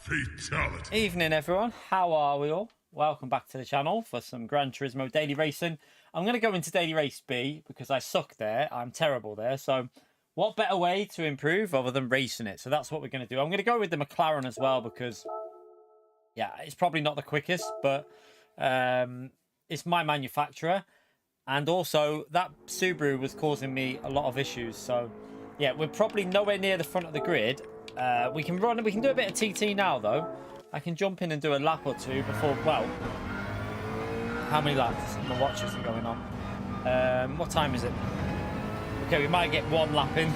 Fatality. Evening everyone, how are we all? Welcome back to the channel for some Gran Turismo daily racing. I'm going to go into daily race B because I suck there, I'm terrible there, so what better way to improve other than racing it? So that's what we're going to do. I'm going to go with the McLaren as well because, yeah, it's probably not the quickest, but it's my manufacturer. And also, that Subaru was causing me a lot of issues, so yeah, we're probably nowhere near the front of the grid. We can do a bit of TT now though. I can jump in and do a lap or two before, well, how many laps? My watch isn't going on. What time is it? Okay, we might get one lap in.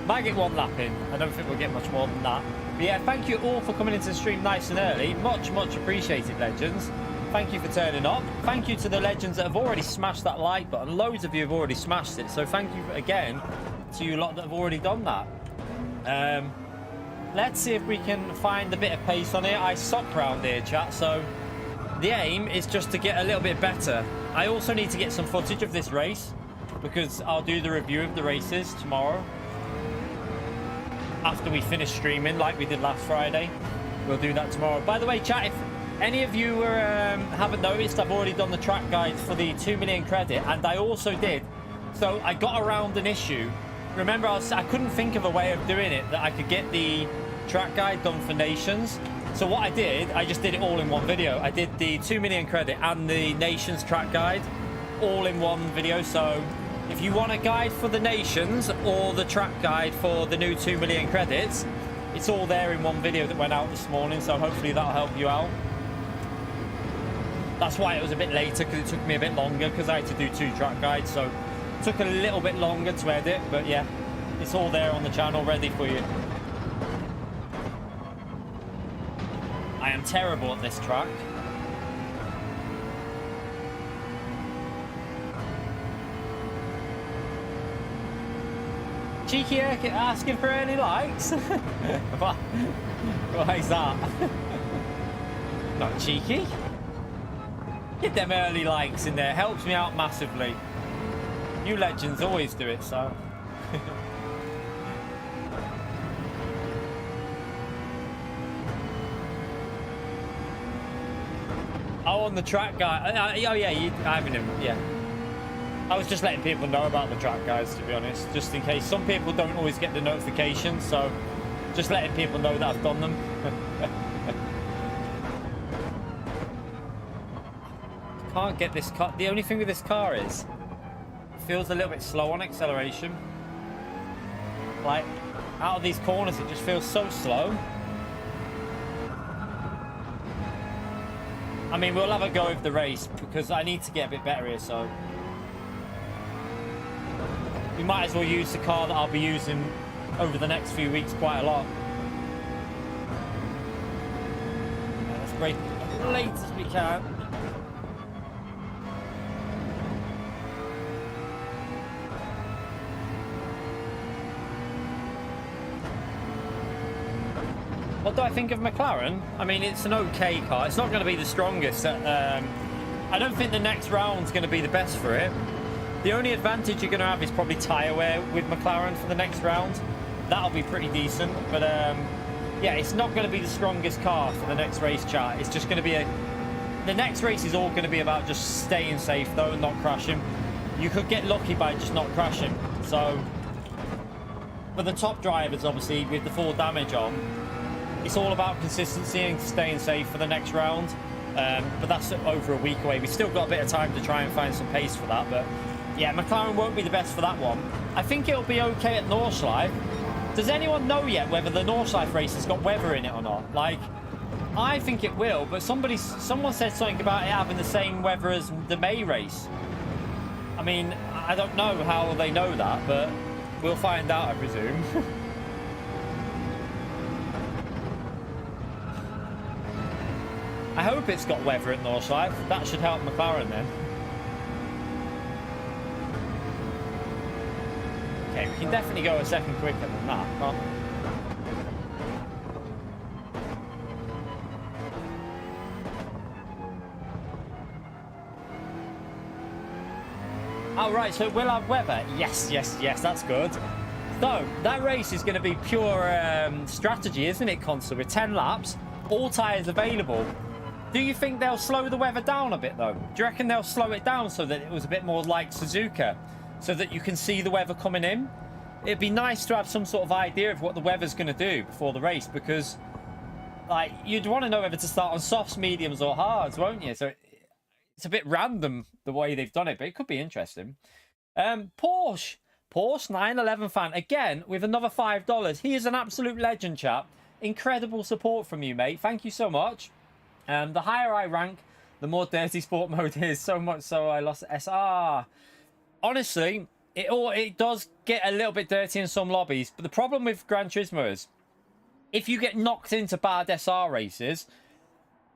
Might get one lap in. I don't think we'll get much more than that. But yeah, thank you all for coming into the stream nice and early. Much appreciated, legends. Thank you for turning up. Thank you to the legends that have already smashed that like button. Loads of you have already smashed it. So thank you again to you lot that have already done that. Let's see if we can find a bit of pace on it. I suck round here, chat, so the aim is just to get a little bit better. I also need to get some footage of this race because I'll do the review of the races tomorrow after we finish streaming like we did last Friday. We'll do that tomorrow. By the way, chat, if any of you haven't noticed, I've already done the track guides for the 2 million credit, and I also did. So I got around an issue. Remember, I couldn't think of a way of doing it that I could get the track guide done for Nations. So what I did, I just did it all in one video. I did the 2 million credit and the Nations track guide all in one video. So if you want a guide for the Nations or the track guide for the new 2 million credits, it's all there in one video that went out this morning. So hopefully that'll help you out. That's why it was a bit later, because it took me a bit longer because I had to do 2 track guides. So it took a little bit longer to edit, but yeah, it's all there on the channel ready for you. I am terrible at this track. Cheeky asking for any likes? Why is that? Not cheeky. Get them early likes in there. Helps me out massively. You legends always do it, so. Oh, on the track guy. Oh yeah, I haven't even. Yeah. I was just letting people know about the track guys, to be honest, just in case. Some people don't always get the notifications, so just letting people know that I've done them. Can't get this car. The only thing with this car is it feels a little bit slow on acceleration. Like out of these corners, it just feels so slow. I mean, we'll have a go with the race because I need to get a bit better here, so we might as well use the car that I'll be using over the next few weeks quite a lot. Let's brake as late as we can. What do I think of McLaren? I mean, it's an okay car. It's not going to be the strongest. I don't think the next round's going to be the best for it. The only advantage you're going to have is probably tyre wear with McLaren for the next round. That'll be pretty decent. But yeah, it's not going to be the strongest car for the next race, chat. It's just going to be the next race is all going to be about just staying safe though and not crashing. You could get lucky by just not crashing. So for the top drivers, obviously, with the full damage on, it's all about consistency and staying safe for the next round. But that's over a week away. We've still got a bit of time to try and find some pace for that. But yeah, McLaren won't be the best for that one. I think it'll be okay at Nordschleife. Does anyone know yet whether the Nordschleife race has got weather in it or not? Like, I think it will, but someone said something about it having the same weather as the May race. I mean, I don't know how they know that, but we'll find out, I presume. I hope it's got weather at Nordschleife. That should help McLaren then. Okay, we can definitely go a second quicker than that, can't we? Oh, right, so we'll have weather. Yes, that's good. So, that race is going to be pure strategy, isn't it, Consul? With 10 laps, all tyres available. Do you think they'll slow the weather down a bit, though? Do you reckon they'll slow it down so that it was a bit more like Suzuka, so that you can see the weather coming in? It'd be nice to have some sort of idea of what the weather's going to do before the race, because like you'd want to know whether to start on softs, mediums, or hards, won't you? So it's a bit random the way they've done it, but it could be interesting. Porsche 911 fan again with another $5. He is an absolute legend, chap. Incredible support from you, mate. Thank you so much. The higher I rank, the more dirty sport mode is. So much so I lost SR. Honestly, it does get a little bit dirty in some lobbies, but the problem with Gran Turismo is if you get knocked into bad SR races,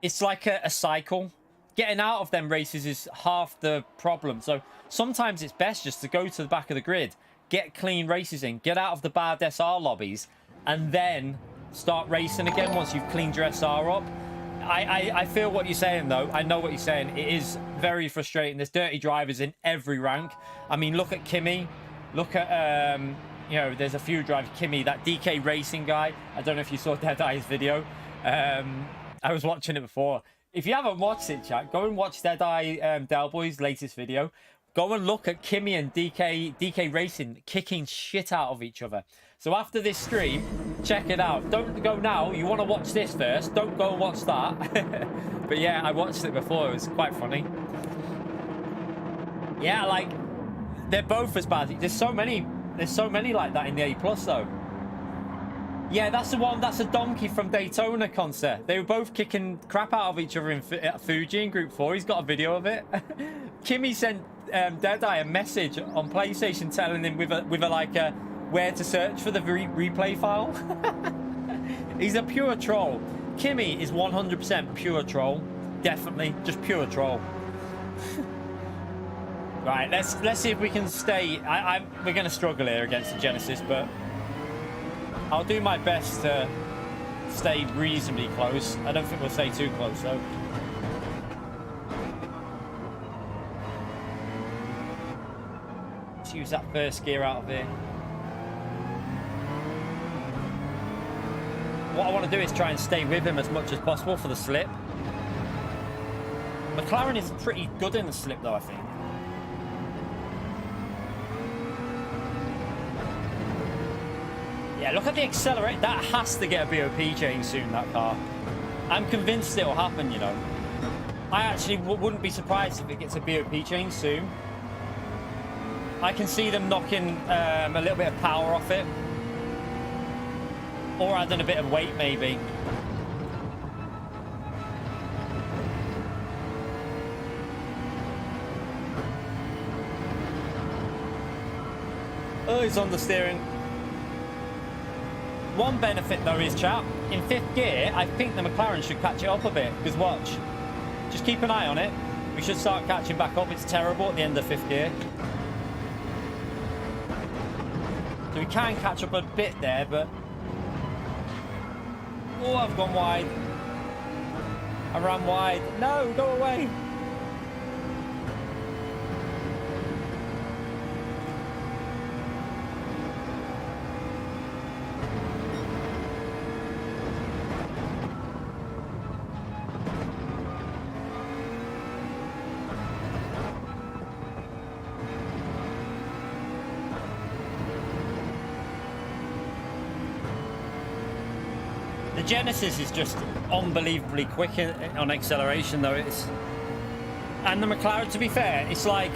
it's like a cycle. Getting out of them races is half the problem. So sometimes it's best just to go to the back of the grid, get clean races in, get out of the bad SR lobbies, and then start racing again once you've cleaned your SR up. I feel what you're saying, though. I know what you're saying. It is very frustrating. There's dirty drivers in every rank. I mean, look at Kimi. Look at, you know, there's a few drivers. Kimi, that DK Racing guy. I don't know if you saw Deadeye's video. I was watching it before. If you haven't watched it, chat, go and watch Deadeye Delboy's latest video. Go and look at Kimi and DK Racing kicking shit out of each other. So after this stream, check it out. Don't go now. You want to watch this first. Don't go and watch that. But yeah, I watched it before. It was quite funny. Yeah, like, they're both as bad. There's so many like that in the A+ though. Yeah, that's the one. That's a donkey from Daytona concert. They were both kicking crap out of each other in Fuji in Group 4. He's got a video of it. Kimmy sent Deadeye a message on PlayStation telling him with a like a where to search for the replay file. He's a pure troll. Kimmy is 100% pure troll. Definitely, just pure troll. Right, let's see if we can stay. We're going to struggle here against the Genesis, but I'll do my best to stay reasonably close. I don't think we'll stay too close, though. Let's use that first gear out of here. What I want to do is try and stay with him as much as possible for the slip. McLaren is pretty good in the slip, though, I think. Yeah, look at the accelerator. That has to get a BOP change soon, that car. I'm convinced it'll happen, you know. I actually wouldn't be surprised if it gets a BOP change soon. I can see them knocking a little bit of power off it. Or adding a bit of weight, maybe. Oh, he's on the steering. One benefit, though, is, chat, in 5th gear, I think the McLaren should catch it up a bit. Because watch. Just keep an eye on it. We should start catching back up. It's terrible at the end of 5th gear. So we can catch up a bit there, but... Oh, I've gone wide. I ran wide. No, go away. The Genesis is just unbelievably quick on acceleration, though. And the McLaren, to be fair, it's like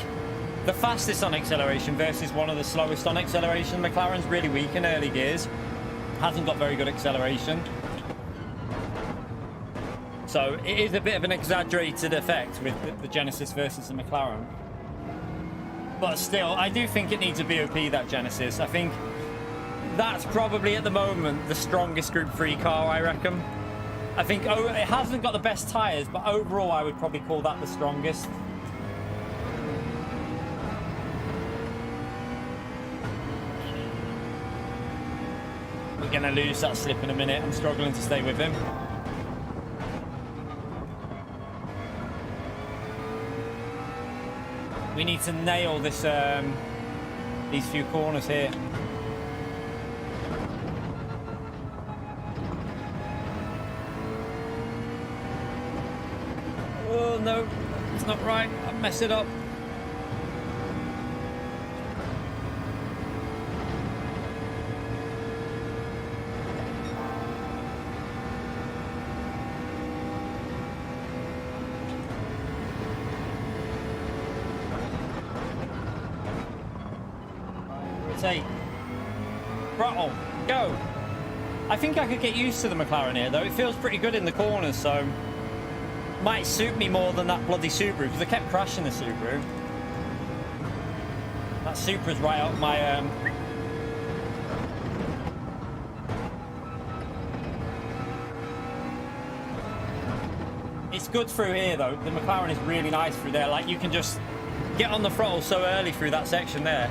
the fastest on acceleration versus one of the slowest on acceleration. McLaren's really weak in early gears, hasn't got very good acceleration. So it is a bit of an exaggerated effect with the Genesis versus the McLaren. But still, I do think it needs a BOP, that Genesis. I think that's probably at the moment the strongest Group 3 car, I reckon. I think it hasn't got the best tyres, but overall I would probably call that the strongest. We're going to lose that slip in a minute. I'm struggling to stay with him. We need to nail this, these few corners here. Oh no, it's not right. I've messed it up. Rotate. Throttle. Go. I think I could get used to the McLaren here, though. It feels pretty good in the corners, so might suit me more than that bloody Subaru, because I kept crashing the Subaru. That Supra's right up my It's good through here, though. The McLaren is really nice through there. Like, you can just get on the throttle so early through that section there.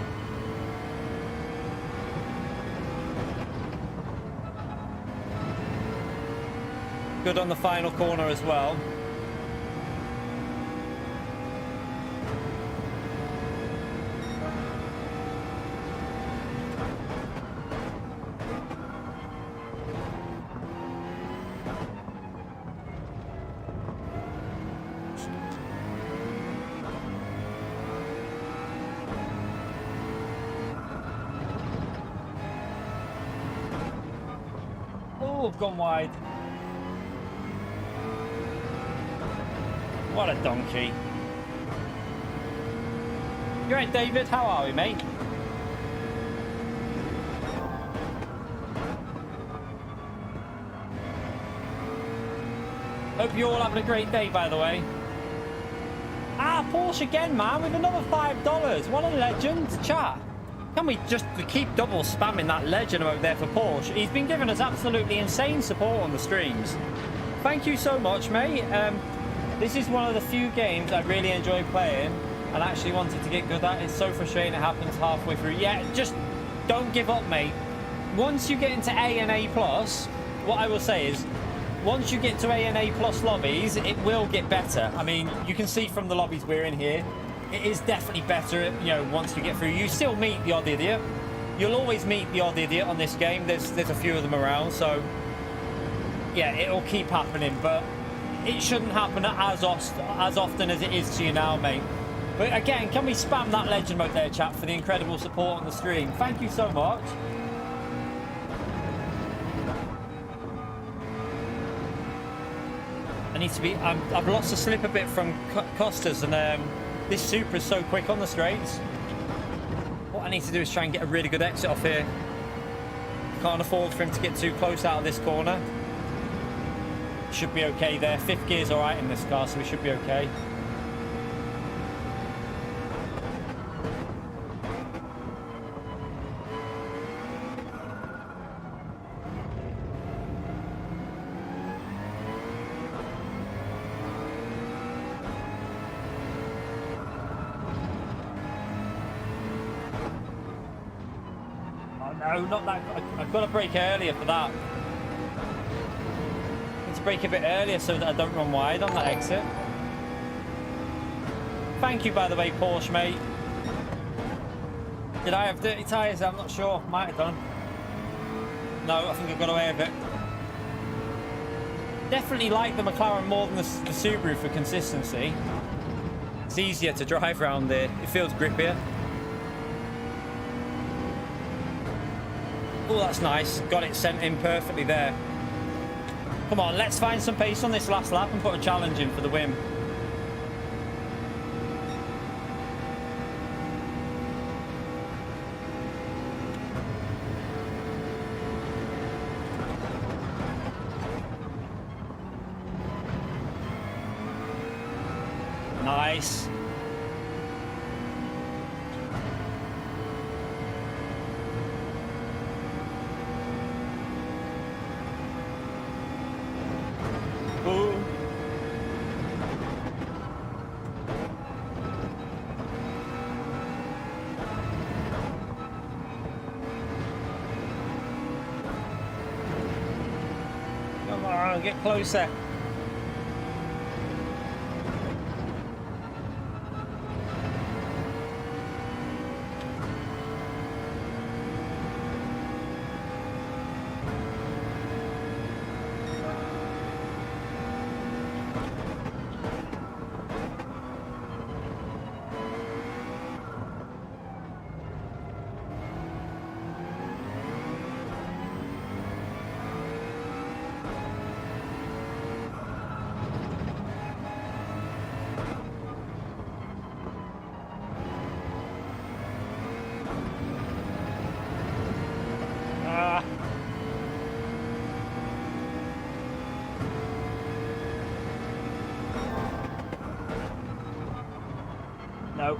Good on the final corner as well. Oh, I've gone wide. What a donkey. You right, David? How are we, mate? Hope you're all having a great day, by the way. Ah, Porsche again, man, with another $5. What a legend. Chat. Can we just keep double spamming that legend out there for Porsche? He's been giving us absolutely insane support on the streams. Thank you so much, mate. This is one of the few games I really enjoy playing and actually wanted to get good at. It's so frustrating it happens halfway through. Yeah, just don't give up, mate. Once you get into A and A+, what I will say is, once you get to A and A+ lobbies, it will get better. I mean, you can see from the lobbies we're in here, it is definitely better, you know, once you get through. You still meet the odd idiot. You'll always meet the odd idiot on this game. There's a few of them around, so yeah, it'll keep happening, but it shouldn't happen as often as it is to you now, mate. But again, can we spam that legend mode there, chat, for the incredible support on the stream? Thank you so much. I need to be... I've lost the slip a bit from Costas, and this Supra is so quick on the straights. What I need to do is try and get a really good exit off here. Can't afford for him to get too close out of this corner. Should be okay there. Fifth gear's all right in this car, so we should be okay. Oh no, not that. I've got to brake earlier for that. Brake a bit earlier so that I don't run wide on that exit. Thank you, by the way, Porsche, mate. Did I have dirty tyres? I'm not sure. Might have done. No, I think I got away with it. Definitely like the McLaren more than the Subaru for consistency. It's easier to drive around there. It feels grippier. Oh, that's nice. Got it sent in perfectly there. Come on, let's find some pace on this last lap and put a challenge in for the win. Nice. Get closer. No.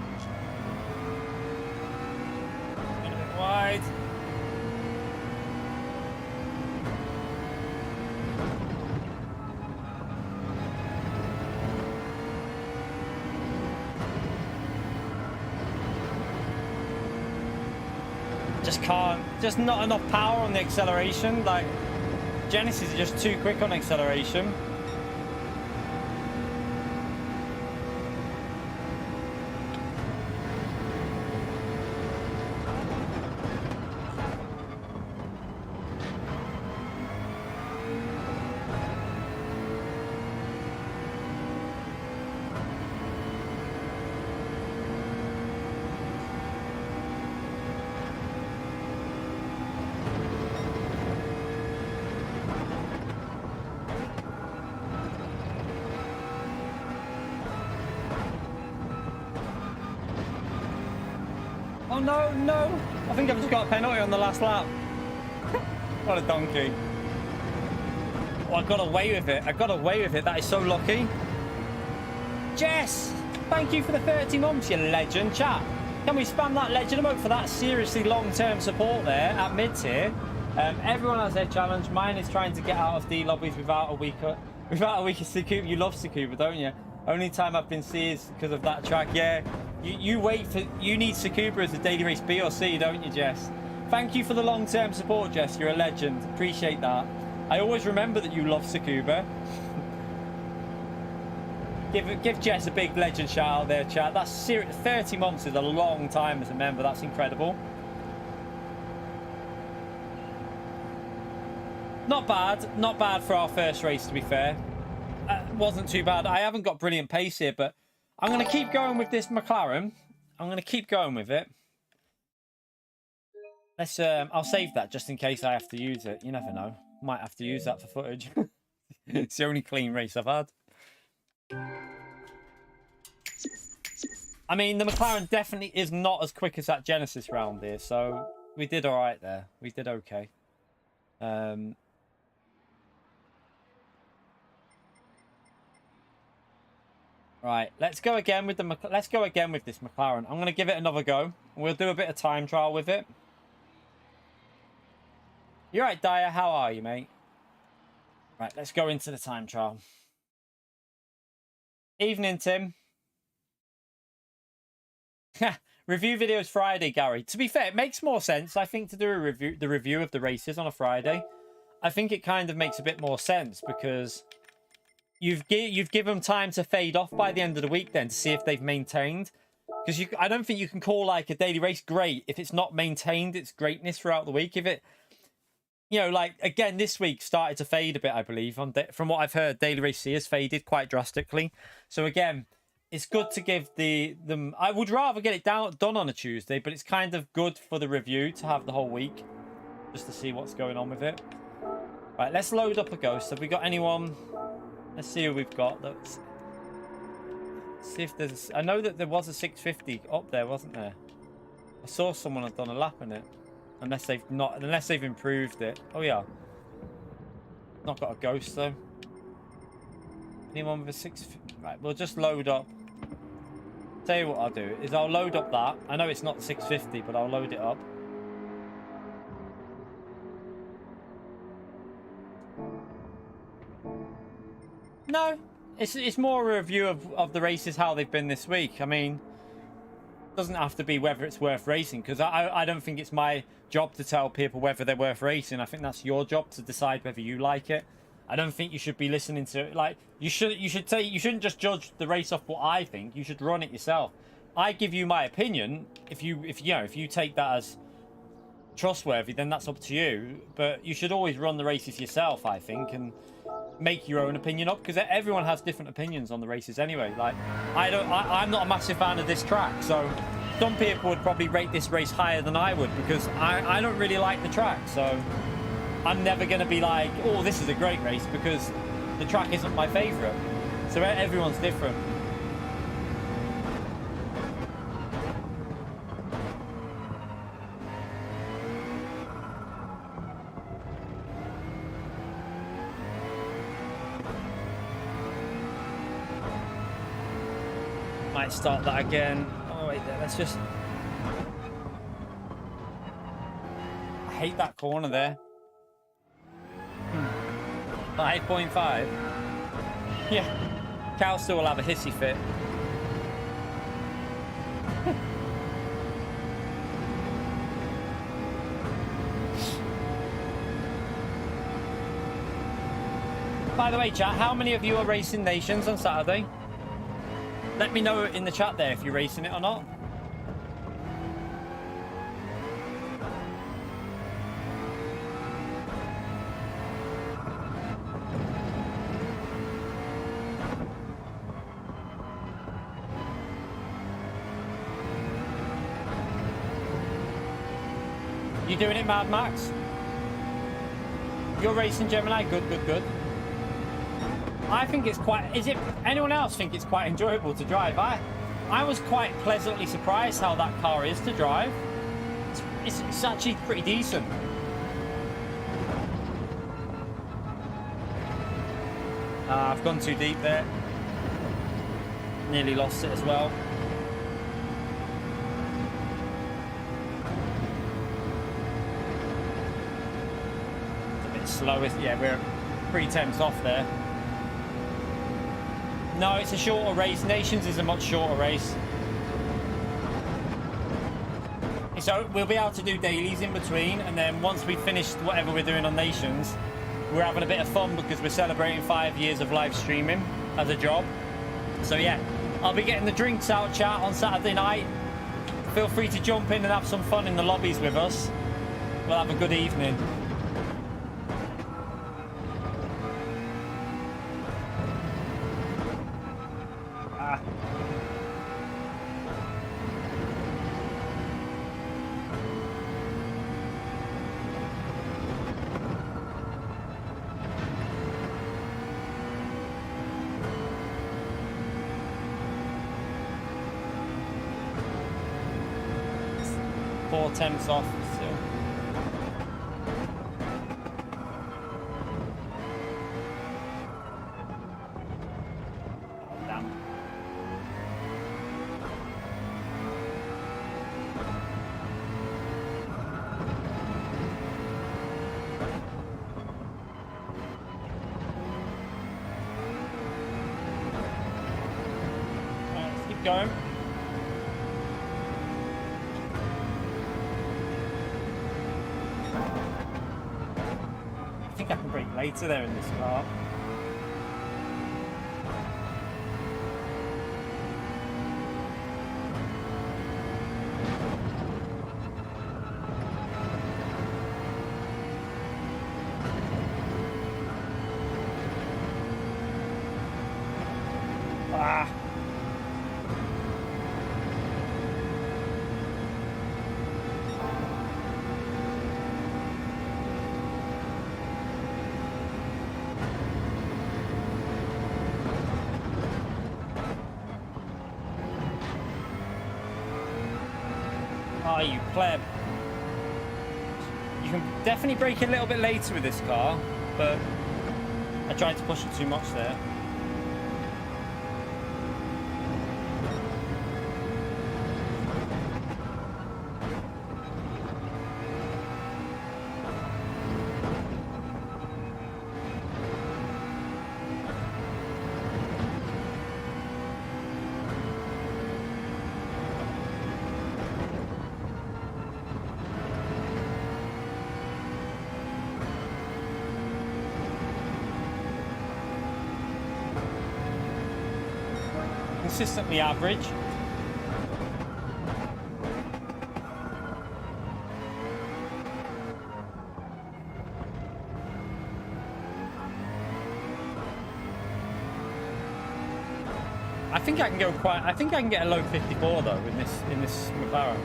A bit wide. Just not enough power on the acceleration. Like, Genesis is just too quick on acceleration. Oh no, no! I think I've just got a penalty on the last lap. What a donkey. Oh, I got away with it. I got away with it. That is so lucky. Jess! Thank you for the 30 months, you legend. Chat, can we spam that legend emote for that seriously long-term support there at mid-tier? Everyone has their challenge. Mine is trying to get out of D lobbies without a weaker Tsukuba. You love Tsukuba, don't you? Only time I've been C is because of that track. Yeah, you wait for, you need Tsukuba as a daily race B or C, don't you, Jess? Thank you for the long-term support, Jess. You're a legend. Appreciate that. I always remember that you love Tsukuba. Give Jess a big legend shout out there, chat. That's 30 months is a long time as a member. That's incredible. Not bad for our first race, to be fair. Wasn't too bad. I haven't got brilliant pace here, but I'm going to keep going with this McLaren. I'm going to keep going with it. Let's. I'll save that just in case I have to use it. You never know. Might have to use that for footage. It's the only clean race I've had. I mean, the McLaren definitely is not as quick as that Genesis round here, so we did all right there. We did okay. Right, let's go again with the let's go again with this McLaren. I'm going to give it another go. We'll do a bit of time trial with it. You're right, Dyer. How are you, mate? Right, let's go into the time trial. Evening, Tim. Review videos Friday, Gary. To be fair, it makes more sense, I think, to do the review of the races on a Friday. I think it kind of makes a bit more sense because you've given them time to fade off by the end of the week then to see if they've maintained. Because I don't think you can call like a daily race great if it's not maintained its greatness throughout the week. If it, you know, like again this week started to fade a bit, I believe. From what I've heard, daily race C has faded quite drastically. So again, it's good to give them. I would rather get it done on a Tuesday, but it's kind of good for the review to have the whole week just to see what's going on with it. Right, let's load up a Ghost. Have we got anyone? Let's see who we've got. Let's see if there's. I know that there was a 650 up there, wasn't there? I saw someone had done a lap in it, unless they've improved it. Oh yeah, not got a Ghost though. Anyone with a 650? Right, we'll just load up. Tell you what I'll do is I'll load up that. I know it's not 650, but I'll load it up. No, it's more a review of the races, how they've been this week. I mean, it doesn't have to be whether it's worth racing, because I don't think it's my job to tell people whether they're worth racing. I think that's your job to decide whether you like it. I don't think you should be listening to it. Like you shouldn't just judge the race off what I think. You should run it yourself. I give you my opinion. If you take that as trustworthy, then that's up to you. But you should always run the races yourself, I think, and make your own opinion up, because everyone has different opinions on the races anyway. Like I'm not a massive fan of this track, so some people would probably rate this race higher than I would, because I don't really like the track. So I'm never going to be like, oh, this is a great race, because the track isn't my favorite. So everyone's different. might start that again. Oh wait, let's just... I hate that corner there. 5.5. Yeah, Cal still will have a hissy fit. By the way, chat, how many of you are racing Nations on Saturday? Let me know in the chat there if you're racing it or not. You doing it, Mad Max? You're racing Gemini? Good, good, good. I think it's quite... Is it... Anyone else think it's quite enjoyable to drive? I was quite pleasantly surprised how that car is to drive. It's actually pretty decent. I've gone too deep there. Nearly lost it as well. It's a bit slow. Yeah, we're 3/10 off there. No, it's a shorter race. Nations is a much shorter race. So we'll be able to do dailies in between, and then once we've finished whatever we're doing on Nations, we're having a bit of fun because we're celebrating 5 years of live streaming as a job. So yeah, I'll be getting the drinks out, chat, on Saturday night. Feel free to jump in and have some fun in the lobbies with us. We'll have a good evening. Attempts off still. Oh, damn. All right, let's keep going. I can brake later there in this car. Ah. Oh, you pleb. You can definitely brake a little bit later with this car, but I tried to push it too much there. Consistently average. I think I can go quite. I think I can get a low 54 though in this McLaren.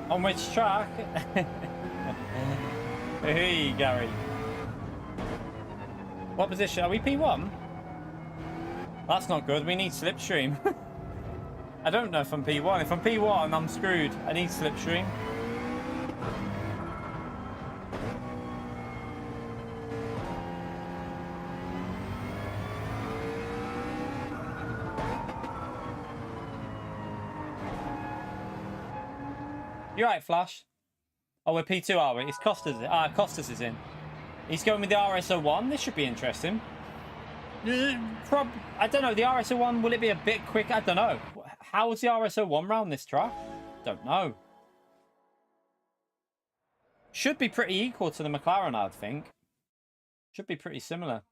On which track? Hey, Gary. What position? Are we P1? That's not good. We need slipstream. I don't know if I'm P1. If I'm P1, I'm screwed. I need slipstream. You right, Flash? Oh, we're P2, are we? It's Costas. Costas is in. He's going with the RS01. This should be interesting. I don't know. The RS01, will it be a bit quick? I don't know. How was the RS01 round this track? Don't know. Should be pretty equal to the McLaren, I think. Should be pretty similar.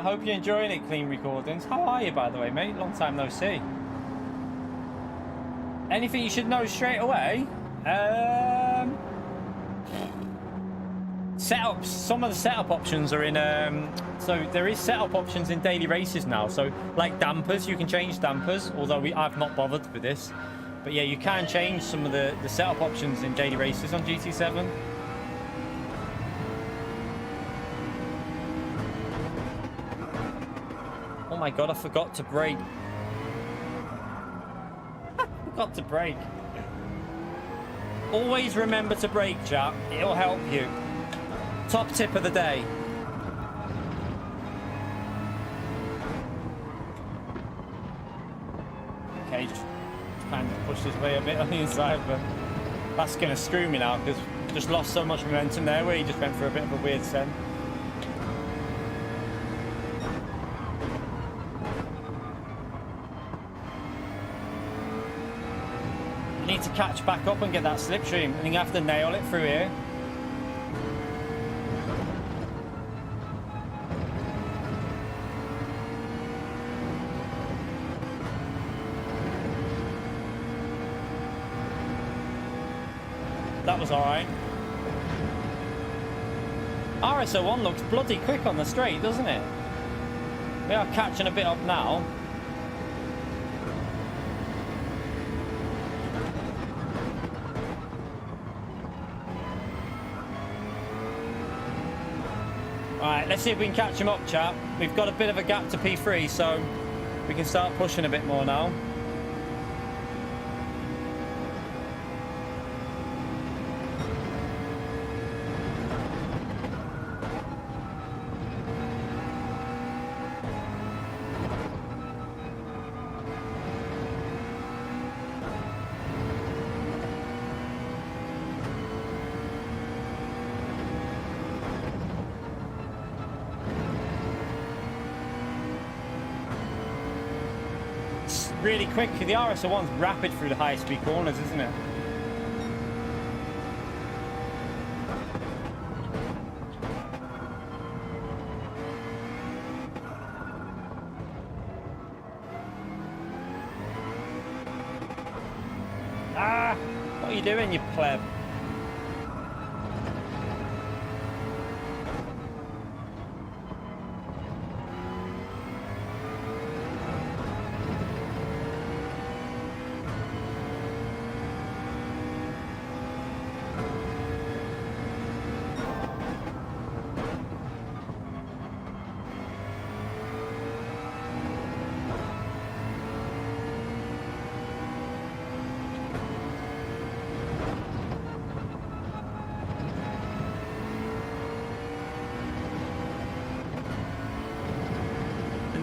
Hope you're enjoying it, Clean Recordings. How are you, by the way, mate? Long time no see. Anything you should know straight away? Setups. Some of the setup options are in... so there is setup options in daily races now. So, like dampers, you can change dampers. Although I've not bothered with this. But yeah, you can change some of the setup options in daily races on GT7. Oh my god, I forgot to brake. Forgot to brake. Always remember to brake, chat. It'll help you. Top tip of the day. Okay, just kind of pushed his way a bit on the inside, but that's going to screw me now because just lost so much momentum there where he just went for a bit of a weird send. Need to catch back up and get that slipstream. I think I have to nail it through here. That was alright. RS01 looks bloody quick on the straight, doesn't it? We are catching a bit up now. Alright, let's see if we can catch him up, chap. We've got a bit of a gap to P3, so we can start pushing a bit more now. Really quick. The RS01's rapid through the high speed corners, isn't it? Ah! What are you doing, you pleb?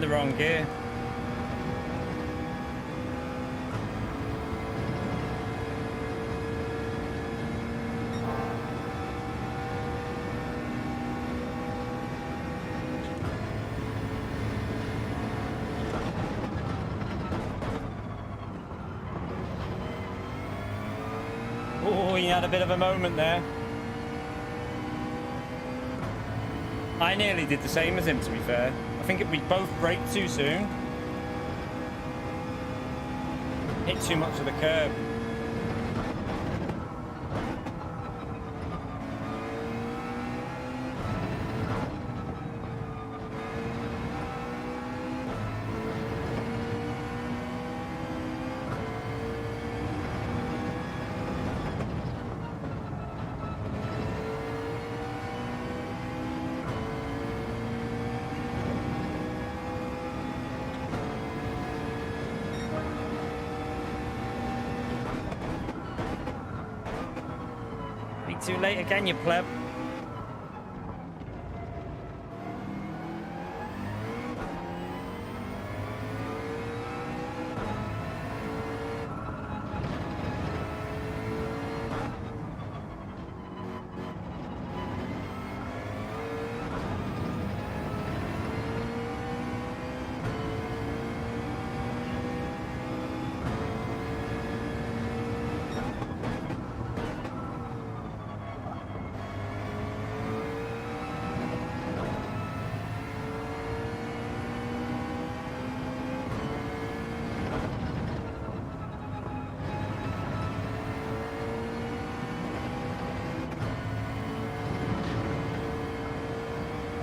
The wrong gear. Oh, he had a bit of a moment there. I nearly did the same as him, to be fair. I think we both braked too soon. hit too much of the curb. Too late again, you pleb.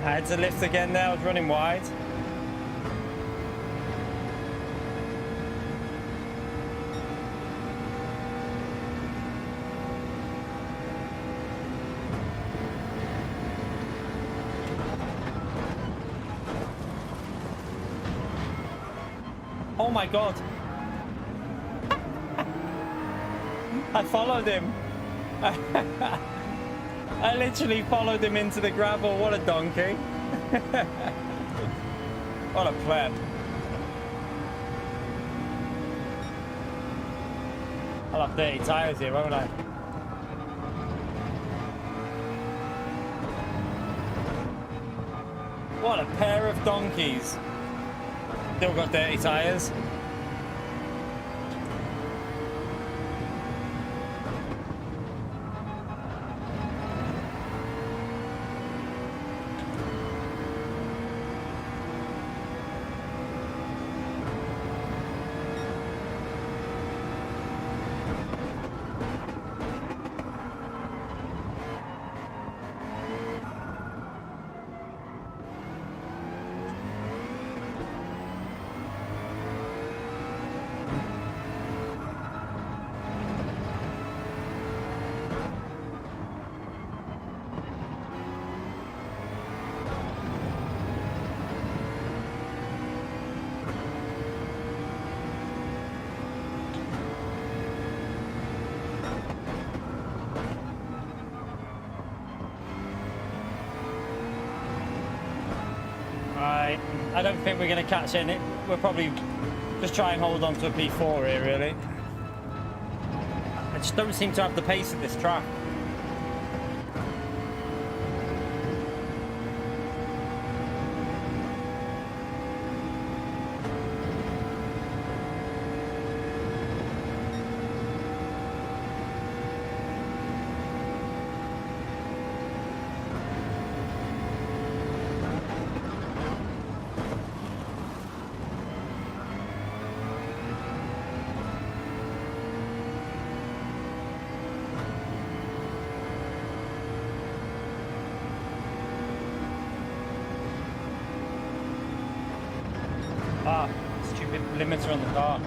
I had to lift again there, I was running wide. Oh my god. I followed him. I literally followed him into the gravel. What a donkey. What a pleb. I'll have dirty tyres here, won't I? What a pair of donkeys. Still got dirty tyres. I don't think we're going to catch it. We'll probably just try and hold on to a P4 here, really. I just don't seem to have the pace of this track. Stupid limiter on the car.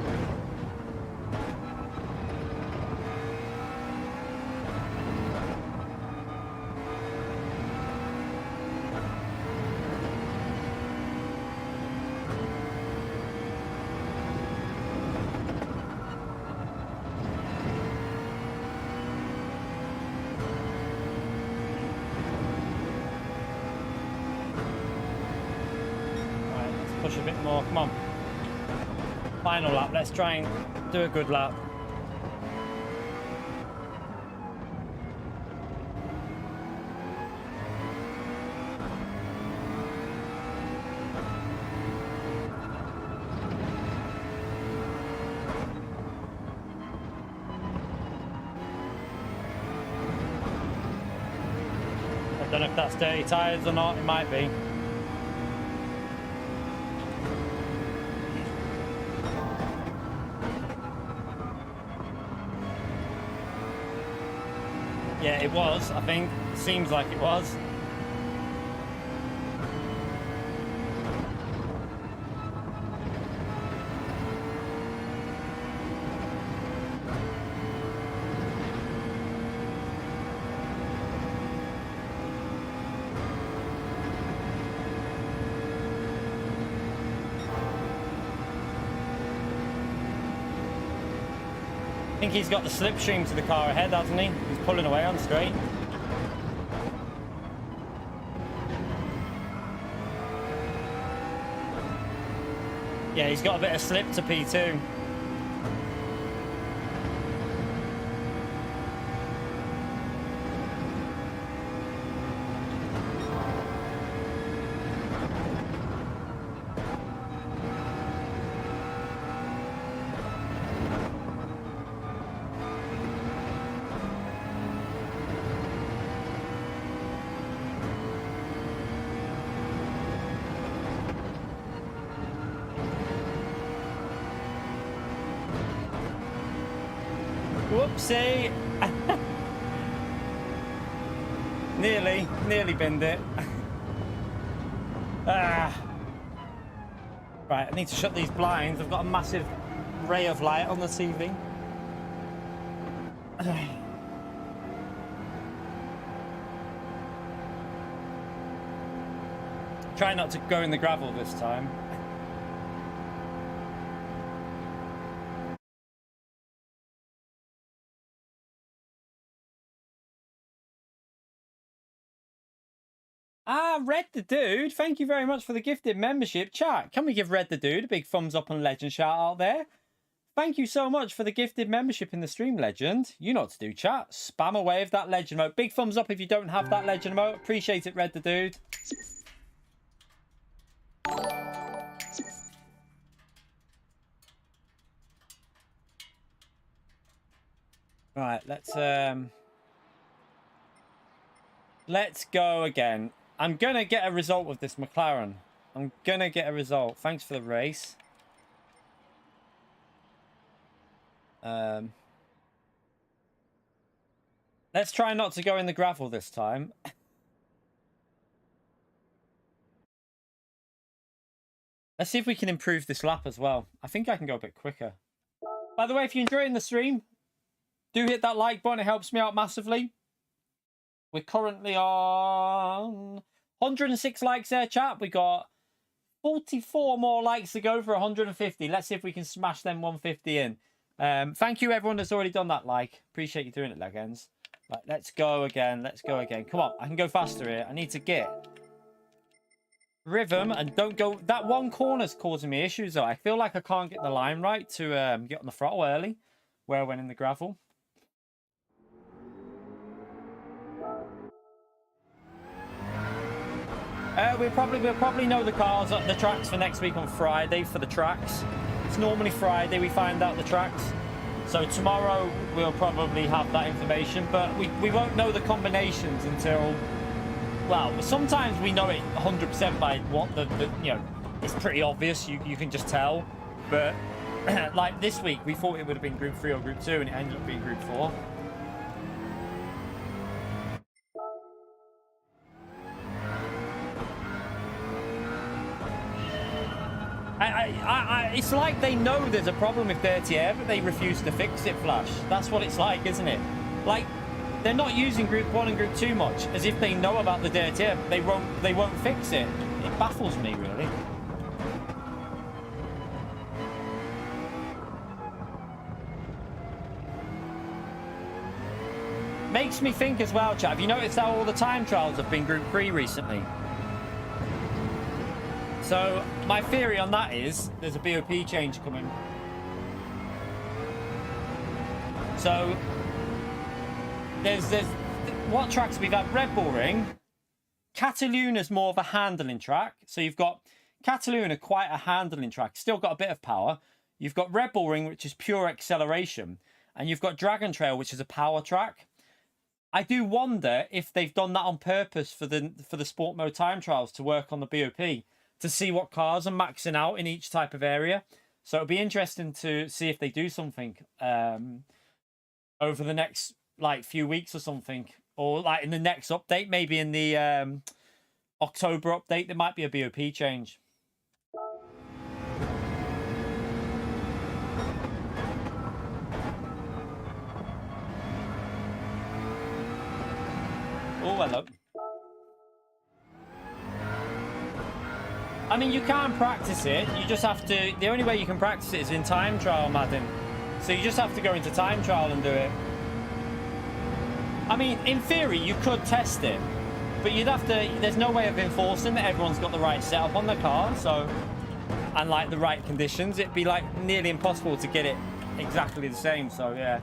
Right, let's push a bit more. Come on. Final lap, let's try and do a good lap. I don't know if that's dirty tyres or not, it might be. Yeah, it was, I think. Seems like it was. I think he's got the slipstream to the car ahead, hasn't he? He's pulling away on straight. Yeah, he's got a bit of slip to P2. Whoopsie! nearly binned it. Right, I need to shut these blinds. I've got a massive ray of light on the TV. Try not to go in the gravel this time. Ah, Red the Dude, thank you very much for the gifted membership. Chat, can we give Red the Dude a big thumbs up and legend shout out there? Thank you so much for the gifted membership in the stream, legend. You know what to do, chat. Spam away with that legend emote. Big thumbs up if you don't have that legend emote. Appreciate it, Red the Dude. Right, let's go again. I'm gonna get a result with this McLaren. I'm gonna get a result. Thanks for the race. Let's try not to go in the gravel this time. Let's see if we can improve this lap as well. I think I can go a bit quicker. By the way, if you're enjoying the stream, do hit that like button. It helps me out massively. We're currently on 106 likes there, chat. We got 44 more likes to go for 150. Let's see if we can smash them 150 in. Thank you, everyone that's already done that like. Appreciate you doing it, legends. Right, let's go again. Let's go again. Come on, I can go faster here. I need to get rhythm and don't go. That one corner's causing me issues, though. I feel like I can't get the line right to get on the throttle early, where I went in the gravel. We'll probably know the cars at the tracks for next week on Friday for the tracks. It's normally Friday we find out the tracks. So tomorrow we'll probably have that information, but we won't know the combinations until, well, sometimes we know it 100% by what the you know, it's pretty obvious, you can just tell. But like this week we thought it would have been Group 3 or Group 2 and it ended up being Group 4. It's like they know there's a problem with dirty air, but they refuse to fix it, Flash. That's what it's like, isn't it? Like, they're not using Group 1 and Group 2 much, as if they know about the dirty air, but they won't fix it. It baffles me, really. Makes me think as well, chat. Have you noticed how all the time trials have been Group 3 recently? So my theory on that is there's a BOP change coming. So there's what tracks we've had? Red Bull Ring. Cataluna's more of a handling track. So you've got Cataluna, quite a handling track, still got a bit of power. You've got Red Bull Ring, which is pure acceleration, and you've got Dragon Trail, which is a power track. I do wonder if they've done that on purpose for the sport mode time trials to work on the BOP, to see what cars are maxing out in each type of area. So it'll be interesting to see if they do something over the next like few weeks or something, or like in the next update, maybe in the October update, there might be a BOP change. Oh, hello. I mean, you can practice it. You just have to... The only way you can practice it is in time trial, Madden. So you just have to go into time trial and do it. I mean, in theory, you could test it. But you'd have to... There's no way of enforcing that everyone's got the right setup on the car. So... And, like, the right conditions. It'd be, like, nearly impossible to get it exactly the same. So, yeah.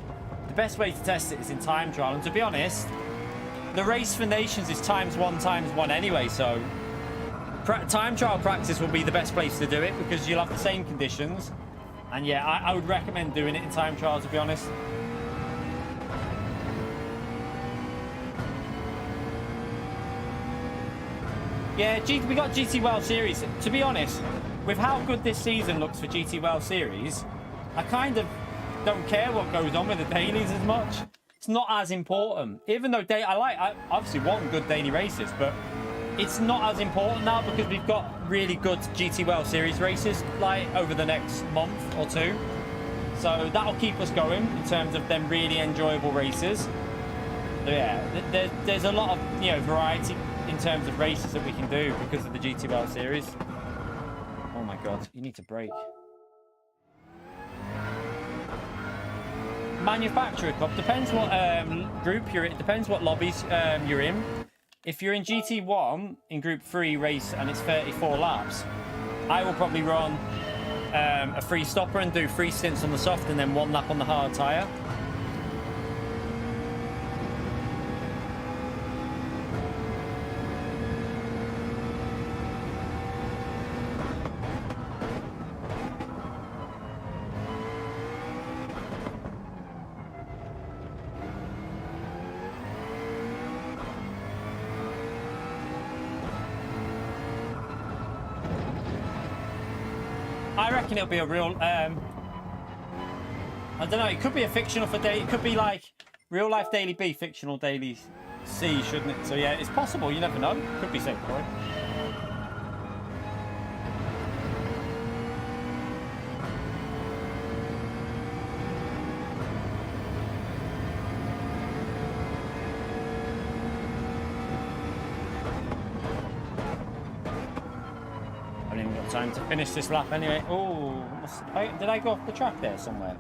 The best way to test it is in time trial. And to be honest... The race for nations is ×1 anyway, so time trial practice will be the best place to do it because you'll have the same conditions. And yeah, I would recommend doing it in time trial, to be honest. Yeah, we got GT World Series. To be honest, with how good this season looks for GT World Series, I kind of don't care what goes on with the dailies as much. It's not as important, even though I obviously want good daily races, but it's not as important now because we've got really good GT World Series races like over the next month or two. So that'll keep us going in terms of them really enjoyable races. So yeah, there's a lot of, you know, variety in terms of races that we can do because of the GT World Series. Oh my God, you need to brake. Manufacturer Cup depends what group you're in. It depends what lobbies you're in. If you're in GT1 in Group 3 race and it's 34 laps, I will probably run a free stopper and do 3 stints on the soft and then 1 lap on the hard tyre. I reckon it'll be a real, I don't know, it could be a fictional for day, it could be like real life daily B, fictional daily C, shouldn't it? So yeah, it's possible, you never know. Could be safe for it. Time to finish this lap anyway. Oh, did I go off the track there somewhere?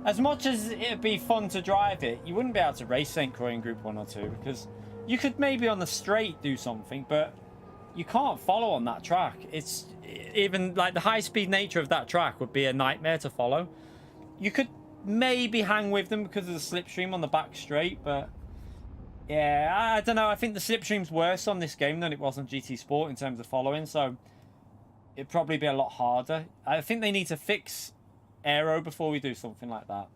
As much as it'd be fun to drive it, you wouldn't be able to race St. Croix in Group 1 or 2 because you could maybe on the straight do something, but you can't follow on that track. It's even like the high-speed nature of that track would be a nightmare to follow. You could maybe hang with them because of the slipstream on the back straight, but yeah, I don't know. I think the slipstream's worse on this game than it was on GT Sport in terms of following, so it'd probably be a lot harder. I think they need to fix aero before we do something like that.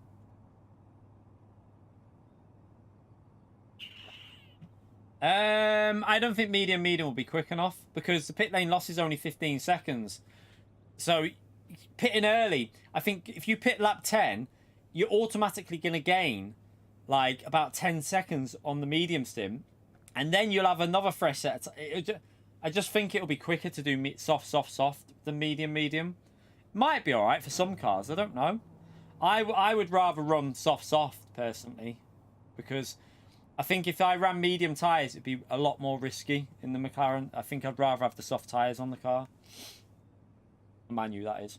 I don't think medium will be quick enough because the pit lane loss is only 15 seconds. So pitting early, I think if you pit lap 10, you're automatically going to gain like about 10 seconds on the medium stim, and then you'll have another fresh set. I just think it'll be quicker to do soft than medium. Might be all right for some cars. I don't know. I would rather run soft personally, because I think if I ran medium tyres, it'd be a lot more risky in the McLaren. I think I'd rather have the soft tyres on the car. Manu, that is.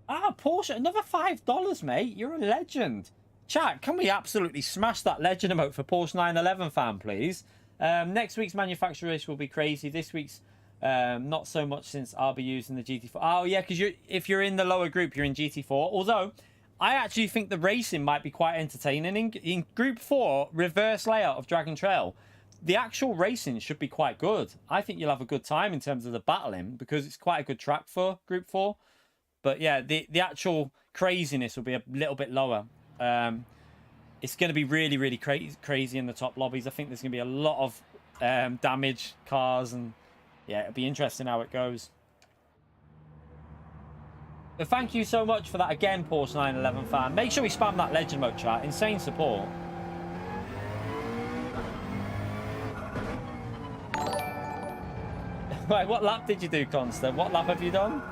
Ah, Porsche, another $5, mate. You're a legend. Chat, can we absolutely smash that legend emote for Porsche 911 fan, please? Next week's manufacturer race will be crazy. This week's not so much since I'll be using the GT4. Oh, yeah, because if you're in the lower group, you're in GT4. Although, I actually think the racing might be quite entertaining. In Group 4, reverse layout of Dragon Trail, the actual racing should be quite good. I think you'll have a good time in terms of the battling, because it's quite a good track for Group 4. But yeah, the actual craziness will be a little bit lower. It's going to be really crazy in the top lobbies. I think there's going to be a lot of damaged cars, and yeah, it'll be interesting how it goes. But thank you so much for that again, Porsche 911 fan. Make sure we spam that legend mode chat. Insane support. Right, what lap did you do, Constant? What lap have you done?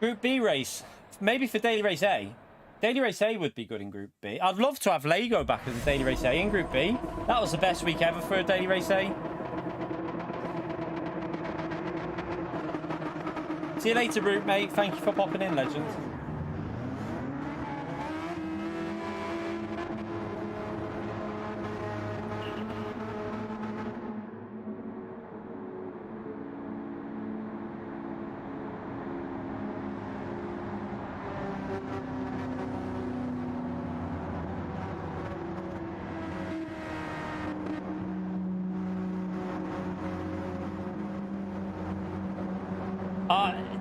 Group B race. Maybe for Daily Race A. Daily Race A would be good in Group B. I'd love to have Lego back as a Daily Race A in Group B. That was the best week ever for a Daily Race A. See you later, Brute, mate. Thank you for popping in, legend.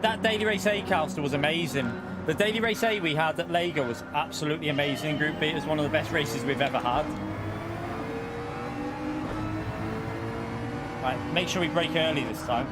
That Daily Race A caster was amazing. The Daily Race A we had at Lego was absolutely amazing. Group B, it was one of the best races we've ever had. Right, make sure we brake early this time.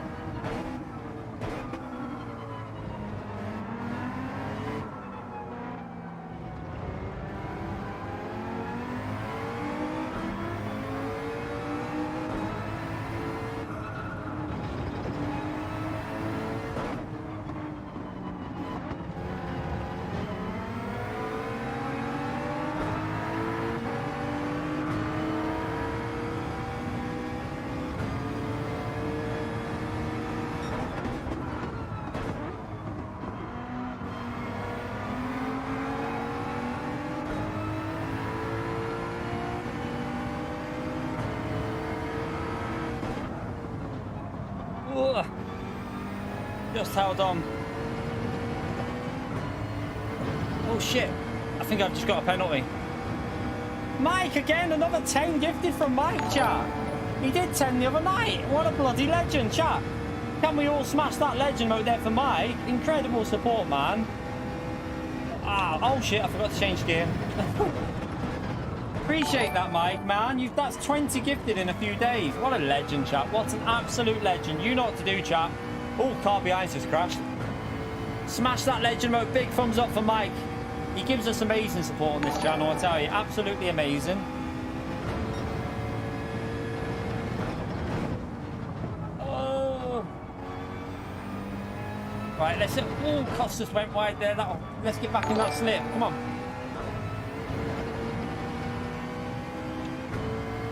Just held on. Oh shit, I think I've just got a penalty. Mike again, another 10 gifted from Mike, chat. He did 10 the other night. What a bloody legend, chat. Can we all smash that legend mode there for Mike? Incredible support, man. Oh shit, I forgot to change gear. Appreciate that, Mike, man. That's 20 gifted in a few days. What a legend, chat. What an absolute legend. You know what to do, chat. Oh, car behind us crashed. Smash that legend mode. Big thumbs up for Mike. He gives us amazing support on this channel, I tell you. Absolutely amazing. Oh. Right, let's... Oh, Costas went wide there. Let's get back in that slip. Come on.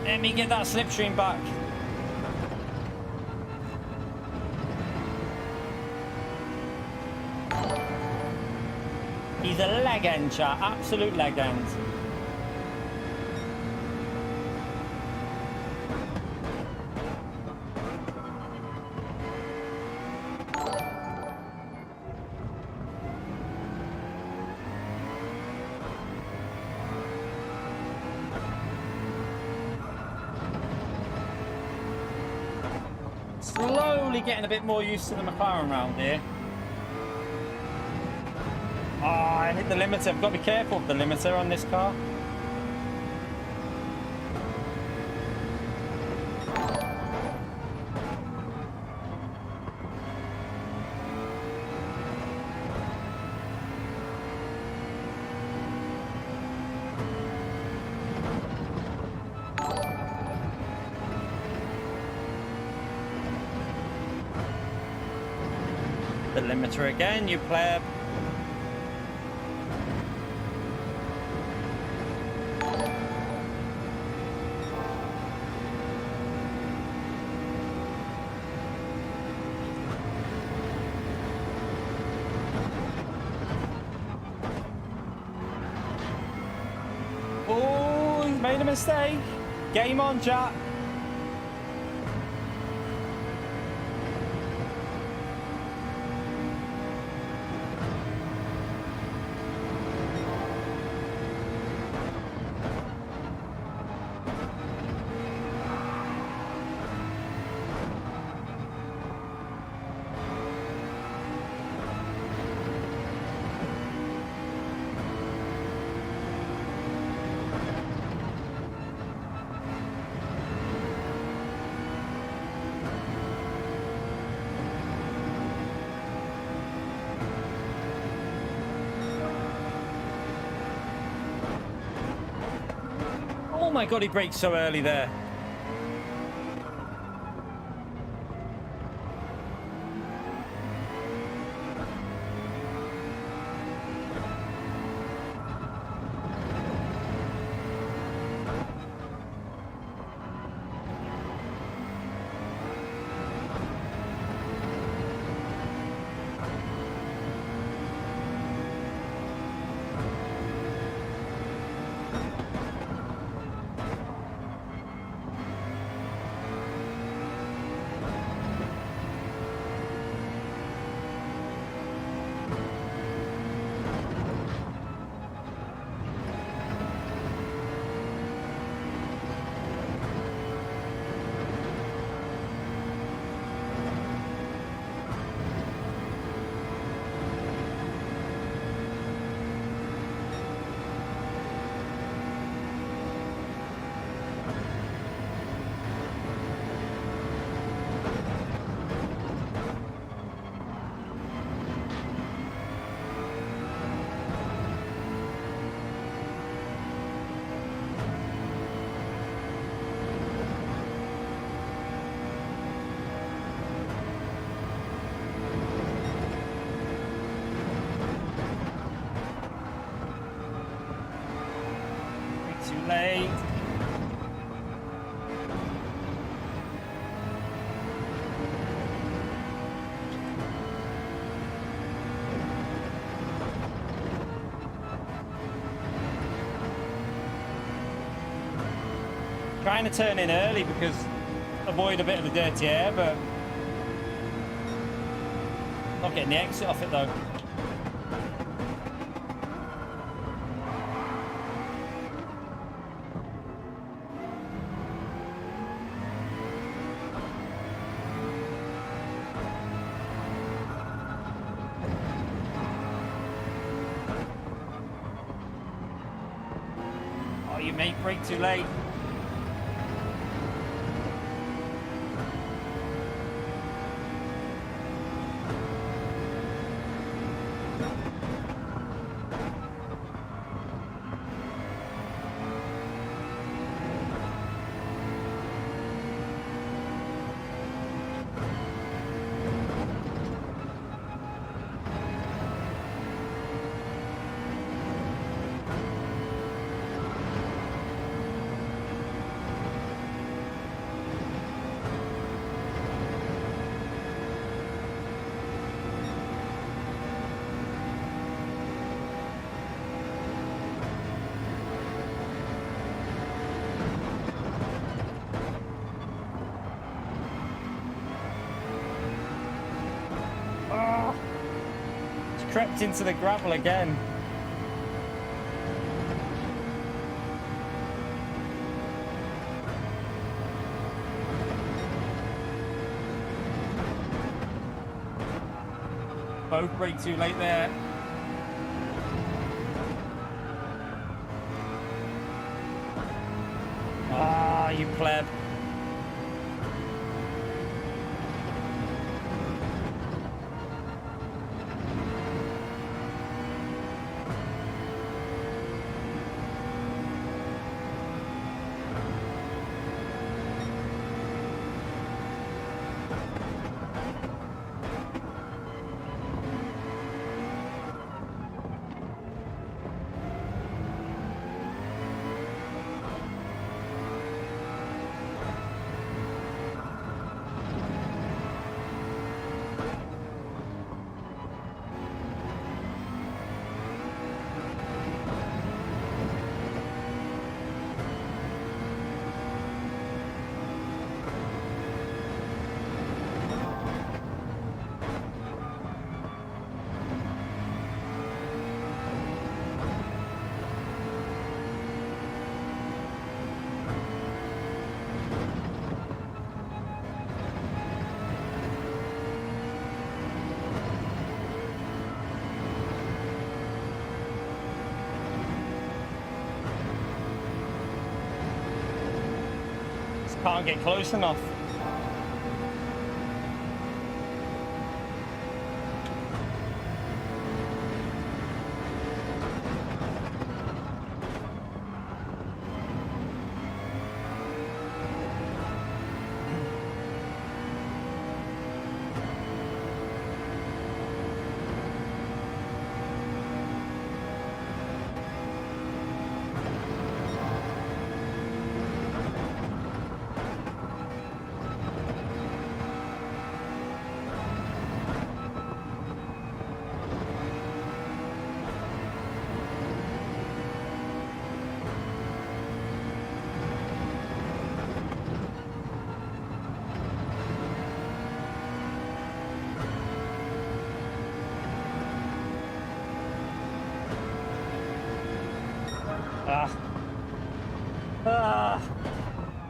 Let me get that slipstream back. He's a legend, chat. Absolute legend. Slowly getting a bit more used to the McLaren round here. Oh, I hit the limiter. I've got to be careful of the limiter on this car. The limiter again, you pleb. Oh, he's made a mistake. Game on, chat. Oh my god, he brakes so early there. Late. Trying to turn in early because avoid a bit of the dirty air, but not getting the exit off it though. You may brake too late. Crept into the gravel again. Both brake too late there. Ah, you pleb. Can't get close enough.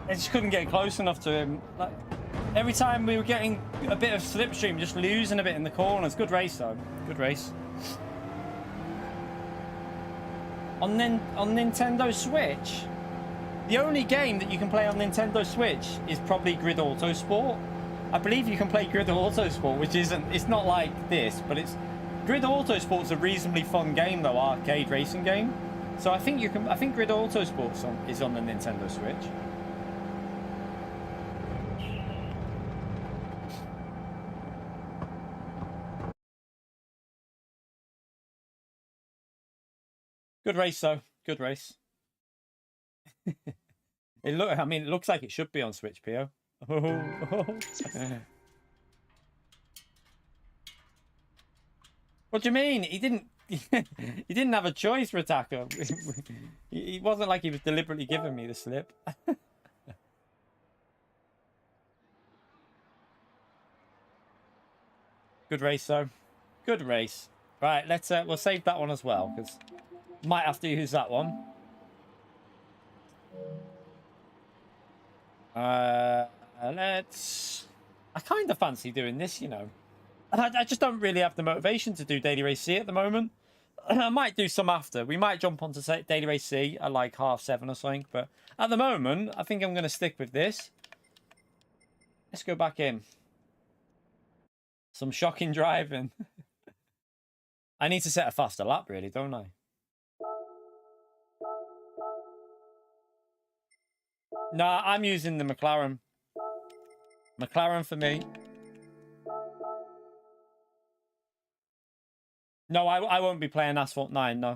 I just couldn't get close enough to him. Like, every time we were getting a bit of slipstream, just losing a bit in the corners. Good race, though. Good race. On Nintendo Switch, the only game that you can play on Nintendo Switch is probably Grid Autosport. I believe you can play Grid Autosport, which isn't, it's not like this, but it's, Grid Autosport's a reasonably fun game though, arcade racing game. So I think you can, I think Grid Autosport is on the Nintendo Switch. Good race though, good race. I mean, it looks like it should be on Switch, Pio. What do you mean? He didn't. He didn't have a choice for attacker. It wasn't like he was deliberately giving me the slip. Good race, though. Good race. Right, let's. We'll save that one as well because might have to use that one. Let's. I kind of fancy doing this, you know. I just don't really have the motivation to do Daily Race C at the moment. I might do some after. We might jump onto Daily Race C at like 7:30 or something. But at the moment, I think I'm going to stick with this. Let's go back in. Some shocking driving. I need to set a faster lap, really, don't I? Nah, I'm using the McLaren. McLaren for me. No, I won't be playing Asphalt 9, no.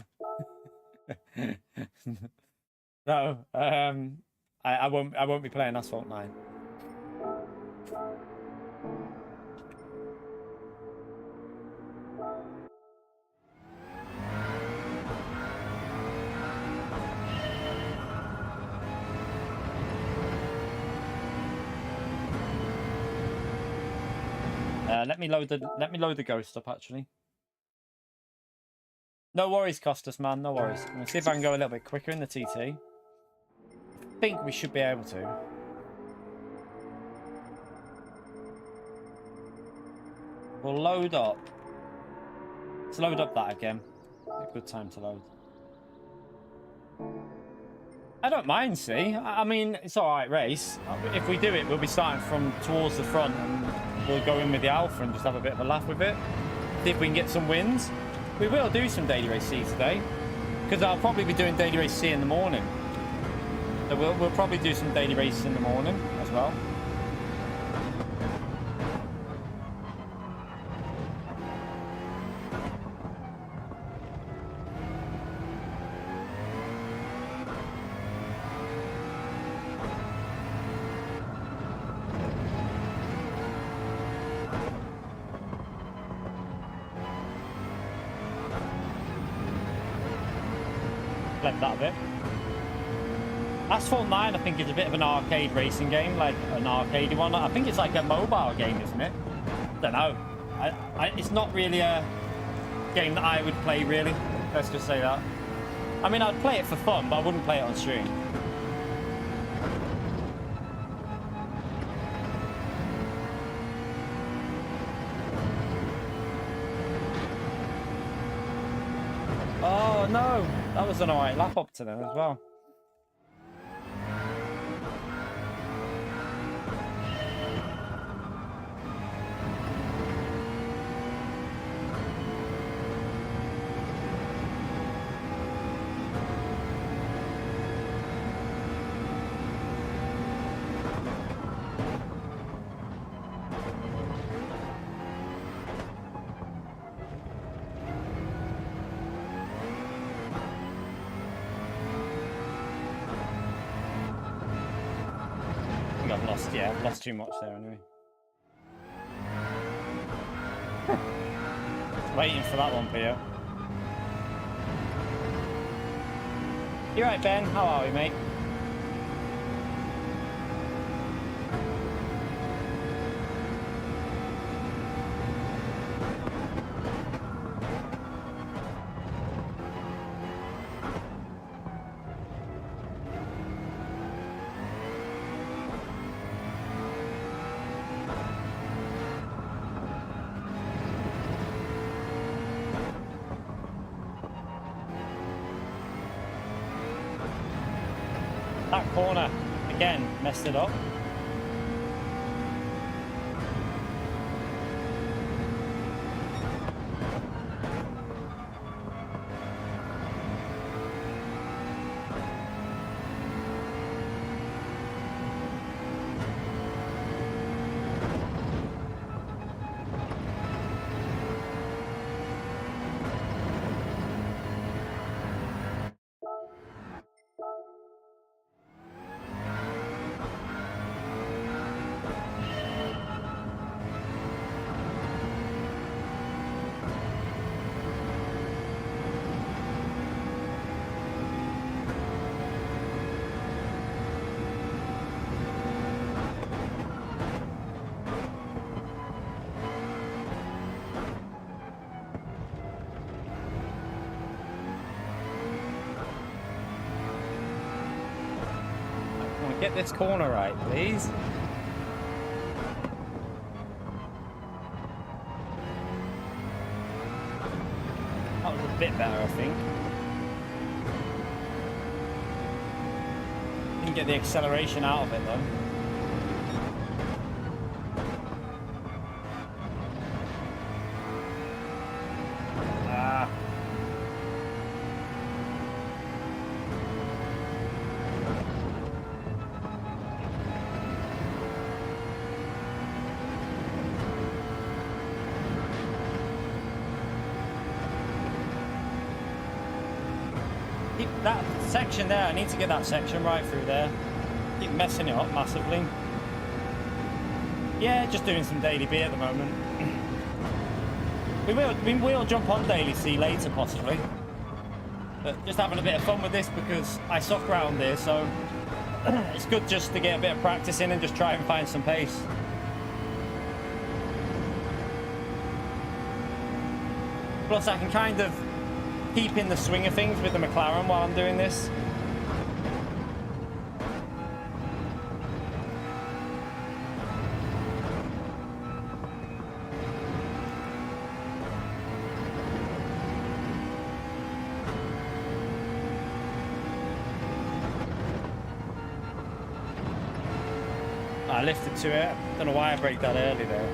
No, I won't be playing Asphalt 9. Let me load the Ghost up actually. No worries, Costas, man. No worries. I'm going to see if I can go a little bit quicker in the TT. I think we should be able to. We'll load up. Let's load up that again. A good time to load. I don't mind, see. I mean, it's all right race. If we do it, we'll be starting from towards the front and we'll go in with the Alpha and just have a bit of a laugh with it. See if we can get some wins. We will do some Daily Race C today, because I'll probably be doing Daily Race C in the morning. So we'll probably do some Daily Race in the morning as well. That a bit. Asphalt 9 I think is a bit of an arcade racing game, like an arcadey one. I think it's like a mobile game, isn't it? Don't know. It's not really a game that I would play, really. Let's just say that. I mean, I'd play it for fun, but I wouldn't play it on stream. Oh no! That was an alright lap up to them as well. Yeah, I've lost too much there anyway. Waiting for that one, Pio. You right, Ben? How are we, mate? That corner, again, messed it up. Get this corner right, please. That was a bit better, I think. Didn't get the acceleration out of it, though. That section there, I need to get that section right through there. Keep messing it up massively. Yeah, just doing some daily B at the moment. we will jump on daily C later possibly. But just having a bit of fun with this because I suck around here, so it's good just to get a bit of practice in and just try and find some pace. Plus I can kind of keep in the swing of things with the McLaren while I'm doing this. I lifted to it. Don't know why I braked that early there.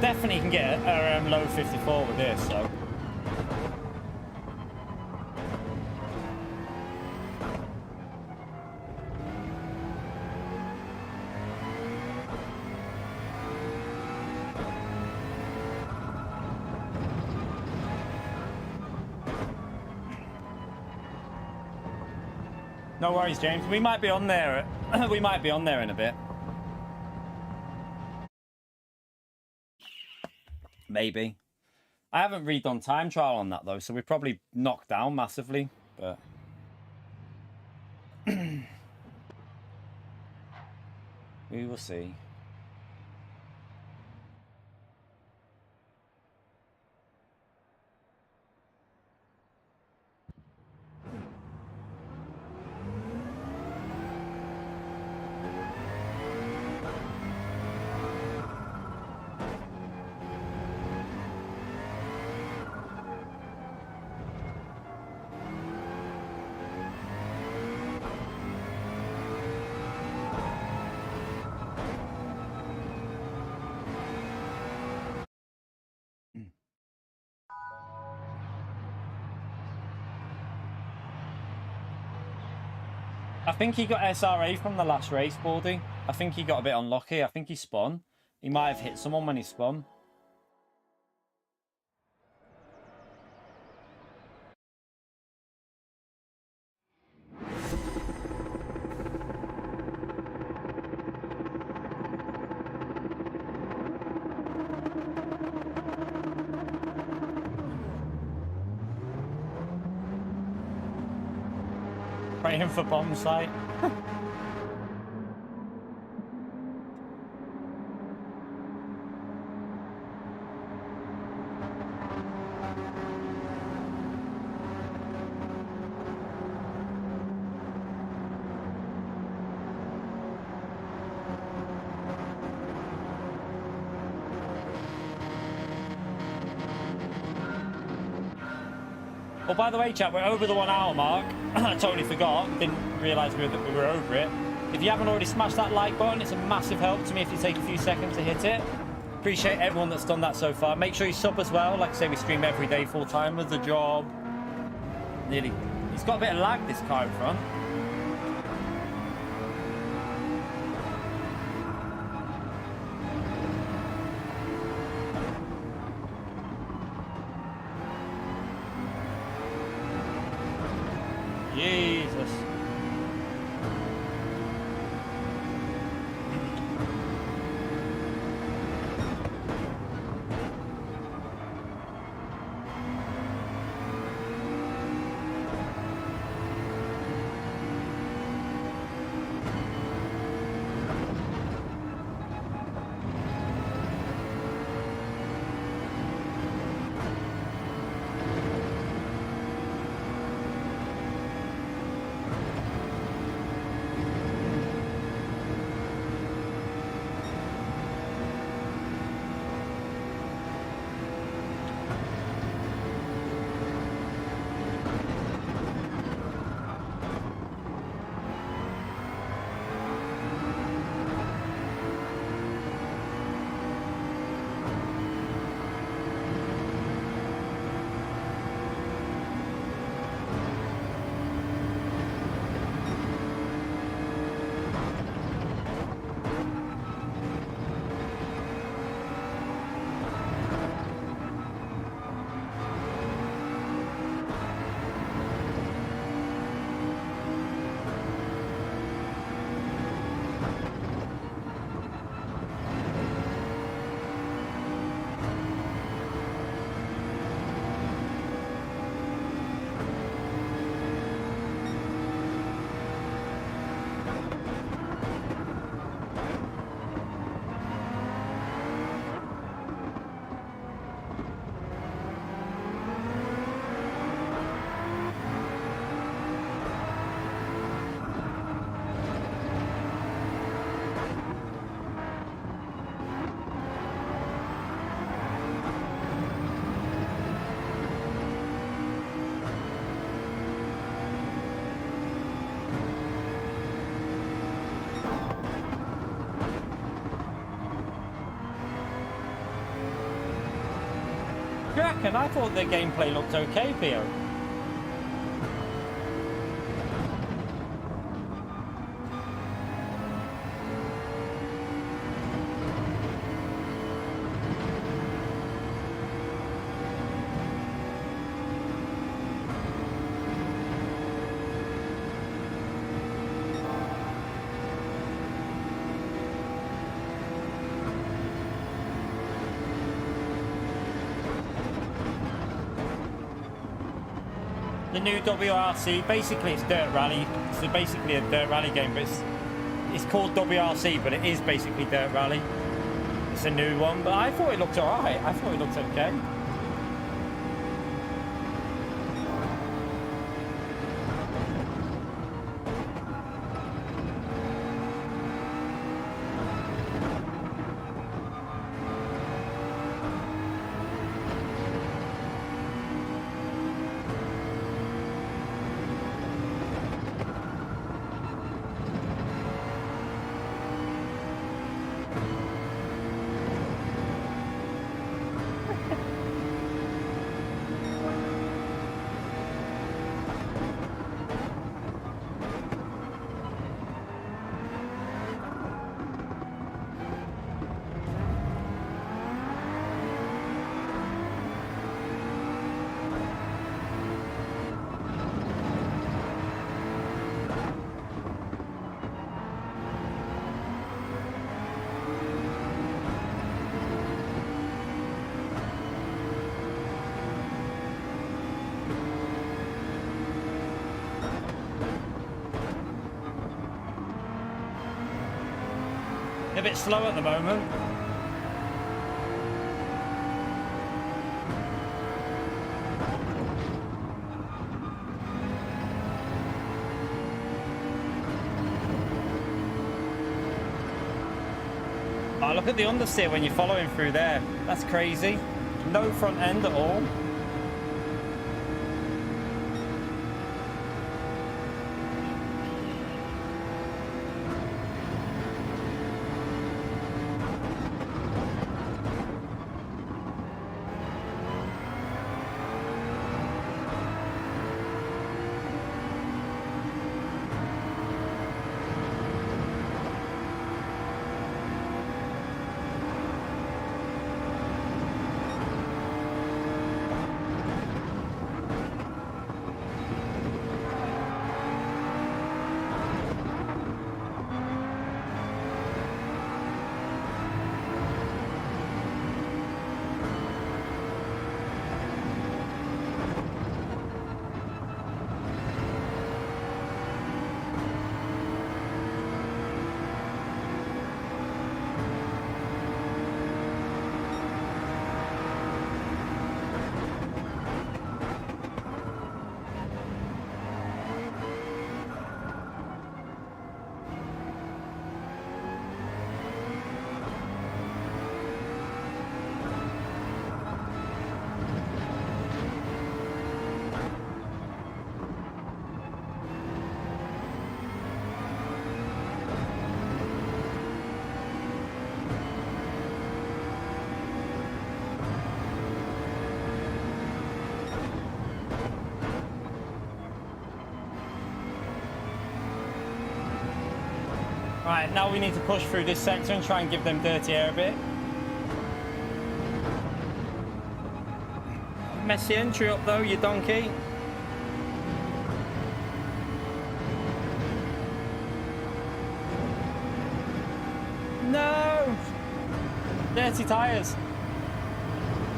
Definitely can get a low 54 with this, so. No worries, James. We might be on there. We might be on there in a bit. Maybe. I haven't redone time trial on that though, so we're probably knocked down massively, but we will see. I think he got SRA from the last race, Baldy. I think he got a bit unlucky. I think he spun. He might have hit someone when he spun. Praying for bomb sight. Well, by the way, chat, we're over the 1 hour mark. I totally forgot. Didn't realise we were over it. If you haven't already smashed that like button, it's a massive help to me if you take a few seconds to hit it. Appreciate everyone that's done that so far. Make sure you sub as well. Like I say, we stream every day full time with the job. Nearly. It's got a bit of lag, this car in front. Jesus. You reckon? I thought the gameplay looked okay, Theo. The new WRC, basically it's Dirt Rally. It's basically a Dirt Rally game, but it's called WRC, but it is basically Dirt Rally. It's a new one, but I thought it looked alright. I thought it looked okay. A bit slow at the moment. Oh, look at the understeer when you're following through there. That's crazy. No front end at all. Right, now we need to push through this sector and try and give them dirty air a bit. Messy entry up though, you donkey. No! Dirty tyres.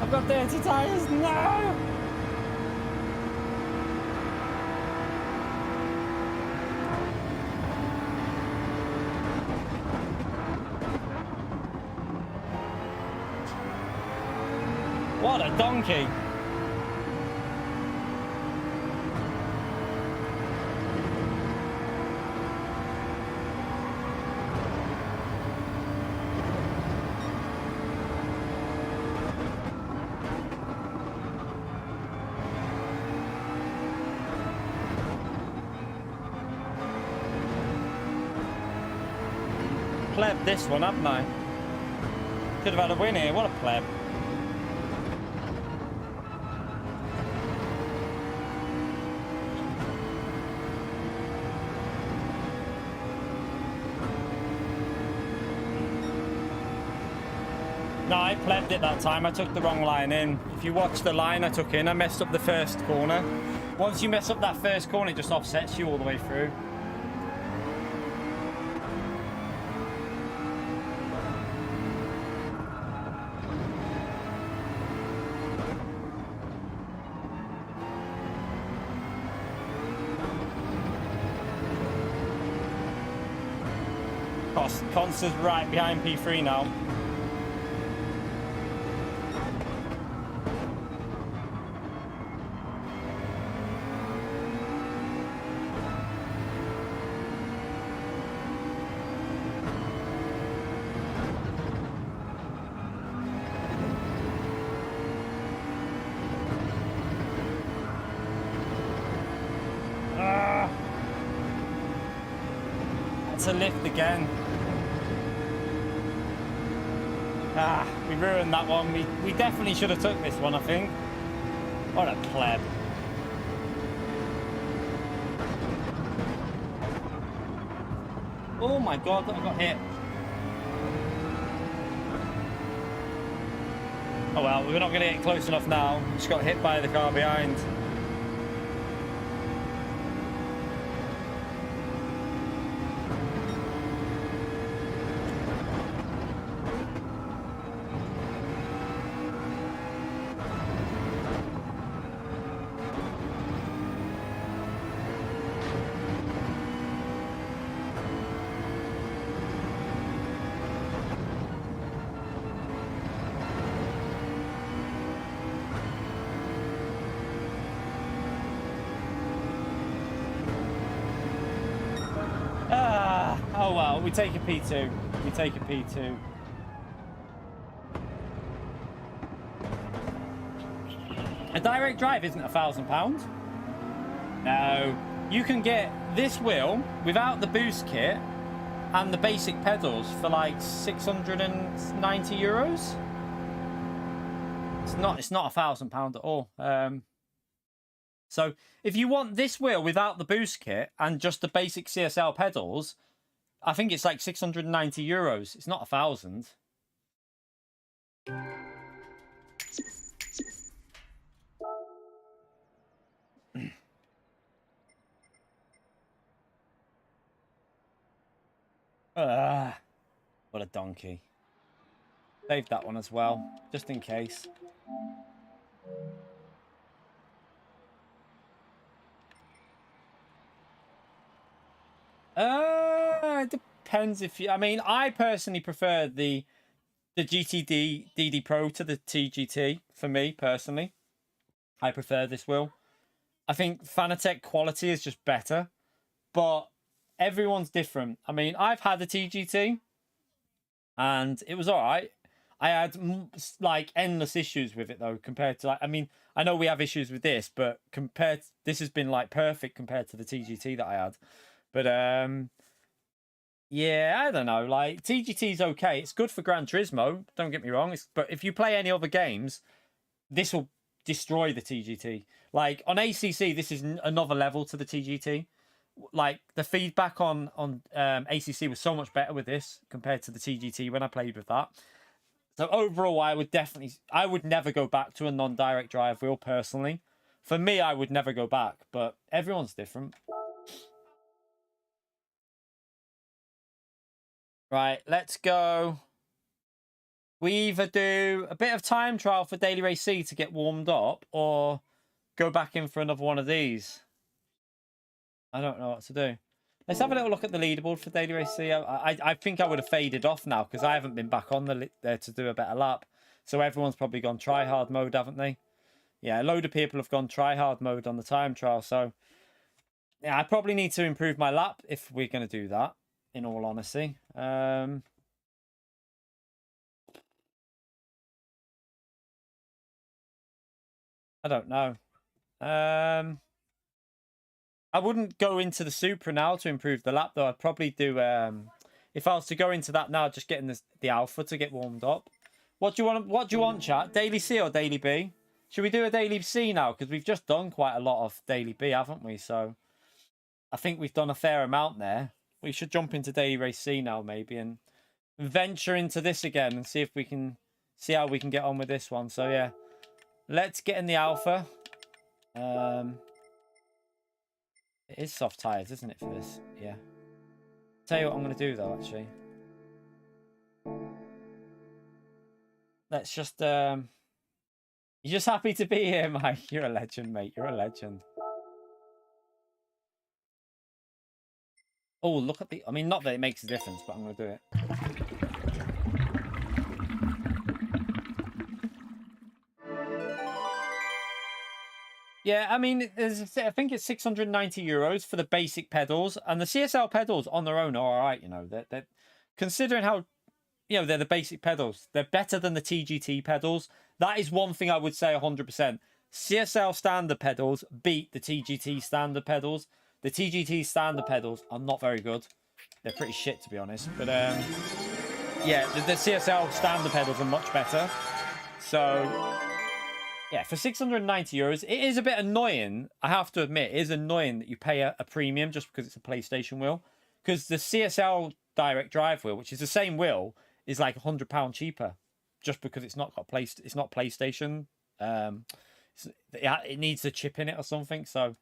I've got dirty tyres. No! What a donkey. Pleb this one, haven't I? Could have had a win here. What a pleb. No, I plebbed it that time. I took the wrong line in. If you watch the line I took in, I messed up the first corner. Once you mess up that first corner, it just offsets you all the way through. Conster's right behind P3 now. That's a lift again. Ah, we ruined that one. We definitely should have took this one, I think. What a pleb. Oh my god, I got hit. Oh well, we're not going to get close enough now. Just got hit by the car behind. Oh well, we take a P2. We take a P2. A direct drive isn't £1,000. No. You can get this wheel without the boost kit and the basic pedals for like €690. It's not £1,000 at all. So if you want this wheel without the boost kit and just the basic CSL pedals, I think it's like €690. It's not 1,000. What a donkey. Save that one as well, just in case. It depends if you... I mean, I personally prefer the GTD DD Pro to the TGT. For me, personally, I prefer this wheel. I think Fanatec quality is just better, but everyone's different. I mean, I've had the TGT, and it was all right. I had like endless issues with it though, compared to like, I mean, I know we have issues with this, but this has been like perfect compared to the TGT that I had. But yeah, I don't know. Like TGT's okay. It's good for Gran Turismo. Don't get me wrong. But if you play any other games, this will destroy the TGT. Like on ACC, this is another level to the TGT. like the feedback on ACC was so much better with this compared to the TGT when I played with that. So overall, I would never go back to a non-direct drive wheel personally. For me, I would never go back, but everyone's different. Right, let's go. We either do a bit of time trial for Daily Race C to get warmed up, or go back in for another one of these. I don't know what to do. Let's have a little look at the leaderboard for Daily Race C. I think I would have faded off now because I haven't been back on there to do a better lap. So everyone's probably gone try-hard mode, haven't they? Yeah, a load of people have gone try-hard mode on the time trial. So yeah, I probably need to improve my lap if we're going to do that, in all honesty. I don't know. I wouldn't go into the Supra now to improve the lap, though. I'd probably do, if I was to go into that now, just getting the Alpha to get warmed up. What do you want, chat? Daily C or Daily B? Should we do a Daily C now? Because we've just done quite a lot of Daily B, haven't we? So I think we've done a fair amount there. We should jump into Daily Race C now, maybe, and venture into this again and see if we can see how we can get on with this one. So yeah, let's get in the Alpha. It is soft tires, isn't it, for this? Yeah. Tell you what I'm going to do, though, actually. Let's just... You're just happy to be here, Mike. You're a legend, mate. You're a legend. Oh, look at the... I mean, not that it makes a difference, but I'm going to do it. Yeah, I mean, I think it's €690 for the basic pedals, and the CSL pedals on their own are all right. You know, they're considering how, you know, they're the basic pedals. They're better than the TGT pedals. That is one thing I would say 100%. CSL standard pedals beat the TGT standard pedals. The TGT standard pedals are not very good. They're pretty shit, to be honest. But yeah, the CSL standard pedals are much better. So. Yeah, for €690, it is a bit annoying. I have to admit, it is annoying that you pay a premium just because it's a PlayStation wheel. Because the CSL direct drive wheel, which is the same wheel, is like £100 cheaper, just because it's not PlayStation. It needs a chip in it or something. So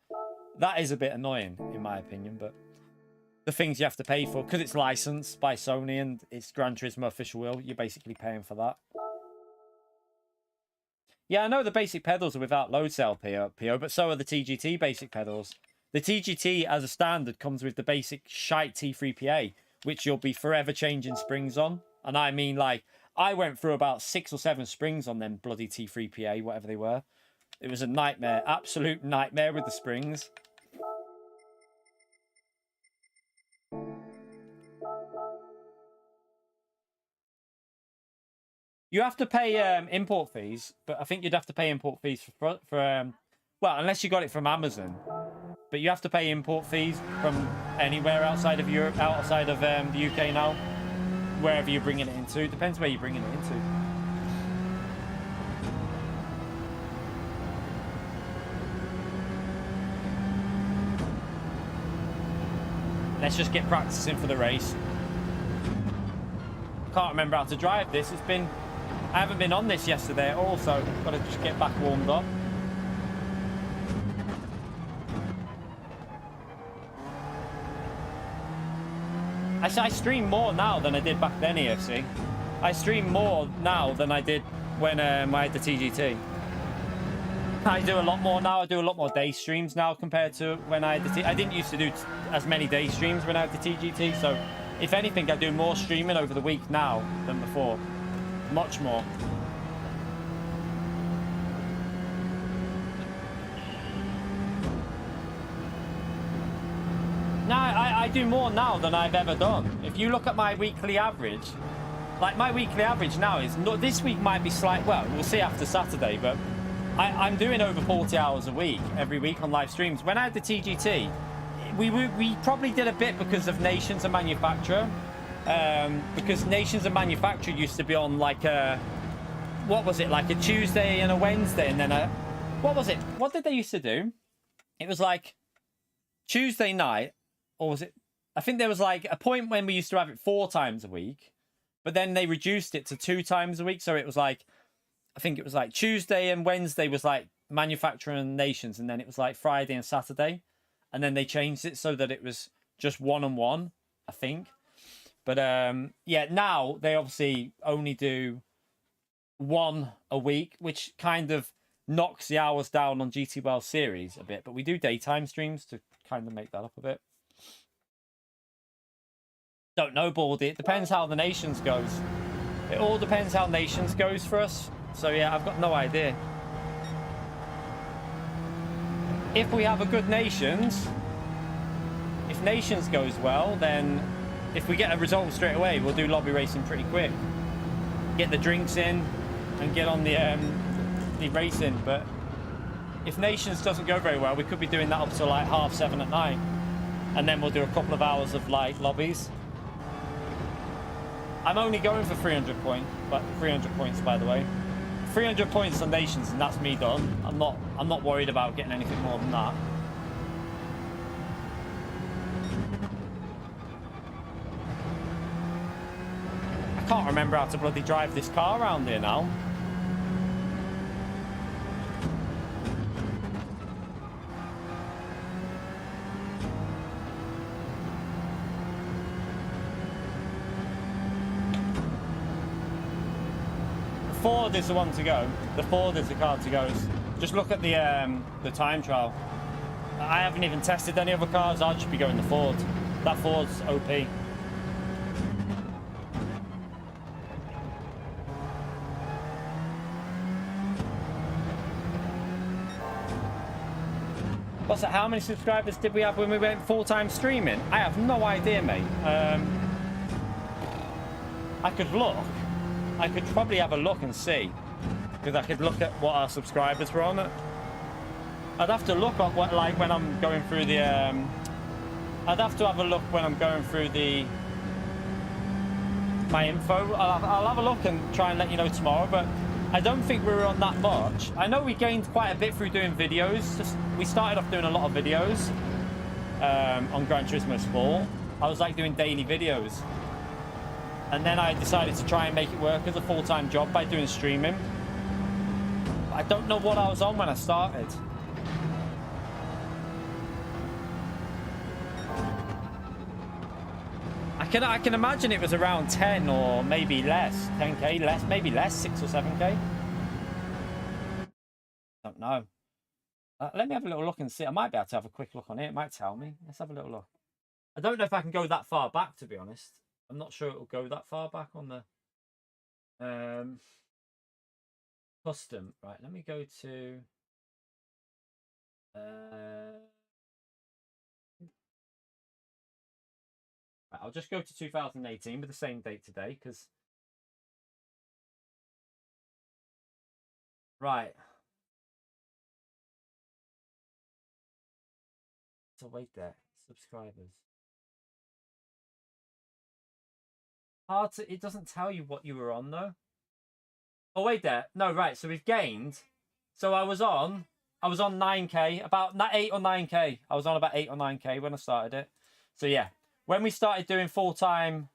that is a bit annoying, in my opinion. But the things you have to pay for, because it's licensed by Sony and it's Gran Turismo official wheel, you're basically paying for that. Yeah, I know the basic pedals are without load cell PO, but so are the TGT basic pedals. The TGT, as a standard, comes with the basic shite T3PA, which you'll be forever changing springs on. And I mean, like, I went through about 6 or 7 springs on them bloody T3PA, whatever they were. It was a nightmare, absolute nightmare with the springs. You have to pay import fees, but I think you'd have to pay import fees for well, unless you got it from Amazon. But you have to pay import fees from anywhere outside of Europe, outside of the UK now, wherever you're bringing it into. It depends where you're bringing it into. Let's just get practicing for the race. Can't remember how to drive this. I haven't been on this yesterday at all, so got to just get back warmed up. I stream more now than I did back then, EFC. I stream more now than I did when I had the TGT. I do a lot more now. I do a lot more day streams now compared to when I had the I didn't used to do as many day streams when I had the TGT, so if anything, I do more streaming over the week now than before. Much more. No, I do more now than I've ever done. If you look at my weekly average, like my weekly average now is, this week might be slight, well, we'll see after Saturday, but I'm doing over 40 hours a week, every week on live streams. When I had the TGT, we probably did a bit because of Nations and Manufacturer. Because Nations and Manufacturer used to be on like what was it, like a Tuesday and a Wednesday, and then what was it? What did they used to do? It was like Tuesday night, or was it? I think there was like a point when we used to have it 4 times a week, but then they reduced it to 2 times a week. So it was like, I think it was like Tuesday and Wednesday was like manufacturing nations, and then it was like Friday and Saturday, and then they changed it so that it was just 1-on-1, I think. But yeah, now they obviously only do 1 a week, which kind of knocks the hours down on GT World Series a bit. But we do daytime streams to kind of make that up a bit. Don't know, Baldy. It depends how the Nations goes. It all depends how Nations goes for us. So yeah, I've got no idea. If we have a good Nations, if Nations goes well, then if we get a result straight away, we'll do lobby racing pretty quick. Get the drinks in and get on the racing. But if Nations doesn't go very well, we could be doing that up to like 7:30 at night, and then we'll do a couple of hours of like lobbies. I'm only going for 300 points, by the way. 300 points on Nations, and that's me done. I'm not worried about getting anything more than that. I can't remember how to bloody drive this car around here now. Ford is the one to go. The Ford is the car to go. Just look at the time trial. I haven't even tested any other cars. I'll just be going the Ford. That Ford's OP. What's that? How many subscribers did we have when we went full-time streaming? I have no idea, mate. I could look. I could probably have a look and see, because I could look at what our subscribers were on it. I'd have to look at what, like, when I'm going through the I'd have to have a look when I'm going through my info. I'll have a look and try and let you know tomorrow, but I don't think we were on that much. I know we gained quite a bit through doing videos. We started off doing a lot of videos on Gran Turismo Sport. I was like doing daily videos. And then I decided to try and make it work as a full-time job by doing streaming. I don't know what I was on when I started. I can imagine it was around 10 or maybe less. 10k less, maybe less, 6 or 7k. Don't know. Let me have a little look and see. I might be able to have a quick look on it. It might tell me. Let's have a little look. I don't know if I can go that far back, to be honest. I'm not sure it'll go that far back on the custom. Right, let me go to right, I'll just go to 2018 with the same date today, because right. So wait there, subscribers. Hard to, it doesn't tell you what you were on though. Oh wait there, no, right, so we've gained. So I was on 9k, about 8 or 9k. I was on about 8 or 9k when I started it. So yeah, when we started doing full-time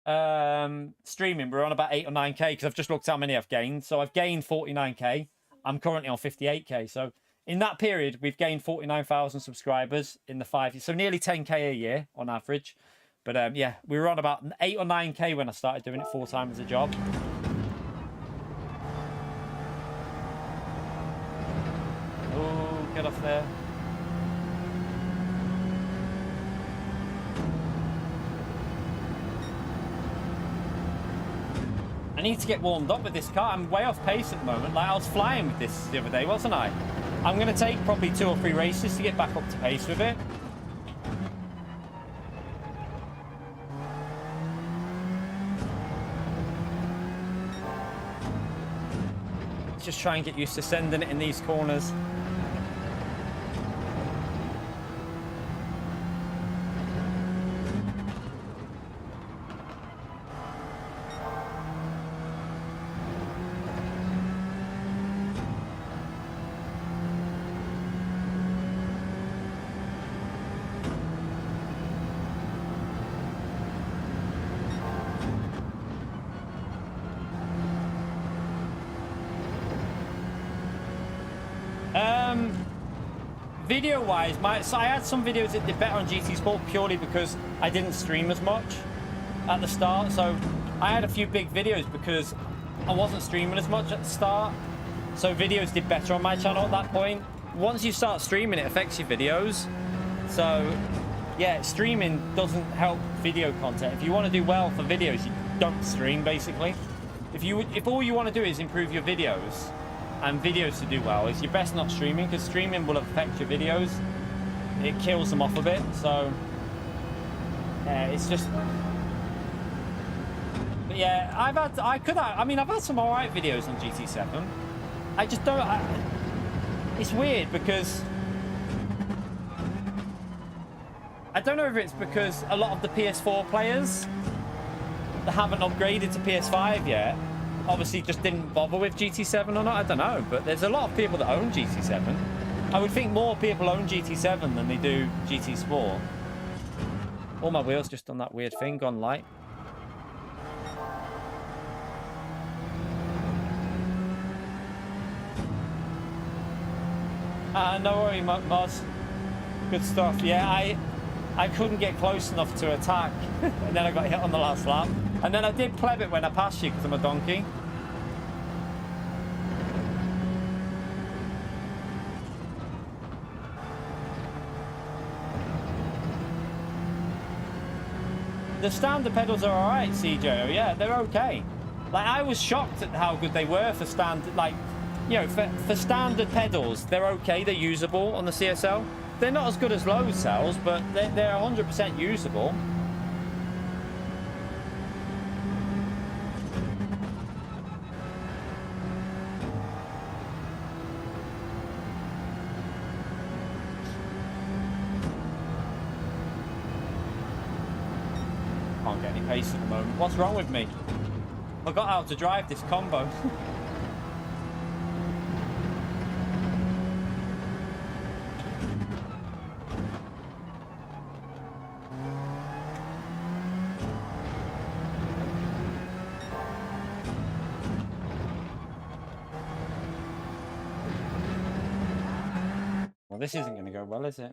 streaming, we were on about 8 or 9k, because I've just looked how many I've gained. So I've gained 49k. I'm currently on 58k. So in that period, we've gained 49,000 subscribers in the 5 years. So nearly 10k a year on average. But yeah, we were on about 8 or 9k when I started doing it full-time as a job. Oh, get off there. I need to get warmed up with this car. I'm way off pace at the moment. Like, I was flying with this the other day, wasn't I? I'm going to take probably 2 or 3 races to get back up to pace with it. Just try and get used to sending it in these corners. video wise, so I had some videos that did better on GT Sport purely because I didn't stream as much at the start. So I had a few big videos because I wasn't streaming as much at the start. So videos did better on my channel at that point. Once you start streaming, it affects your videos. So yeah, streaming doesn't help video content. If you want to do well for videos, you don't stream basically. If all you want to do is improve your videos and videos to do well, it's your best not streaming, because streaming will affect your videos. It kills them off a bit. So yeah, it's just. But yeah, I've had some alright videos on GT7. I just don't. It's weird because I don't know if it's because a lot of the PS4 players that haven't upgraded to PS5 yet obviously just didn't bother with GT7 or not. I don't know, but there's a lot of people that own GT7. I would think more people own GT7 than they do GT Sport. All my wheels just done that weird thing, gone light. No worry, Moz. Good stuff. Yeah, I couldn't get close enough to attack, and then I got hit on the last lap. And then I did pleb it when I passed you because I'm a donkey. The standard pedals are alright, CJ. Yeah, they're okay. Like, I was shocked at how good they were for standard, like, you know, for standard pedals, they're okay, they're usable on the CSL. They're not as good as load cells, but they're 100% usable. Can't get any pace at the moment. What's wrong with me? I forgot how to drive this combo. Well, this isn't going to go well, is it?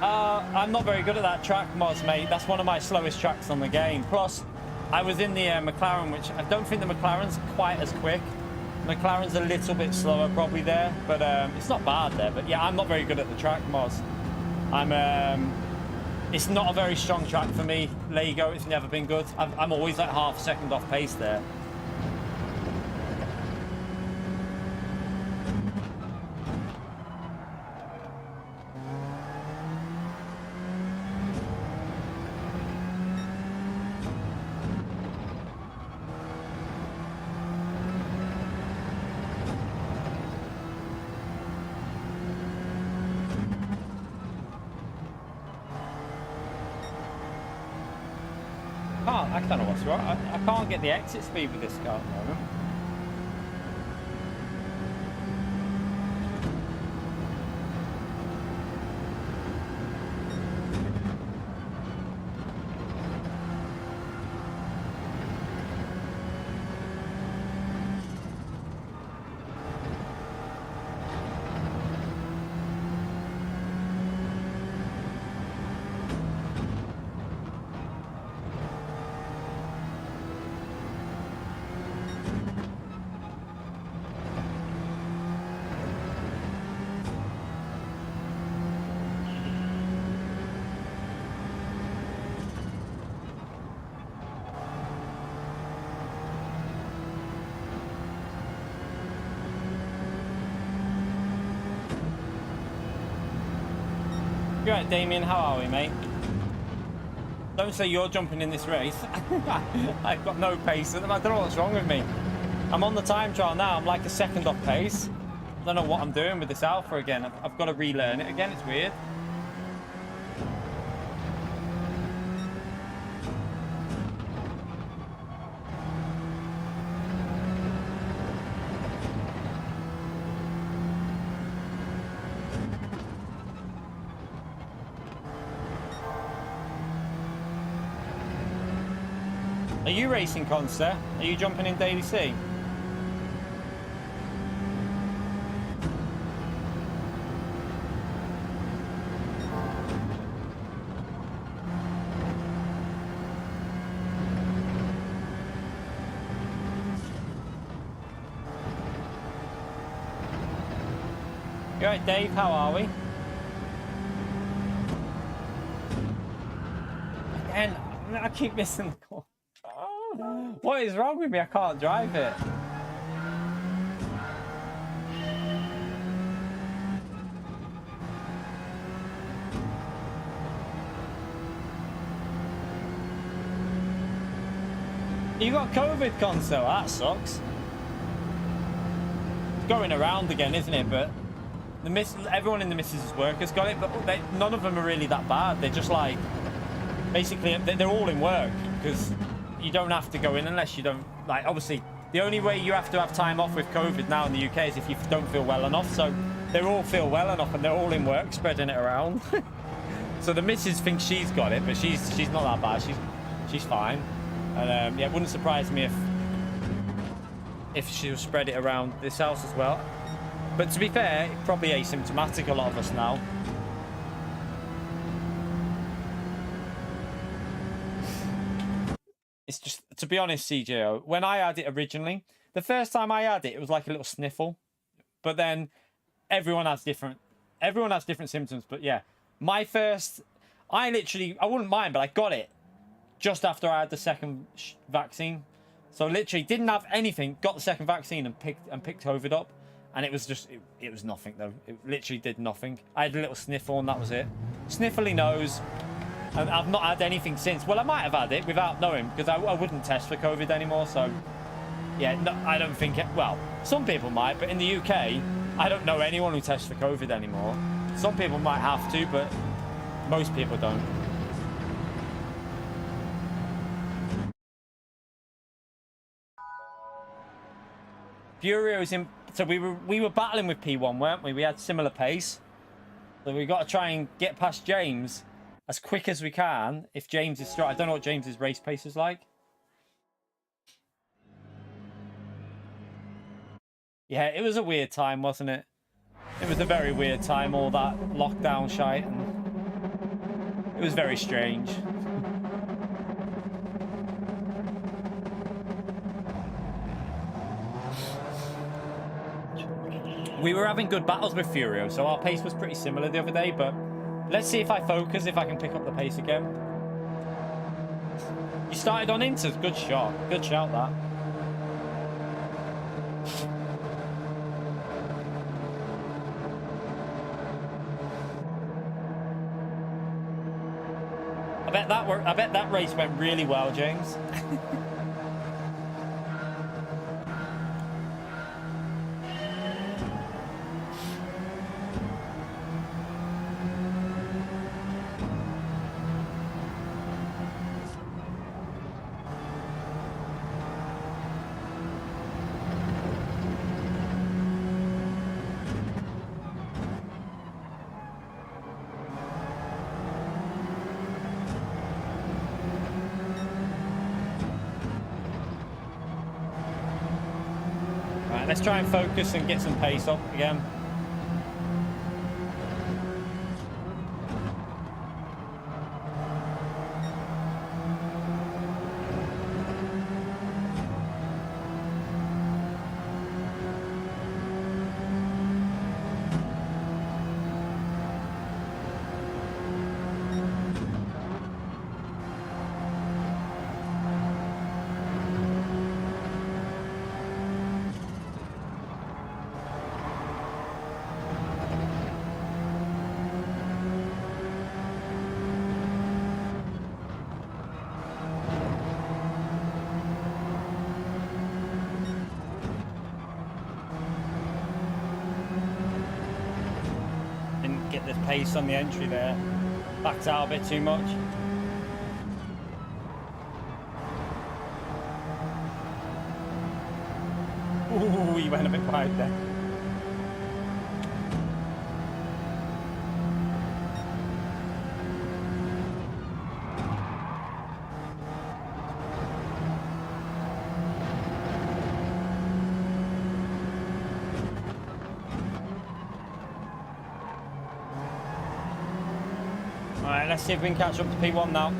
I'm not very good at that track, Moz, mate. That's one of my slowest tracks on the game. Plus, I was in the McLaren, which I don't think the McLaren's quite as quick. McLaren's a little bit slower probably there, but it's not bad there. But yeah, I'm not very good at the track, Moz. It's not a very strong track for me. Lego, it's never been good. I'm always like half a second off pace there. I don't know what's wrong. I can't get the exit speed with this car at the moment. You right, Damien? How are we, mate? Don't say you're jumping in this race. I've got no pace. I don't know what's wrong with me. I'm on the time trial now. I'm like a second off pace. I don't know what I'm doing with this alpha again. I've got to relearn it again. It's weird. Are you racing, Corsair? Are you jumping in Daily C? You alright, Dave? How are we? Again, I keep missing the call. Oh, what is wrong with me? I can't drive it. You got COVID, Conso. That sucks. It's going around again, isn't it? But everyone in the missus' work has got it, but none of them are really that bad. They're just like, basically, they're all in work because you don't have to go in unless you don't, like, obviously, the only way you have to have time off with COVID now in the UK is if you don't feel well enough. So they all feel well enough and they're all in work, spreading it around. So the missus thinks she's got it, but she's not that bad. She's fine. And yeah, it wouldn't surprise me if she'll spread it around this house as well. But to be fair, probably asymptomatic, a lot of us now. It's just, to be honest, CJO, when I had it originally, the first time I had it, it was like a little sniffle. But then everyone has different symptoms. But yeah, my first, I wouldn't mind, but I got it just after I had the second vaccine. So literally didn't have anything, got the second vaccine and picked COVID up. And it was just, it was nothing though. It literally did nothing. I had a little sniffle and that was it. Sniffly nose. And I've not had anything since. Well, I might have had it without knowing because I wouldn't test for COVID anymore. So yeah, no, I don't think it, well, some people might, but in the UK, I don't know anyone who tests for COVID anymore. Some people might have to, but most people don't. Furio's in, so we were battling with P1, weren't we? We had similar pace. So we got to try and get past James as quick as we can. If James is strong, I don't know what James's race pace is like. Yeah, it was a weird time, wasn't it? It was a very weird time, all that lockdown shite, and it was very strange. We were having good battles with Furio, so our pace was pretty similar the other day, but let's see if I focus, if I can pick up the pace again. You started on Inters, good shot. Good shout, that. I bet that race went really well, James. Let's try and focus and get some pace up again. Pace on the entry there, backed out a bit too much. Ooh, he went a bit wide there. Let's see if we can catch up to P1 now.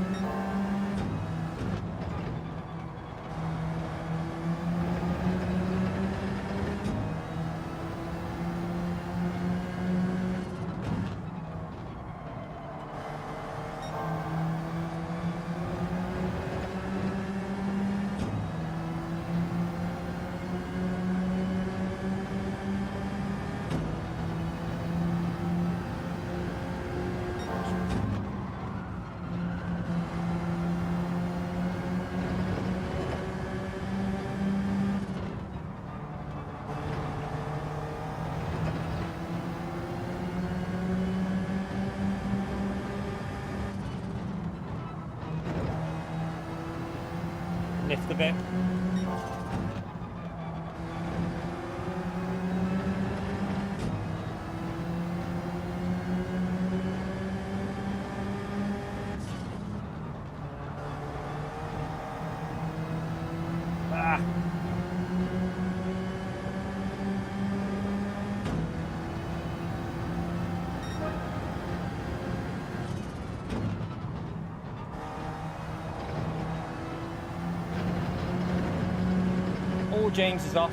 lift a bit. Ah. All James is off.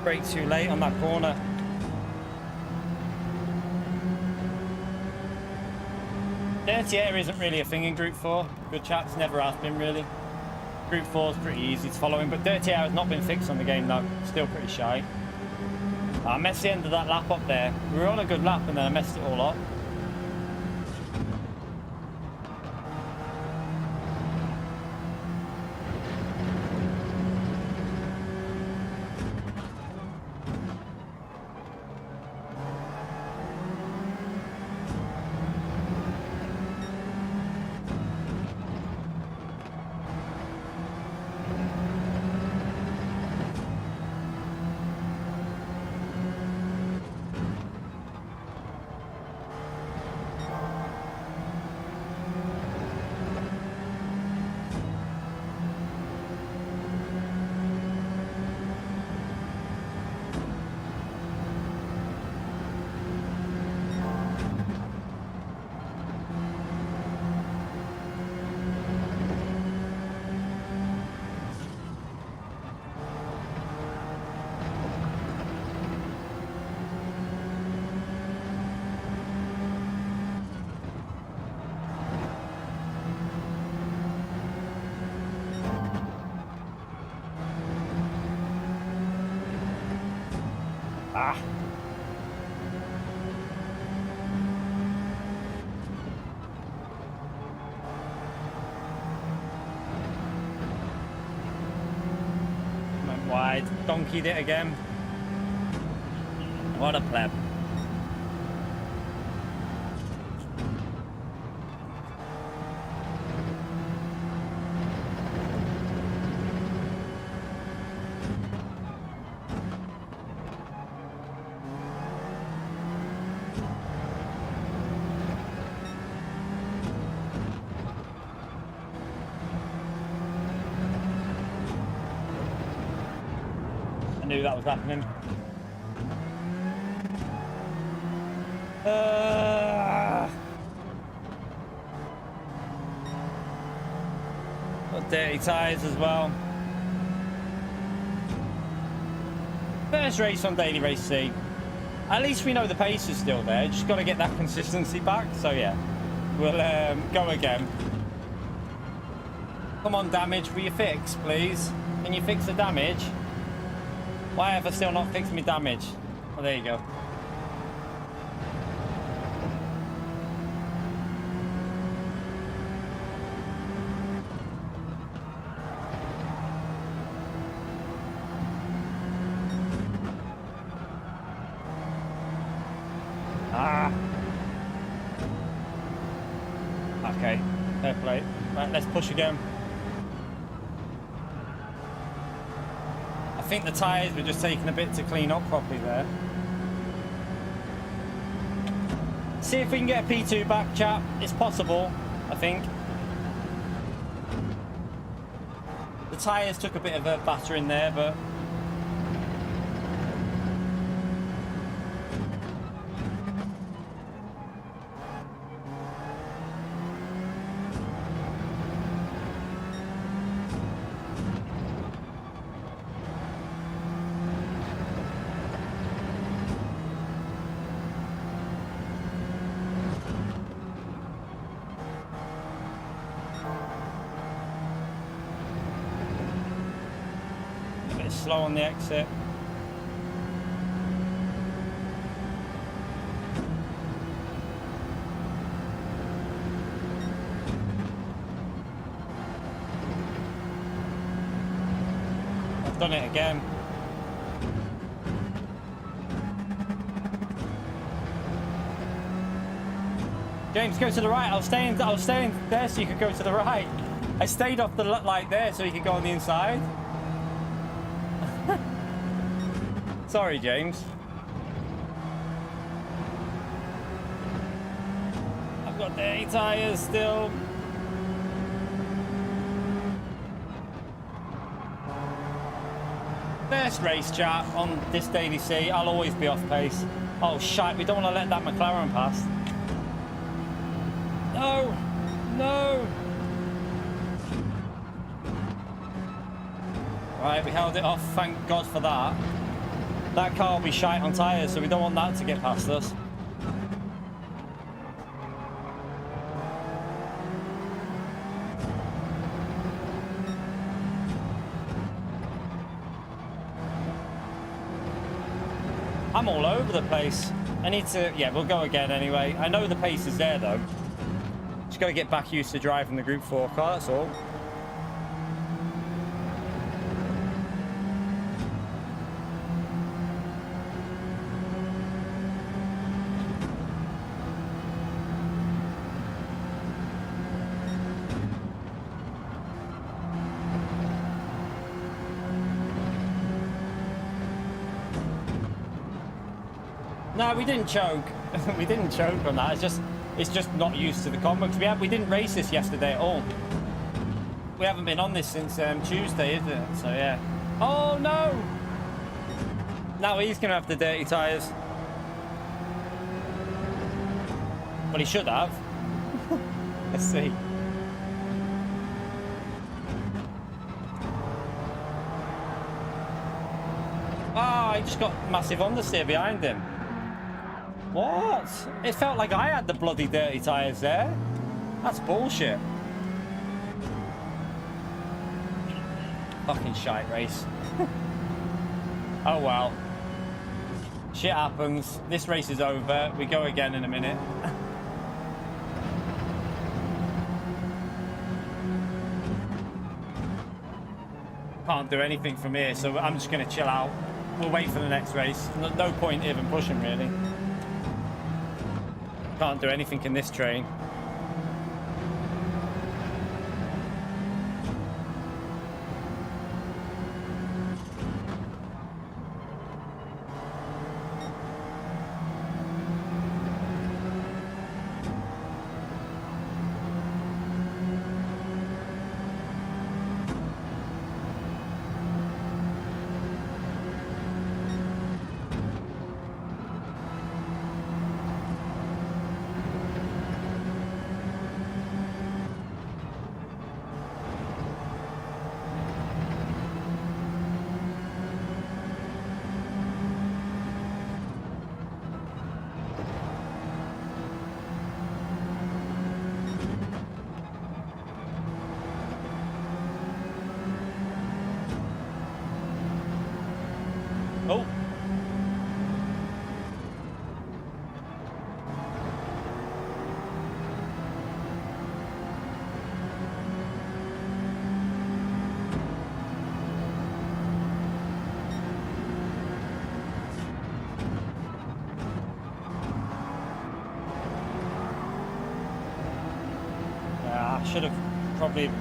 Brake too late on that corner. Dirty air isn't really a thing in Group 4. Good chaps, never has been really. Group 4 is pretty easy to follow in, but dirty air has not been fixed on the game though. Still pretty shy. I messed the end of that lap up there. We were on a good lap and then I messed it all up. Ah. Went wide, donkeyed it again. What a pleb. Knew that was happening. Got dirty tyres as well. First race on Daily Race C. At least we know the pace is still there. Just got to get that consistency back. So yeah, we'll go again. Come on, damage. Will you fix, please? Can you fix the damage? Why have I still not fixed me damage? Oh, there you go. Ah. Okay, fair play. Right, let's push again. I think the tyres were just taking a bit to clean up properly there. See if we can get a P2 back, chat. It's possible, I think. The tyres took a bit of a battering there, but slow on the exit. I've done it again. James, go to the right. I was staying there so you could go to the right. I stayed off the light there so you could go on the inside. Sorry, James. I've got dirty tyres still. First race, chat, on this Daily C. I'll always be off pace. Oh, shite, we don't want to let that McLaren pass. No! No! Right, we held it off. Thank God for that. That car will be shite on tyres, so we don't want that to get past us. I'm all over the place. I need to... Yeah, we'll go again anyway. I know the pace is there, though. Just got to get back used to driving the Group 4 car, that's all. No, we didn't choke. We didn't choke on that. It's just not used to the combo. Because we didn't race this yesterday at all. We haven't been on this since Tuesday, is it? So yeah. Oh no! Now he's gonna have the dirty tyres. But he should have. Let's see. Ah, he just got massive understeer behind him. What? It felt like I had the bloody dirty tyres there. That's bullshit. Fucking shite race. Oh well. Shit happens. This race is over. We go again in a minute. Can't do anything from here, so I'm just going to chill out. We'll wait for the next race. No point even pushing, really. Can't do anything in this train. Oh. Yeah, I should have probably...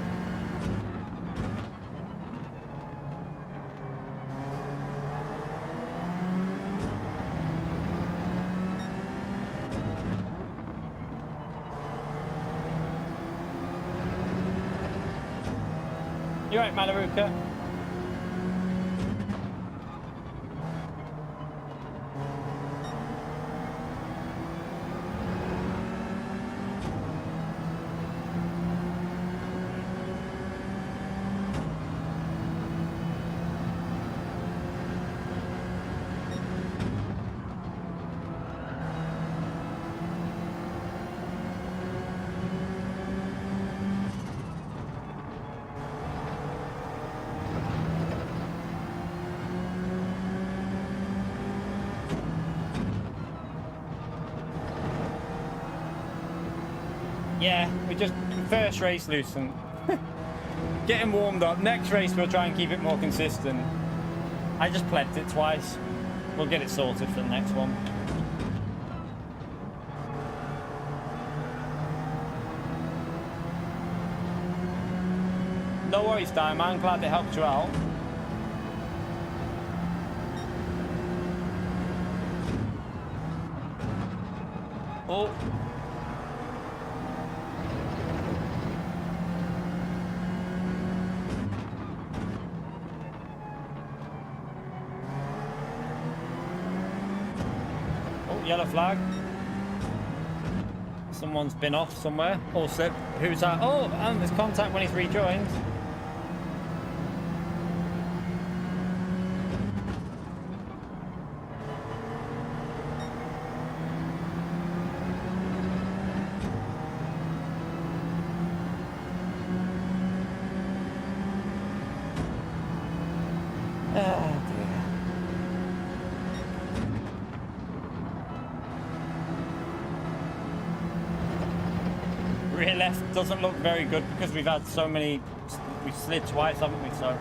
You right, Malaruka? Yeah, we just first race loosened. Getting warmed up. Next race we'll try and keep it more consistent. I just plebbed it twice. We'll get it sorted for the next one. No worries, Diamond. I'm glad it helped you out. Oh. Yellow flag. Someone's been off somewhere. Also, who's that? Oh, and there's contact when he's rejoined. Rear left doesn't look very good because we've had so many, we've slid twice, haven't we? So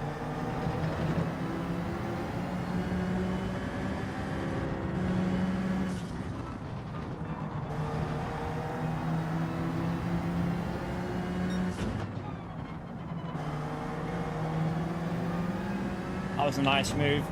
that was a nice move.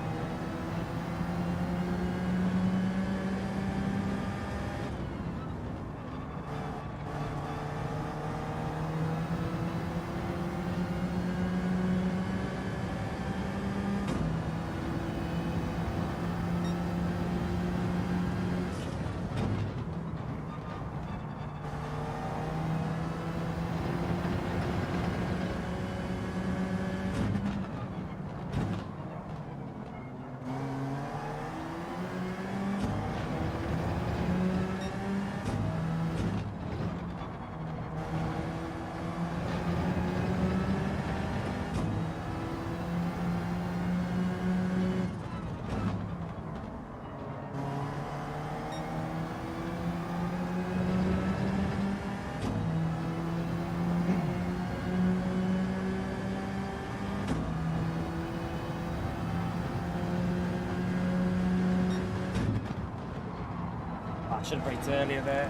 Should have braked earlier there.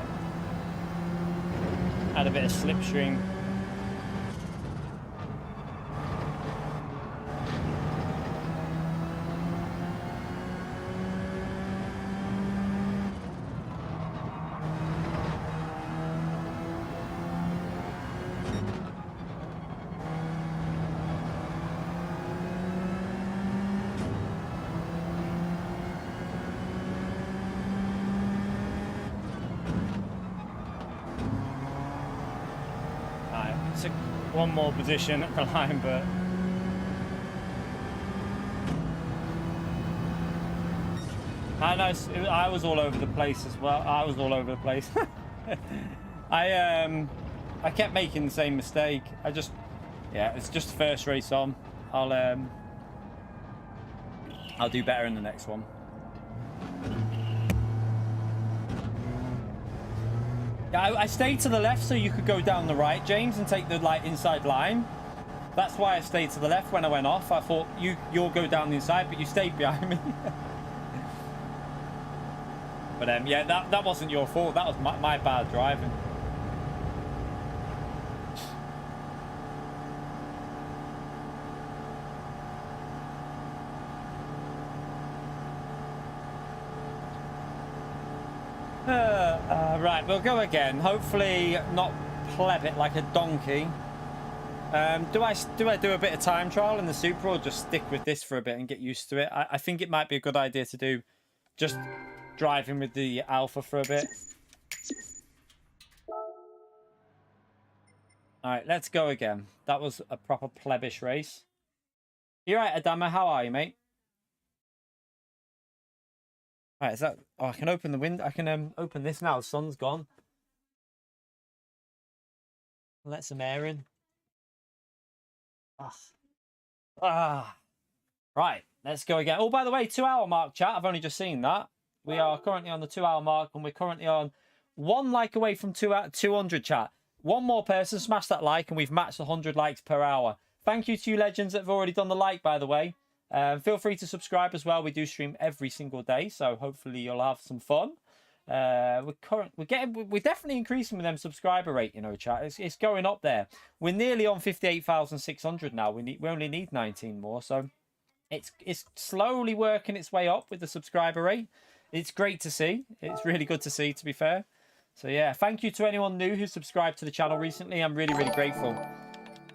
Had a bit of slipstream. One more position at the line, but I was all over the place as well. I was all over the place. I kept making the same mistake. Yeah, it's just the first race on. I'll do better in the next one. I stayed to the left so you could go down the right, James, and take the inside line. That's why I stayed to the left when I went off. I thought you'll go down the inside, but you stayed behind me. But yeah, that wasn't your fault. That was my bad driving. Right, we'll go again. Hopefully not pleb it like a donkey. Do I do a bit of time trial in the Super or just stick with this for a bit and get used to it? I think it might be a good idea to do just driving with the Alpha for a bit. All right, let's go again. That was a proper plebish race. You're right, Adama. How are you, mate? All right, is that... Oh, I can open the window. I can open this now. The sun's gone. Let some air in. Right, let's go again. Oh, by the way, 2-hour mark, chat. I've only just seen that. We are currently on the 2-hour mark, and we're currently on 1 like away from 200, chat. One more person, smash that like, and we've matched 100 likes per hour. Thank you to you legends that have already done the like, by the way. Feel free to subscribe as well. We do stream every single day, so hopefully you'll have some fun. We're definitely increasing with them subscriber rate, you know, chat. It's going up there. We're nearly on 58,600 now. We only need 19 more, so it's slowly working its way up with the subscriber rate. It's great to see. It's really good to see, to be fair. So yeah, thank you to anyone new who subscribed to the channel recently. I'm really, really grateful.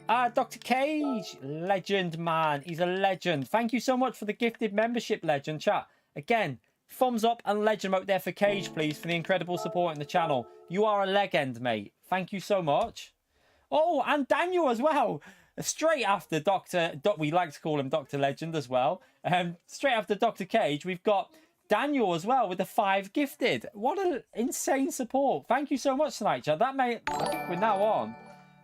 Dr. Cage, legend, man. He's a legend. Thank you so much for the gifted membership, legend, chat. Again, thumbs up and legend mode there for Cage, please, for the incredible support in the channel. You are a legend, mate. Thank you so much. Oh, and Daniel as well. Straight after we like to call him Dr. Legend as well. Straight after Dr. Cage, we've got Daniel as well with the 5 gifted. What an insane support. Thank you so much tonight, chat. I think we're now on.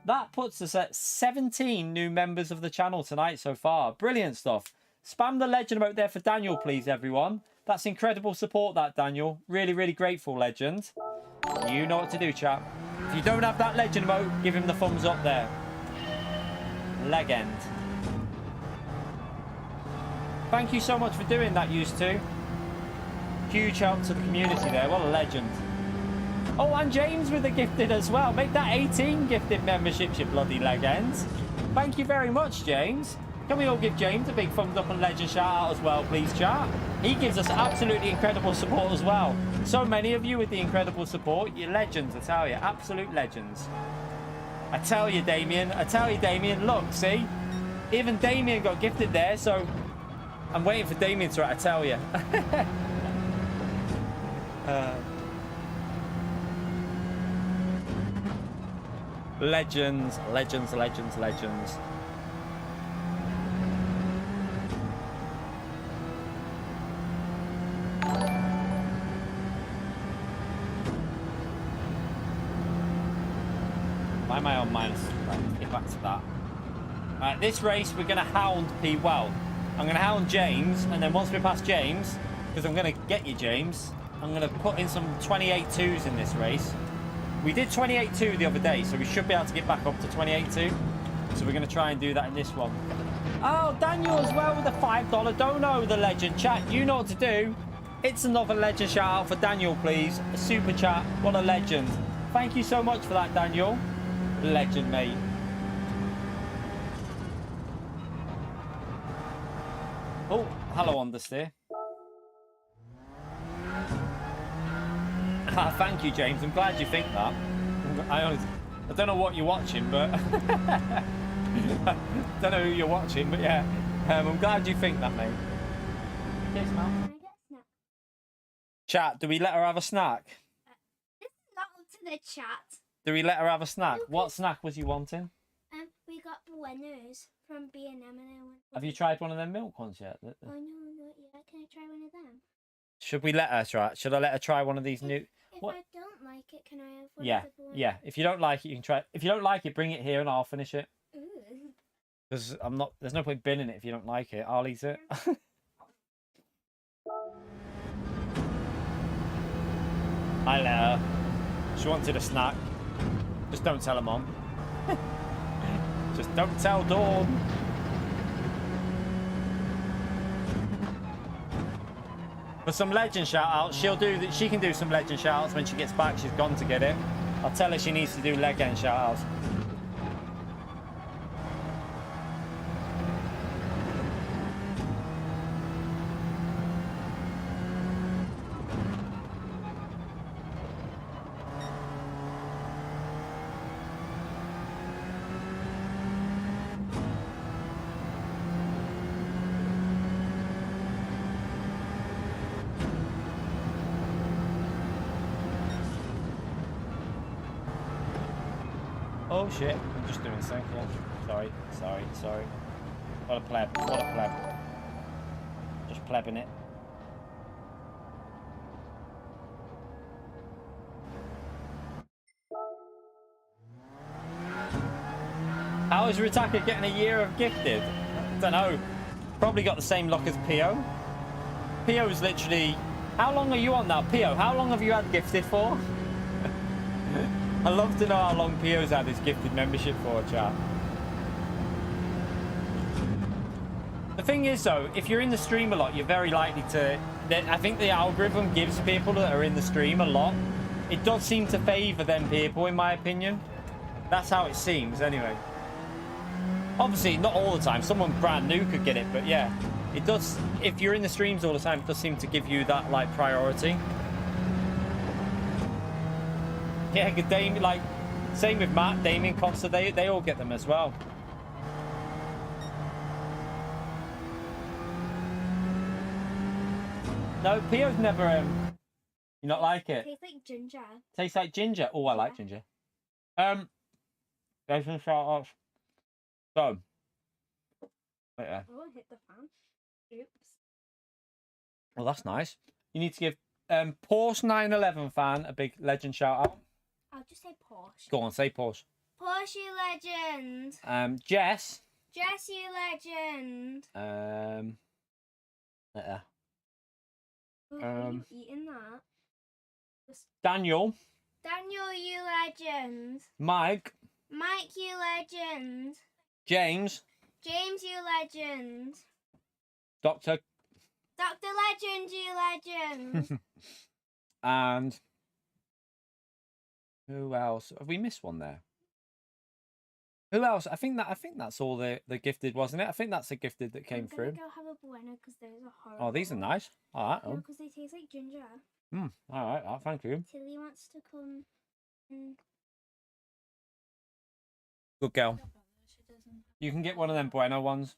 That puts us at 17 new members of the channel tonight so far. Brilliant stuff. Spam the legend emote there for Daniel, please, everyone. That's incredible support, that, Daniel. Really, really grateful, legend. You know what to do, chat. If you don't have that legend emote, give him the thumbs up there. Legend. Thank you so much for doing that, used to. Huge help to the community there. What a legend. Oh, and James with the gifted as well. Make that 18 gifted memberships, you bloody legends. Thank you very much, James. Can we all give James a big thumbs up and legend shout out as well, please, chat? He gives us absolutely incredible support as well. So many of you with the incredible support. You're legends, I tell you. Absolute legends. I tell you, Damien. Look, see? Even Damien got gifted there, so I'm waiting for Damien to, I tell you. Legends. Why am I on minus? Right, let's get back to that. Alright, this race we're going to hound P. Well, I'm going to hound James, and then once we pass James, because I'm going to get you, James, I'm going to put in some 28.2s in this race. We did 28.2 the other day, so we should be able to get back up to 28.2. So we're going to try and do that in this one. Oh, Daniel as well with the $5 dono, the legend. Chat, you know what to do. It's another legend shout out for Daniel, please. A super chat. What a legend. Thank you so much for that, Daniel. Legend, mate. Oh, hello, Understeer. Thank you, James. I'm glad you think that. I don't know what you're watching, but I don't know who you're watching, but yeah, I'm glad you think that, mate. Yes, Mal. Can I get a snack? Chat, do we let her have a snack? This is not up to the chat. Do we let her have a snack? What snack was you wanting? We got Buenos from B&M and I went. Have you tried one of them milk ones yet? Oh no, not yet. Can I try one of them? Should we let her try? Should I let her try one of these new? If I don't like it, can I have one Yeah, of the Buenos? yeah. If you don't like it, you can try. If you don't like it, bring it here and I'll finish it. Ooh. Because I'm not. There's no point binning it if you don't like it. I'll eat it. I let her. She wanted a snack. Just don't tell her mom. Just don't tell Dawn. For some legend shout outs, she can do some legend shout outs when she gets back. She's gone to get it. I'll tell her she needs to do legend shout outs. Oh shit, I'm just doing sync, yeah. Sorry. What a pleb. Just plebbing it. How is Ritaka getting a year of gifted? I don't know. Probably got the same luck as Pio. Pio's literally... How long are you on now, Pio? How long have you had gifted for? I'd love to know how long Pio's had his gifted membership for, chat. The thing is, though, if you're in the stream a lot, you're very likely to... I think the algorithm gives people that are in the stream a lot. It does seem to favour them people, in my opinion. That's how it seems, anyway. Obviously, not all the time. Someone brand new could get it, but yeah. It does... If you're in the streams all the time, it does seem to give you that, like, priority. Yeah, because Damien, like... Same with Matt, Damien, Costa, they all get them as well. No, Pio's never, you not like it? Tastes like ginger. Tastes like ginger. Oh, I like ginger. There's some shout outs. So, wait there. Oh, hit the fan. Oops. Well, that's nice. You need to give Porsche 911 fan a big legend shout out. I'll just say Porsche. Go on, say Porsche. Porsche, you legend. Jess. Jess, you legend. There. Oh, how are you eating that? Daniel. Daniel, you legend. Mike. Mike, you legend. James. James, you legend. Doctor. Dr. Legend, you legend. And who else? Have we missed one there? Who else? I think that's all the gifted, wasn't it? I think that's the gifted that came through. I'm gonna go have a bueno because those are horrible. Oh, these are nice. All right. No, because they taste like ginger. All right. Oh, thank you. Tilly wants to come. Good girl. You can get one of them bueno ones.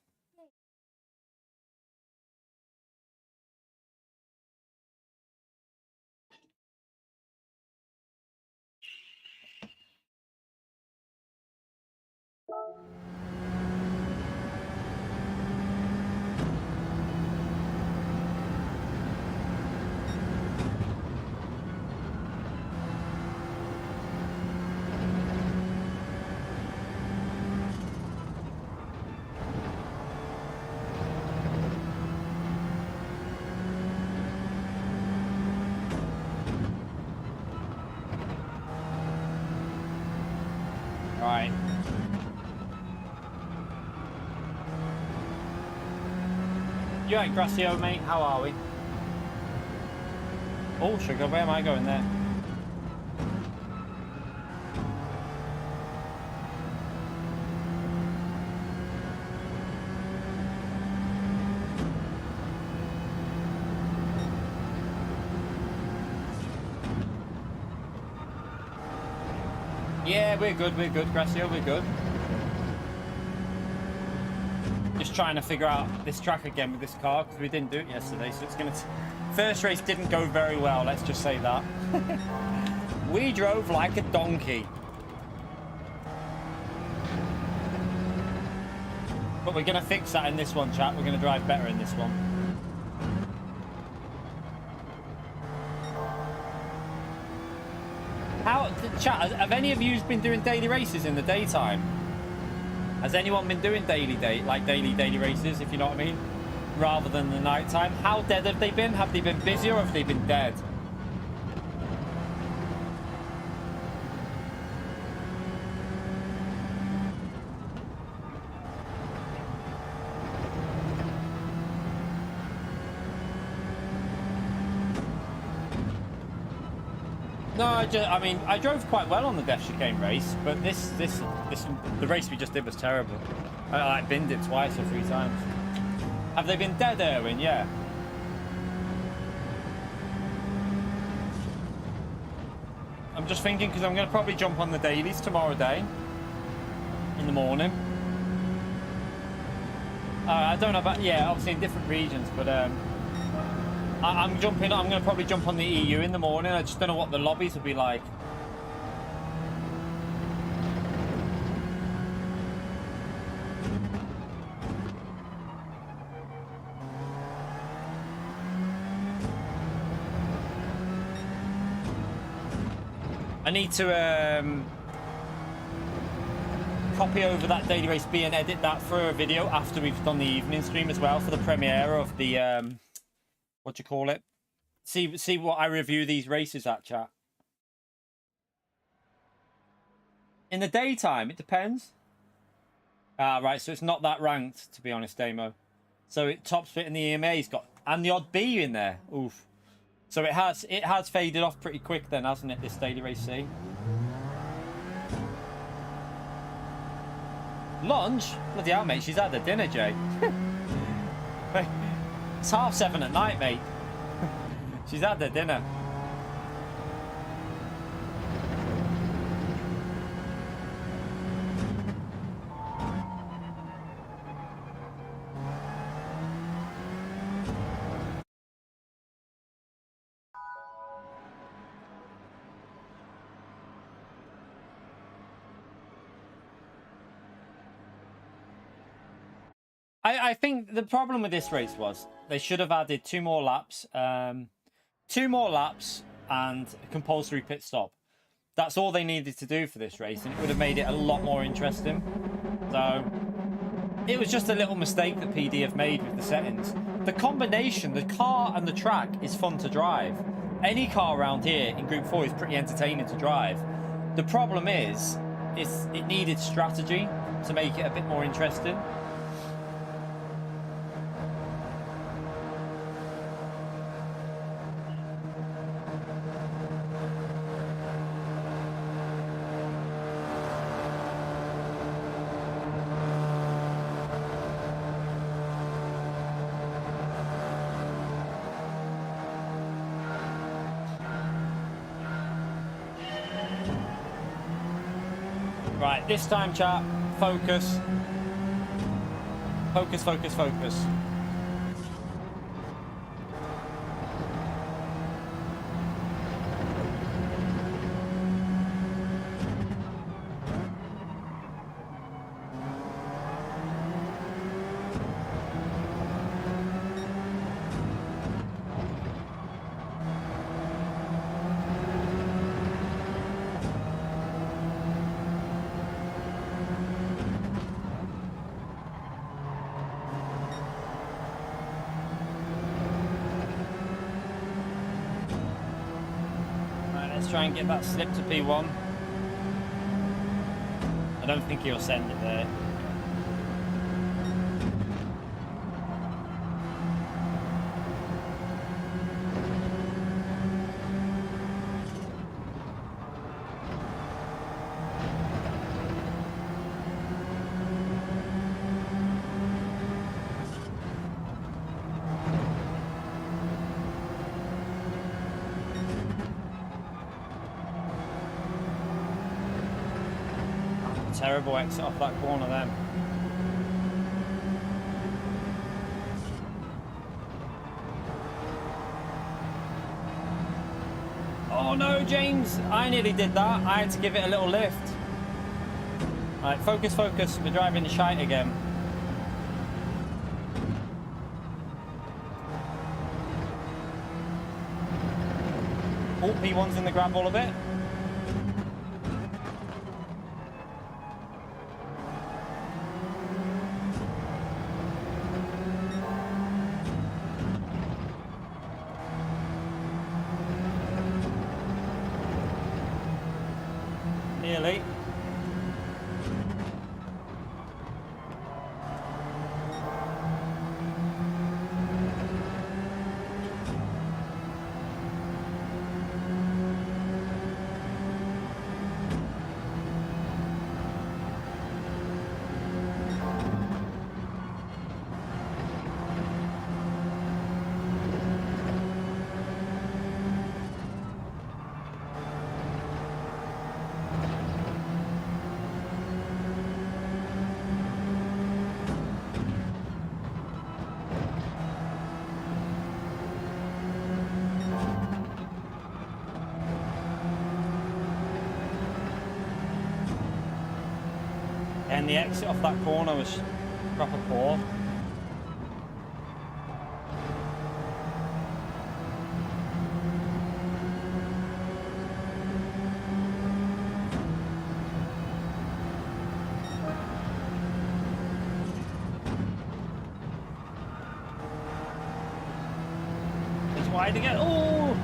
Right. You right, Gracio, mate? How are we? Oh, sugar, where am I going there? Yeah, we're good, Gracio, we're good. Just trying to figure out this track again with this car, because we didn't do it yesterday, so it's going to... First race didn't go very well, let's just say that. We drove like a donkey. But we're going to fix that in this one, chat. We're going to drive better in this one. How, chat, have any of you been doing daily races in the daytime? Has anyone been doing daily races, if you know what I mean? Rather than the night time? How dead have they been? Have they been busy or have they been dead? No, I mean, I drove quite well on the Death Chicane race, but the race we just did was terrible. I binned it twice or 3 times. Have they been dead, Erwin? Yeah. I'm just thinking because I'm going to probably jump on the dailies tomorrow day in the morning. I don't know about, yeah, obviously in different regions, but I'm going to probably jump on the EU in the morning. I just don't know what the lobbies will be like. I need to copy over that Daily Race B and edit that for a video after we've done the evening stream as well for the premiere of the what do you call it? See what I review these races at, chat. In the daytime, it depends. Ah, right, so it's not that ranked, to be honest, Damo. So it top split in the EMA's got, and the odd B in there. Oof. So it has faded off pretty quick then, hasn't it, this Daily Race C? Lunch? Bloody hell, mate, she's had her dinner, Jay. It's 7:30 at night, mate. She's had her dinner. I think the problem with this race was they should have added 2 more laps. 2 more laps and a compulsory pit stop. That's all they needed to do for this race, and it would have made it a lot more interesting. So it was just a little mistake that PD have made with the settings. The combination, the car and the track, is fun to drive. Any car around here in Group 4 is pretty entertaining to drive. The problem is it needed strategy to make it a bit more interesting. Right, this time, chat, focus. Focus, focus, focus. Try and get that slip to P1. I don't think he'll send it there. Terrible exit off that corner then. Oh no, James! I nearly did that. I had to give it a little lift. Alright, focus, focus. We're driving the shite again. Oh, P1's in the grab all a bit. Nearly. And the exit off that corner was proper poor. wide again. Oh!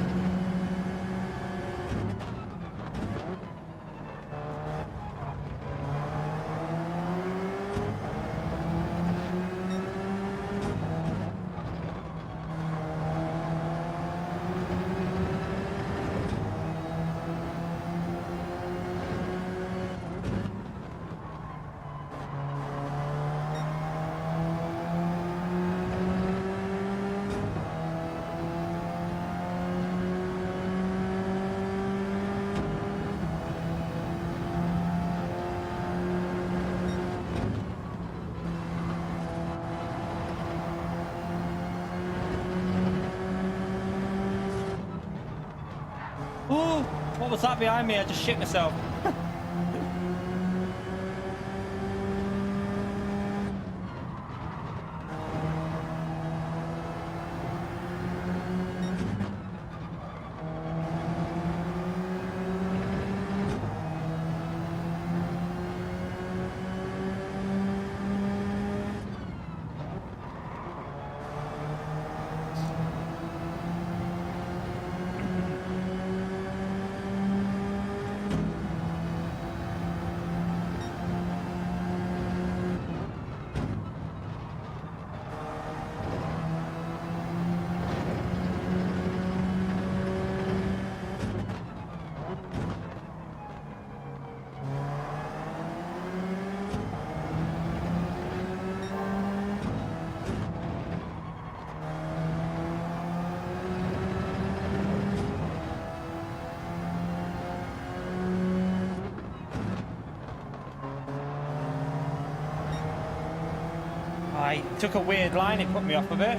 Oh, what was that behind me? I just shit myself. I took a weird line, it put me off of it.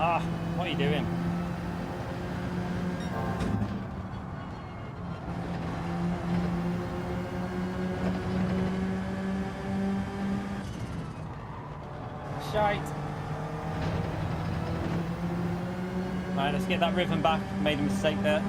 Ah, what are you doing? Shite. Right, let's get that ribbon back. Made a mistake there.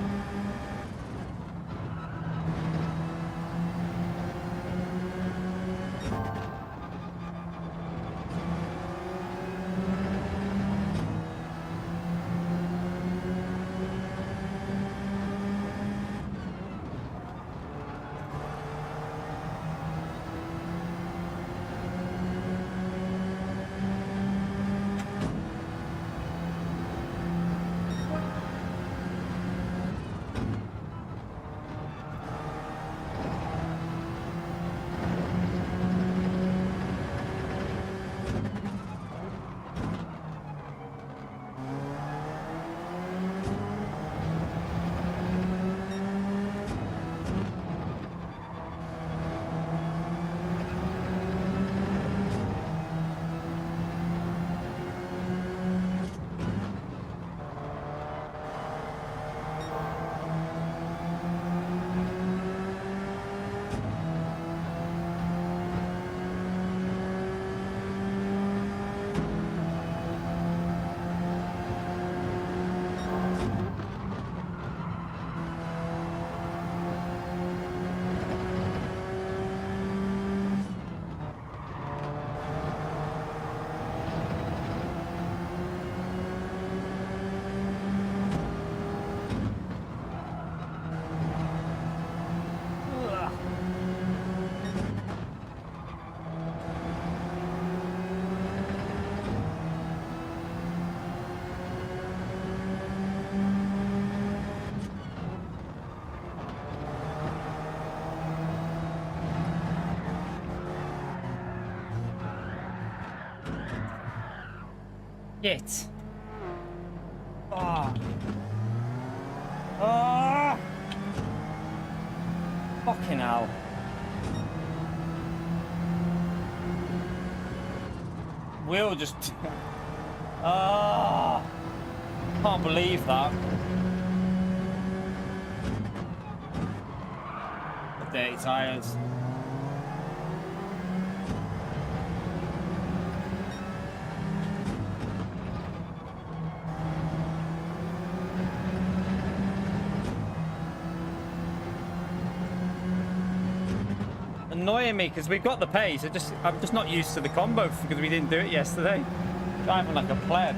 Shit. Ah. Ah. Fucking hell. Wheel just... Ah. Can't believe that. Dirty tires. Annoying me because we've got the pace. I'm just not used to the combo because we didn't do it yesterday. Driving like a pleb.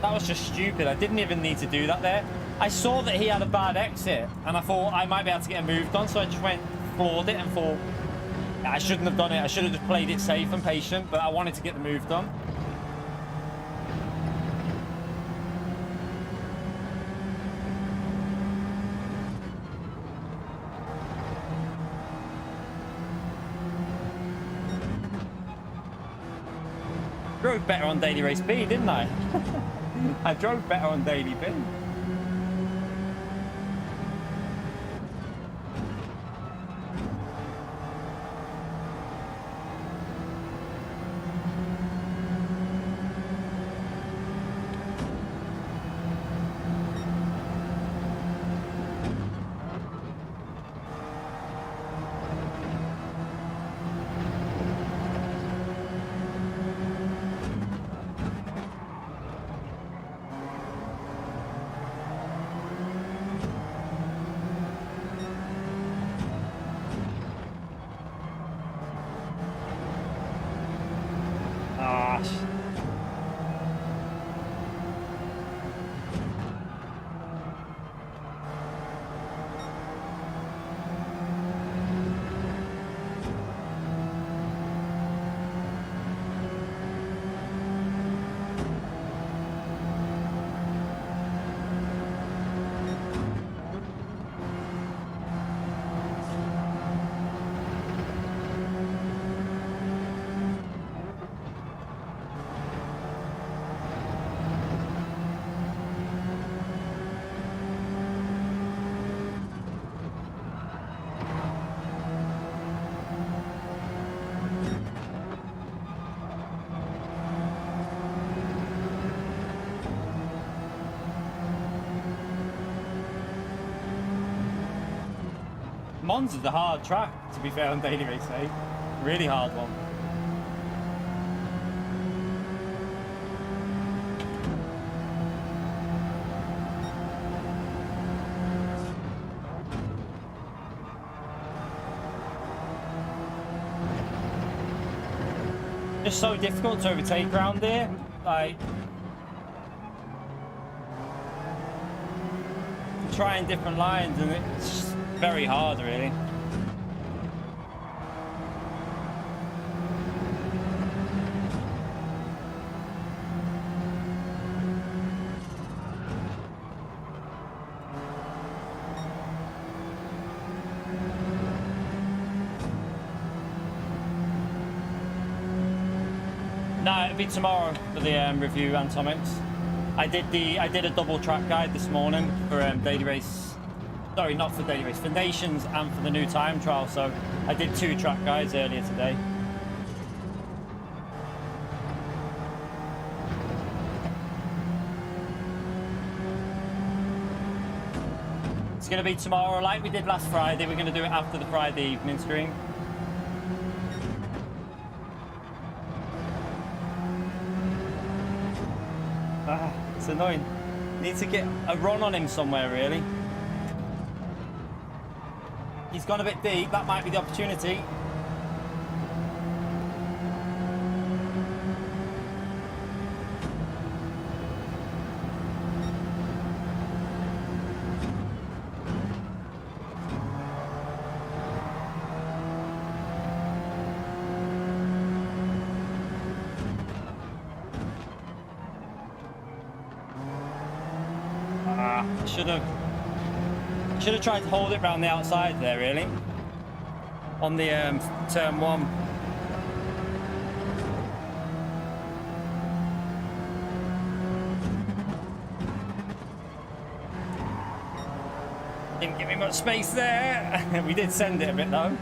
That was just stupid. I didn't even need to do that there. I saw that he had a bad exit and I thought I might be able to get a move done, so I just went, floored it and thought, I shouldn't have done it. I should have just played it safe and patient, but I wanted to get the move done. Drove better on Daily Race B, didn't I? I drove better on Daily B. Monza's a hard track, to be fair, on Daily Race, eh? Really hard one. Just so difficult to overtake around here. Like, trying different lines, and it's just very hard, really. No, it'll be tomorrow for the review, Antomics. I did a double track guide this morning for Daily Race. Sorry, not for Daily Race, for Nations and for the new time trial. So I did 2 track guides earlier today. It's going to be tomorrow, like we did last Friday. We're going to do it after the Friday evening stream. It's annoying. Need to get a run on him somewhere, really. He's gone a bit deep. That might be the opportunity. Should have tried to hold it round the outside there, really. on the turn 1. Didn't give me much space there. We did send it a bit though.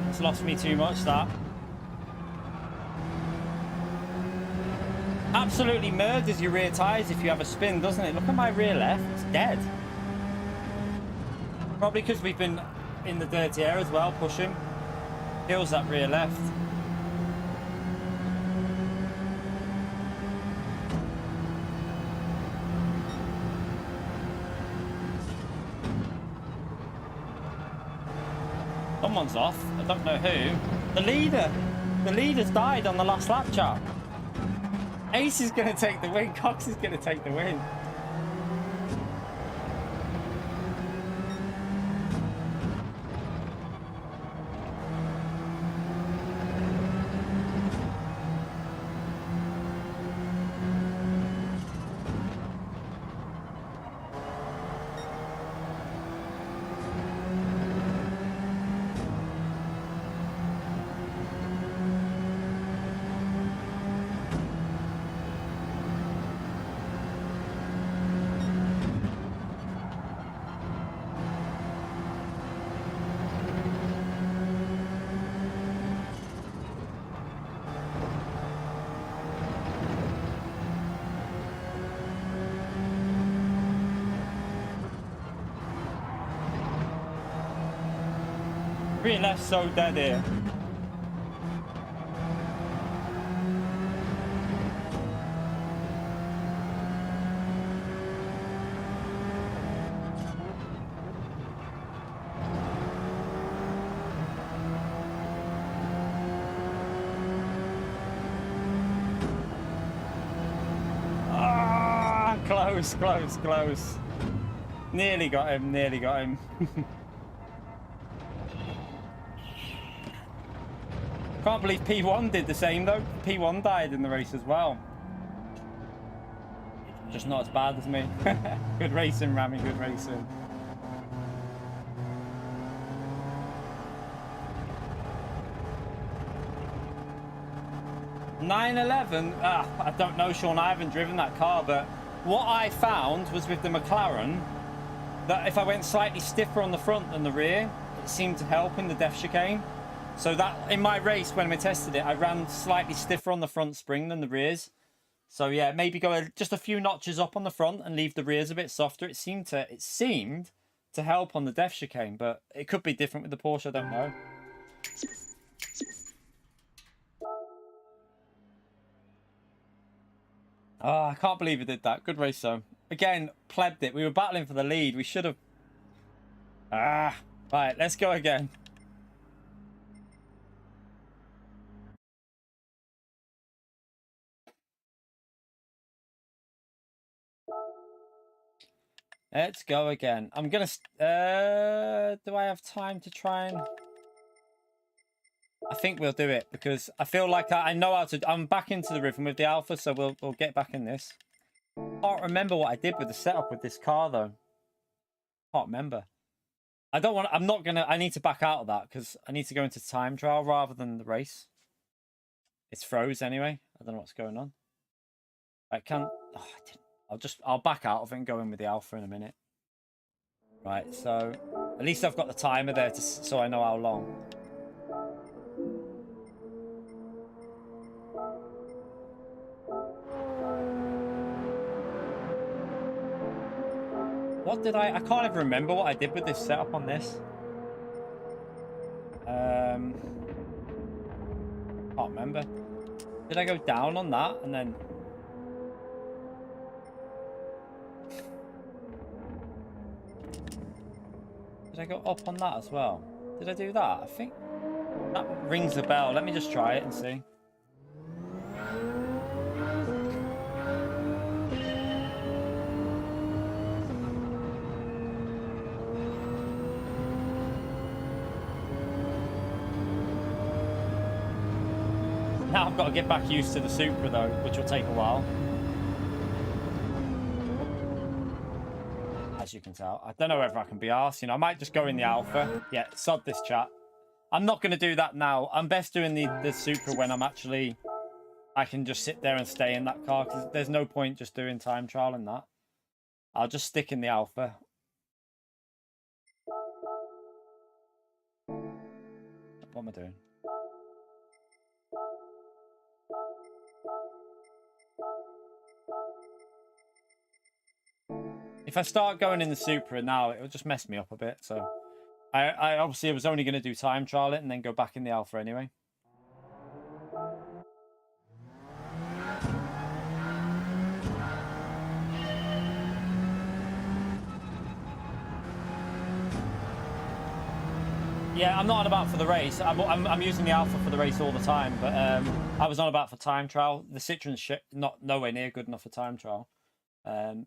It's lost me too much, that. Absolutely murders your rear tyres if you have a spin, doesn't it? Look at my rear left. It's dead. Probably because we've been in the dirty air as well, pushing. Kills that rear left. Someone's off. I don't know who. The leader. The leader's died on the last lap, chap. Ace is going to take the win. Cox is going to take the win. Rear left so dead here. Ah, close, close, close. Nearly got him, nearly got him. Can't believe P1 did the same though. P1 died in the race as well. Just not as bad as me. Good racing, Rami, good racing. (911). I don't know, Sean. I haven't driven that car, but what I found was with the McLaren that if I went slightly stiffer on the front than the rear, it seemed to help in the depth chicane. So that in my race when we tested it, I ran slightly stiffer on the front spring than the rears. So yeah, maybe go just a few notches up on the front and leave the rears a bit softer. It seemed to help on the depth chicane, but it could be different with the Porsche. I don't know. Oh, I can't believe it did that. Good race though. Again, plebbed it. We were battling for the lead. We should have. Right, let's go again. Let's go again. I'm gonna. Do I have time to try and? I think we'll do it because I feel like I know how to. I'm back into the rhythm with the Alpha, so we'll get back in this. Can't remember what I did with the setup with this car though. Can't remember. I don't want. I'm not gonna. I need to back out of that because I need to go into time trial rather than the race. It's froze anyway. I don't know what's going on. I can't. Oh, I didn't. I'll back out of it and go in with the Alpha in a minute. Right, so at least I've got the timer there so I know how long. What did I can't even remember what I did with this setup on this. Can't remember. Did I go down on that and then... Did I go up on that as well? Did I do that? I think that rings a bell. Let me just try it and see. Now I've got to get back used to the Supra though, which will take a while. As you can tell, I don't know whether I can be arsed. You know, I might just go in the Alpha. Yeah, sod this chat. I'm not going to do that now. I'm best doing the Supra when I'm actually... I can just sit there and stay in that car, because there's no point just doing time trial in that. I'll just stick in the Alpha. What am I doing? If I start going in the Supra now, it'll just mess me up a bit. So I obviously was only going to do time trial it and then go back in the Alpha anyway. Yeah, I'm not on about for the race. I'm using the Alpha for the race all the time, but I was on about for time trial. The Citroen's not nowhere near good enough for time trial.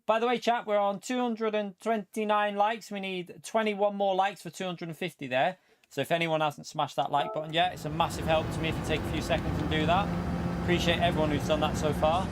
By the way, chat, we're on 229 likes. We need 21 more likes for 250 there. So if anyone hasn't smashed that like button yet, it's a massive help to me if you take a few seconds and do that. Appreciate everyone who's done that so far.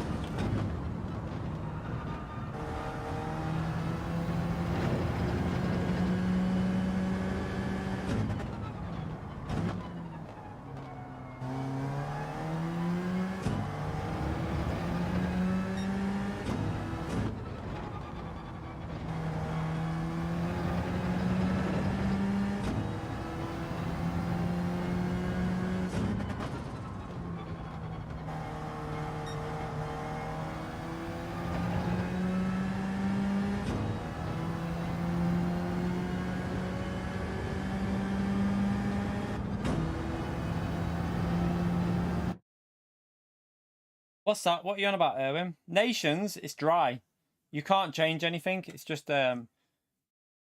What's that? What are you on about, Erwin? Nations, it's dry. You can't change anything. It's just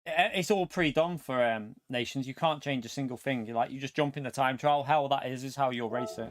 it's all pre-done for Nations. You can't change a single thing. You just jump in the time trial. How that is how you'll race it.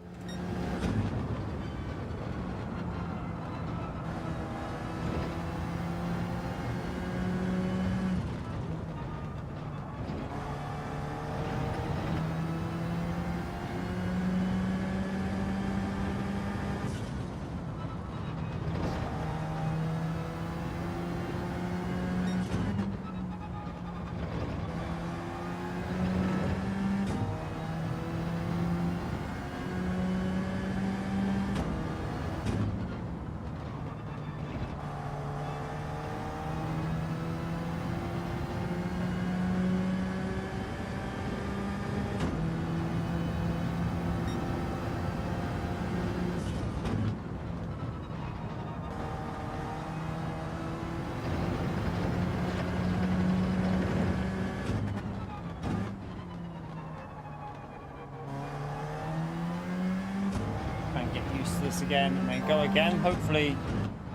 Again and then go again. Hopefully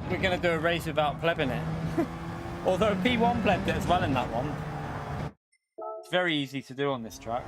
we're going to do a race without plebbing it. Although P1 plebbed it as well in that one. It's very easy to do on this track.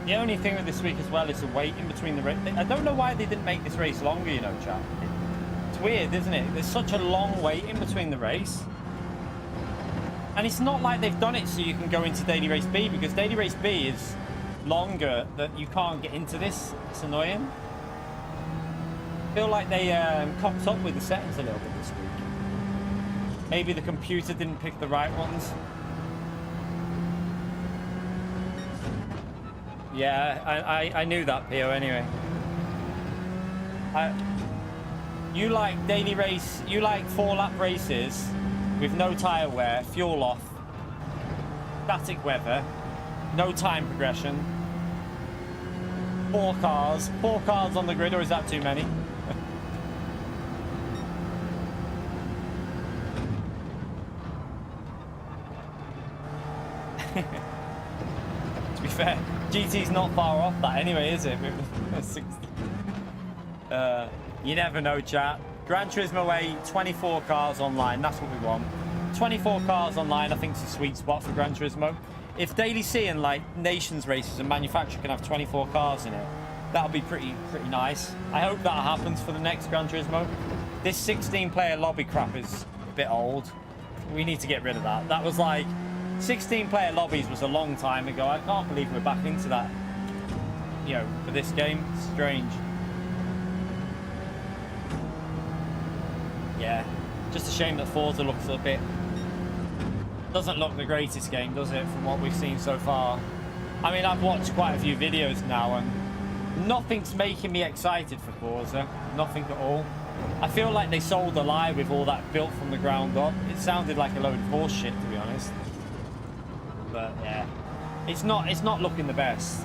The only thing with this week as well is the wait in between the race. I don't know why they didn't make this race longer, you know, chat. It's weird, isn't it? There's such a long wait in between the race. And it's not like they've done it so you can go into Daily Race B, because Daily Race B is longer, that you can't get into this. It's annoying. I feel like they cocked up with the settings a little bit this week. Maybe the computer didn't pick the right ones. Yeah, I knew that, Pio, anyway. You like daily race, you like 4-lap races with no tyre wear, fuel off, static weather, no time progression, 4 cars on the grid, or is that too many? To be fair, GT's not far off that anyway, is it? You never know, chat. Gran Turismo way, 24 cars online, that's what we want. 24 cars online, I think, is a sweet spot for Gran Turismo. If Daily C and like Nations races and manufacturer can have 24 cars in it, that'll be pretty nice. I hope that happens for the next Gran Turismo. This 16-player lobby crap is a bit old. We need to get rid of that. That was like 16-player lobbies was a long time ago. I can't believe we're back into that, you know, for this game. Strange. Yeah, just a shame that Forza looks a bit... Doesn't look the greatest game, does it, from what we've seen so far? I mean, I've watched quite a few videos now, and nothing's making me excited for Forza. Nothing at all. I feel like they sold a lie with all that built from the ground up. It sounded like a load of horse shit, to be honest. But yeah, it's not looking the best.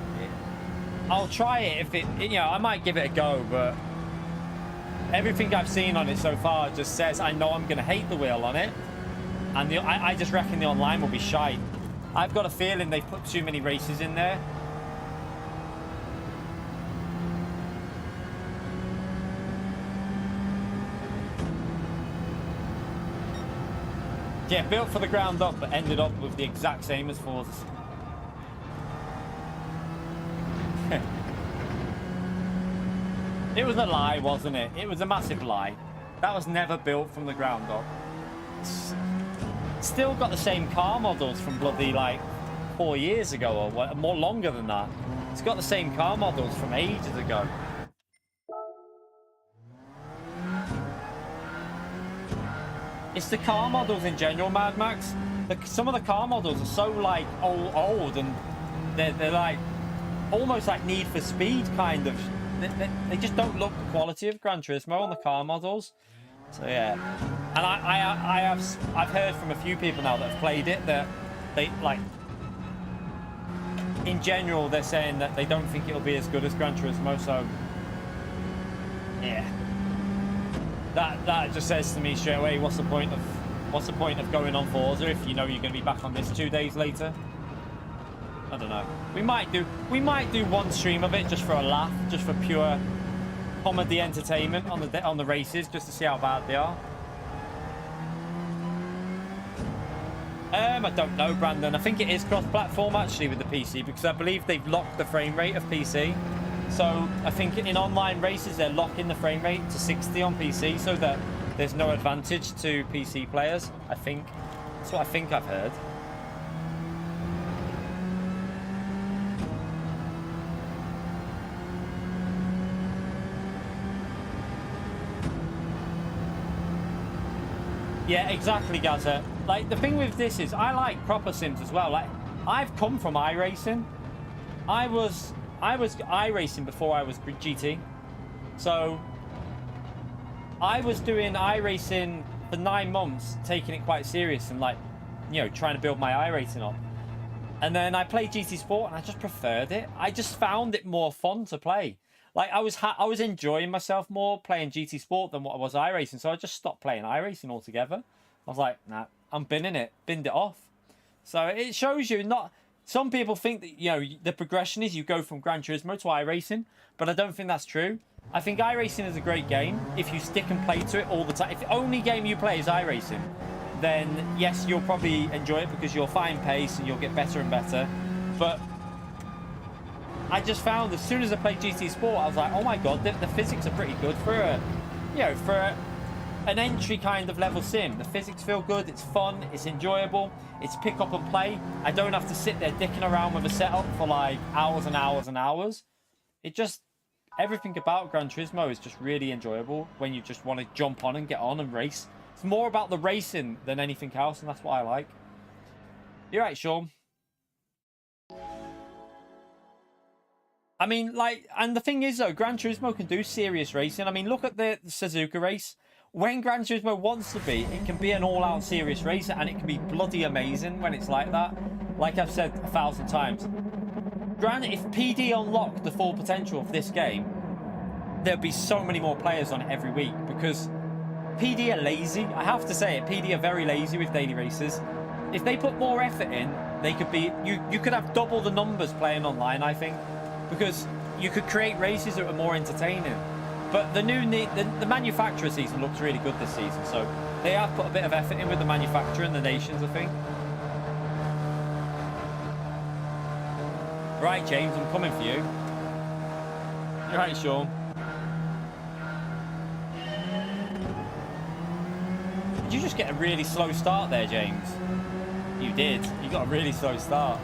I'll try it if it, you know, I might give it a go, but everything I've seen on it so far just says I know I'm gonna hate the wheel on it, and I just reckon the online will be shite. I've got a feeling they've put too many races in there. Yeah, built for the ground up, but ended up with the exact same as Forza. It was a lie, wasn't it? It was a massive lie. That was never built from the ground up. Still got the same car models from bloody like 4 years ago, or what, more longer than that. It's got the same car models from ages ago. It's the car models in general, Mad Max. Some of the car models are so like old, and they're like almost like Need for Speed kind of. They just don't look the quality of Gran Turismo on the car models. So yeah, and I've heard from a few people now that have played it that they like, in general, they're saying that they don't think it'll be as good as Gran Turismo. So yeah, that just says to me straight away, what's the point of going on Forza if you know you're going to be back on this 2 days later? I don't know. We might do one stream of it just for a laugh, just for pure comedy entertainment on the races, just to see how bad they are. I don't know, Brandon. I think it is cross-platform actually with the PC, because I believe they've locked the frame rate of PC. So I think in online races they're locking the frame rate to 60 on PC, so that there's no advantage to PC players. I think that's what I think I've heard. Yeah, exactly, Gaza. Like, the thing with this is I like proper sims as well. Like, I've come from iRacing. I was iRacing before I was GT. So I was doing iRacing for 9 months, taking it quite serious and, like, you know, trying to build my iRacing up. And then I played GT Sport and I just preferred it. I just found it more fun to play. Like, I was enjoying myself more playing GT Sport than what I was iRacing, so I just stopped playing iRacing altogether. I was like, nah, I'm binned it off. So it shows you, not... Some people think that, you know, the progression is you go from Gran Turismo to iRacing, but I don't think that's true. I think iRacing is a great game if you stick and play to it all the time. If the only game you play is iRacing, then yes, you'll probably enjoy it because you'll find pace and you'll get better and better. But I just found as soon as I played GT Sport, I was like, oh my god, the physics are pretty good for a, you know, for an entry kind of level sim. The physics feel good, it's fun, it's enjoyable, it's pick up and play. I don't have to sit there dicking around with a setup for like hours and hours and hours. It just, everything about Gran Turismo is just really enjoyable when you just want to jump on and get on and race. It's more about the racing than anything else, and that's what I like. You're right, Sean. I mean, like, and the thing is, though, Gran Turismo can do serious racing. I mean, look at the Suzuka race. When Gran Turismo wants to be, it can be an all-out serious racer, and it can be bloody amazing when it's like that. Like I've said 1,000 times. Granted, if PD unlocked the full potential of this game, there'd be so many more players on it every week, because PD are lazy. I have to say it. PD are very lazy with daily races. If they put more effort in, they could be... You could have double the numbers playing online, I think, because you could create races that are more entertaining. But the manufacturer season looks really good this season, so they have put a bit of effort in with the manufacturer and the nations, I think. Right, James, I'm coming for you. You're right, Sean. Did you just get a really slow start there, James? You did. You got a really slow start.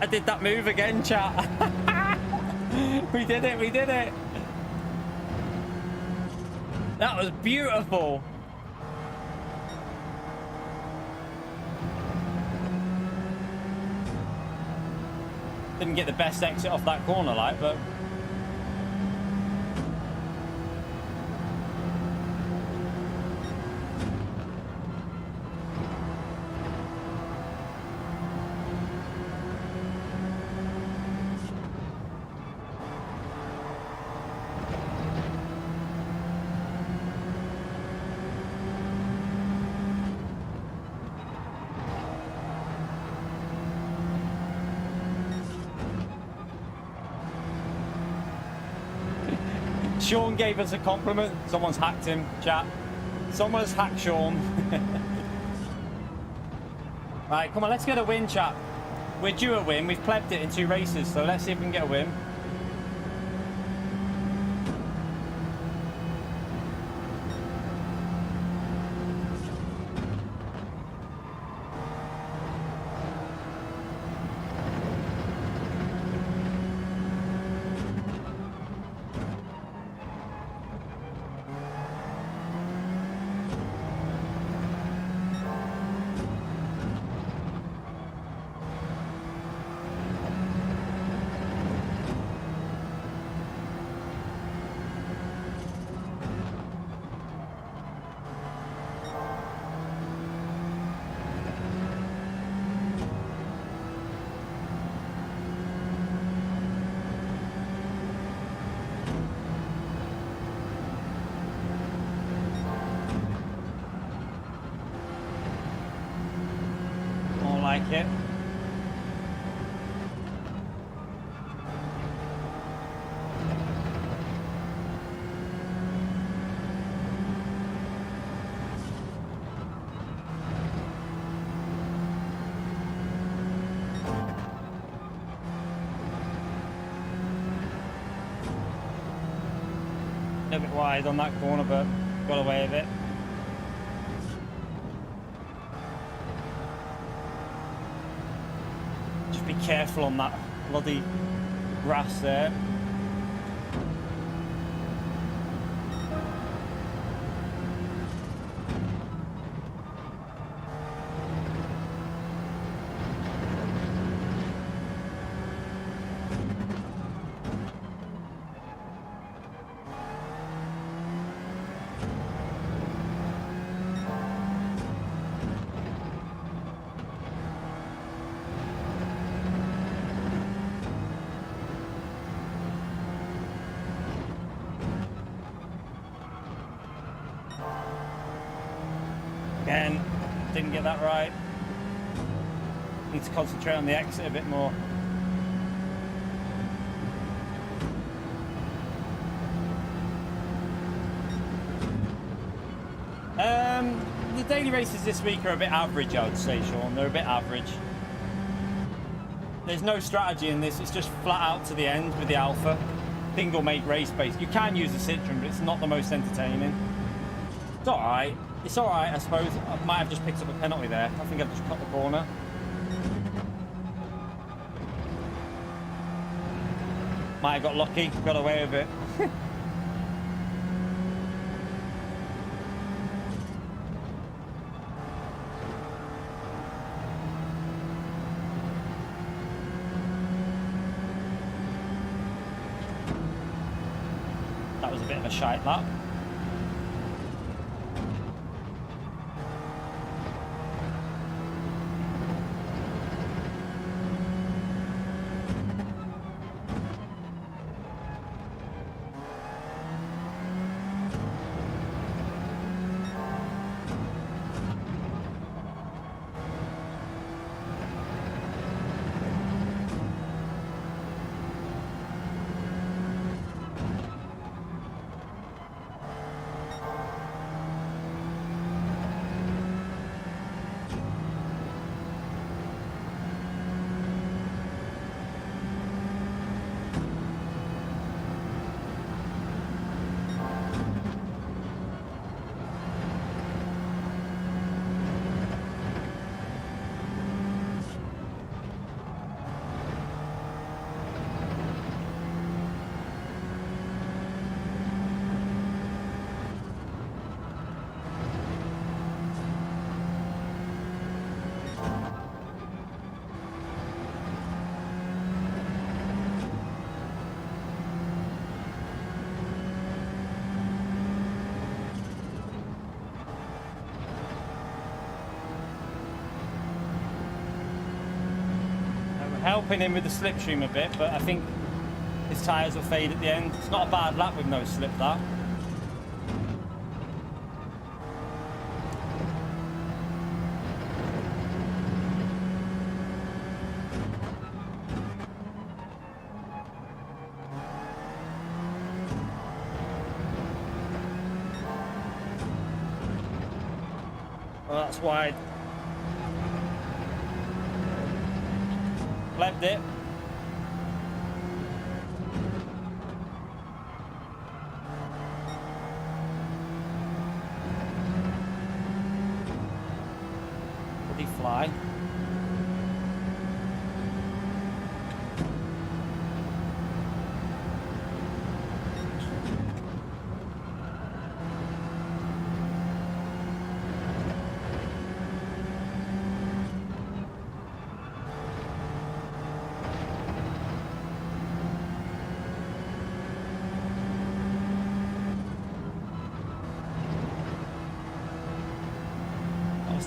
I did that move again, chat. We did it, we did it. That was beautiful. Didn't get the best exit off that corner, like, but... Sean gave us a compliment. Someone's hacked him, chat. Someone's hacked Sean. Right, come on, let's get a win, chat. We're due a win. We've plebbed it in 2 races, so let's see if we can get a win. Like it. A little bit wide on that corner, but got away with it. Be careful on that bloody grass there. Again, didn't get that right. Need to concentrate on the exit a bit more. The daily races this week are a bit average, I would say, Sean. They're a bit average. there's no strategy in this. It's just flat out to the end with the Alpha. I think it'll make race pace. You can use the Citroen, but it's not the most entertaining. It's all right. It's all right, I suppose. I might have just picked up a penalty there. I think I've just cut the corner. Might have got lucky. Got away with it. That was a bit of a shite lap. Helping him with the slipstream a bit, but I think his tyres will fade at the end. It's not a bad lap with no slip, that. Well, that's wide. Flapped it. Did he fly?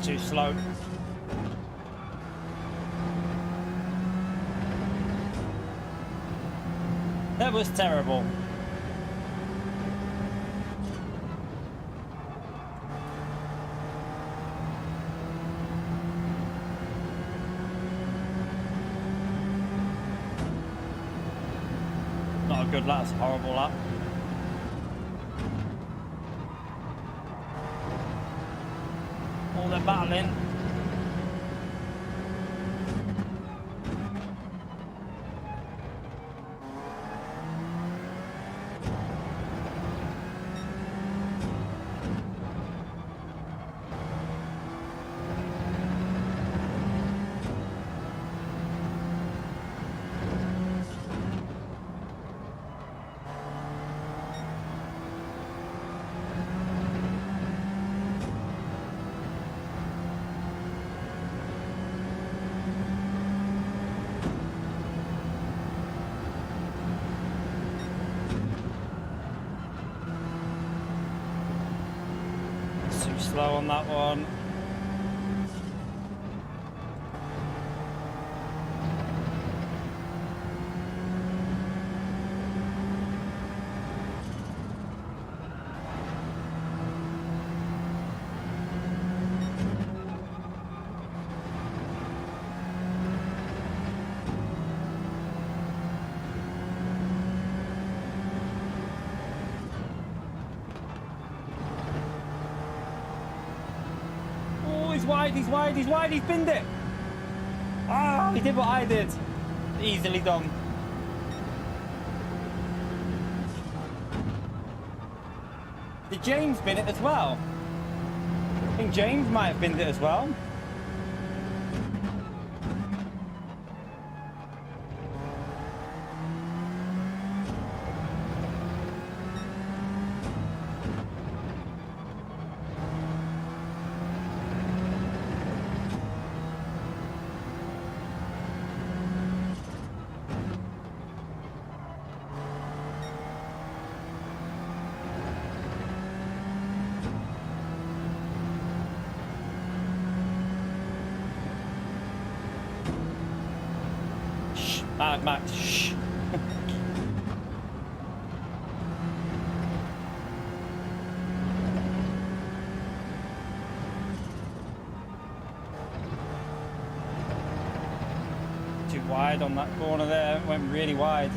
Too slow. That was terrible. Not a good lap, it's a horrible lap. They're battling. Slow on that one. He's wide, he's binned it. Ah, he did what I did. Easily done. Did James bin it as well? I think James might have binned it as well. Max, shh. Too wide on that corner there, it went really wide.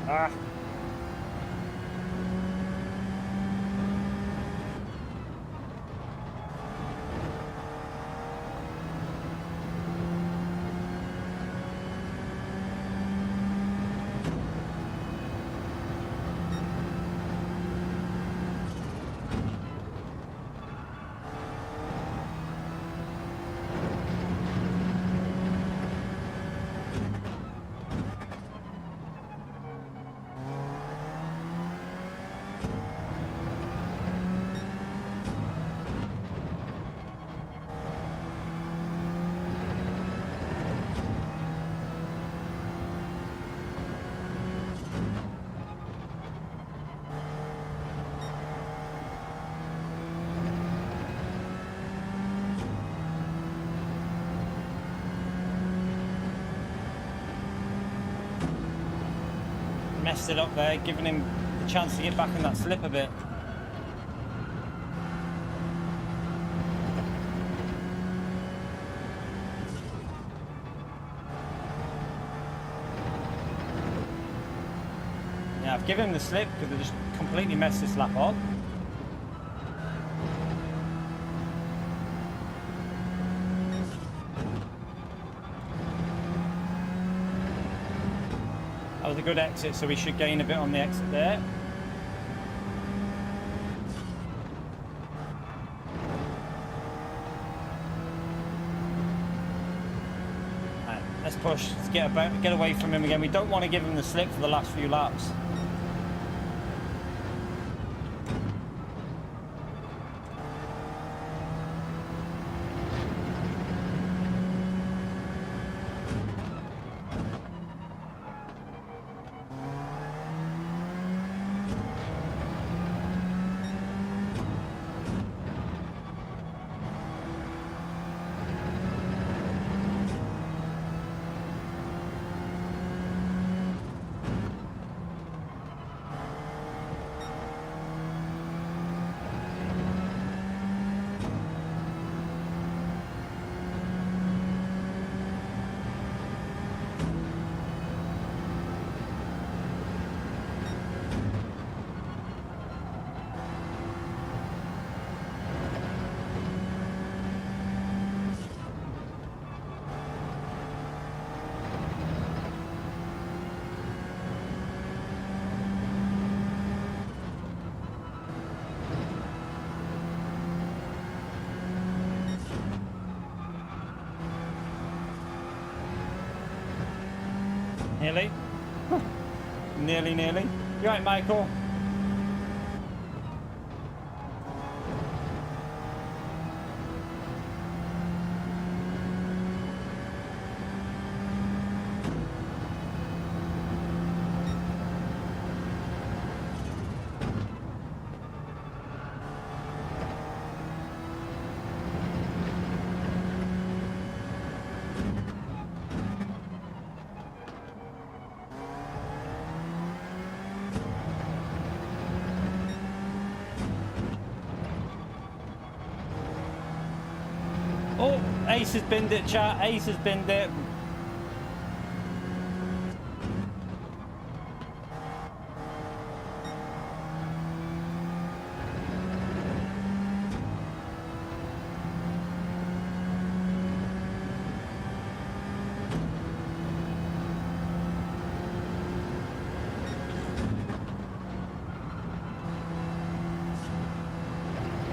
Ah. Messed it up there, giving him the chance to get back in that slip a bit. Yeah, I've given him the slip because they just completely messed this lap up. That was a good exit, so we should gain a bit on the exit there. Right, let's push. Let's get away from him again. We don't want to give him the slip for the last few laps. Nearly. Nearly. You right, Michael? Oh, Ace has binned it, chat. Ace has binned it.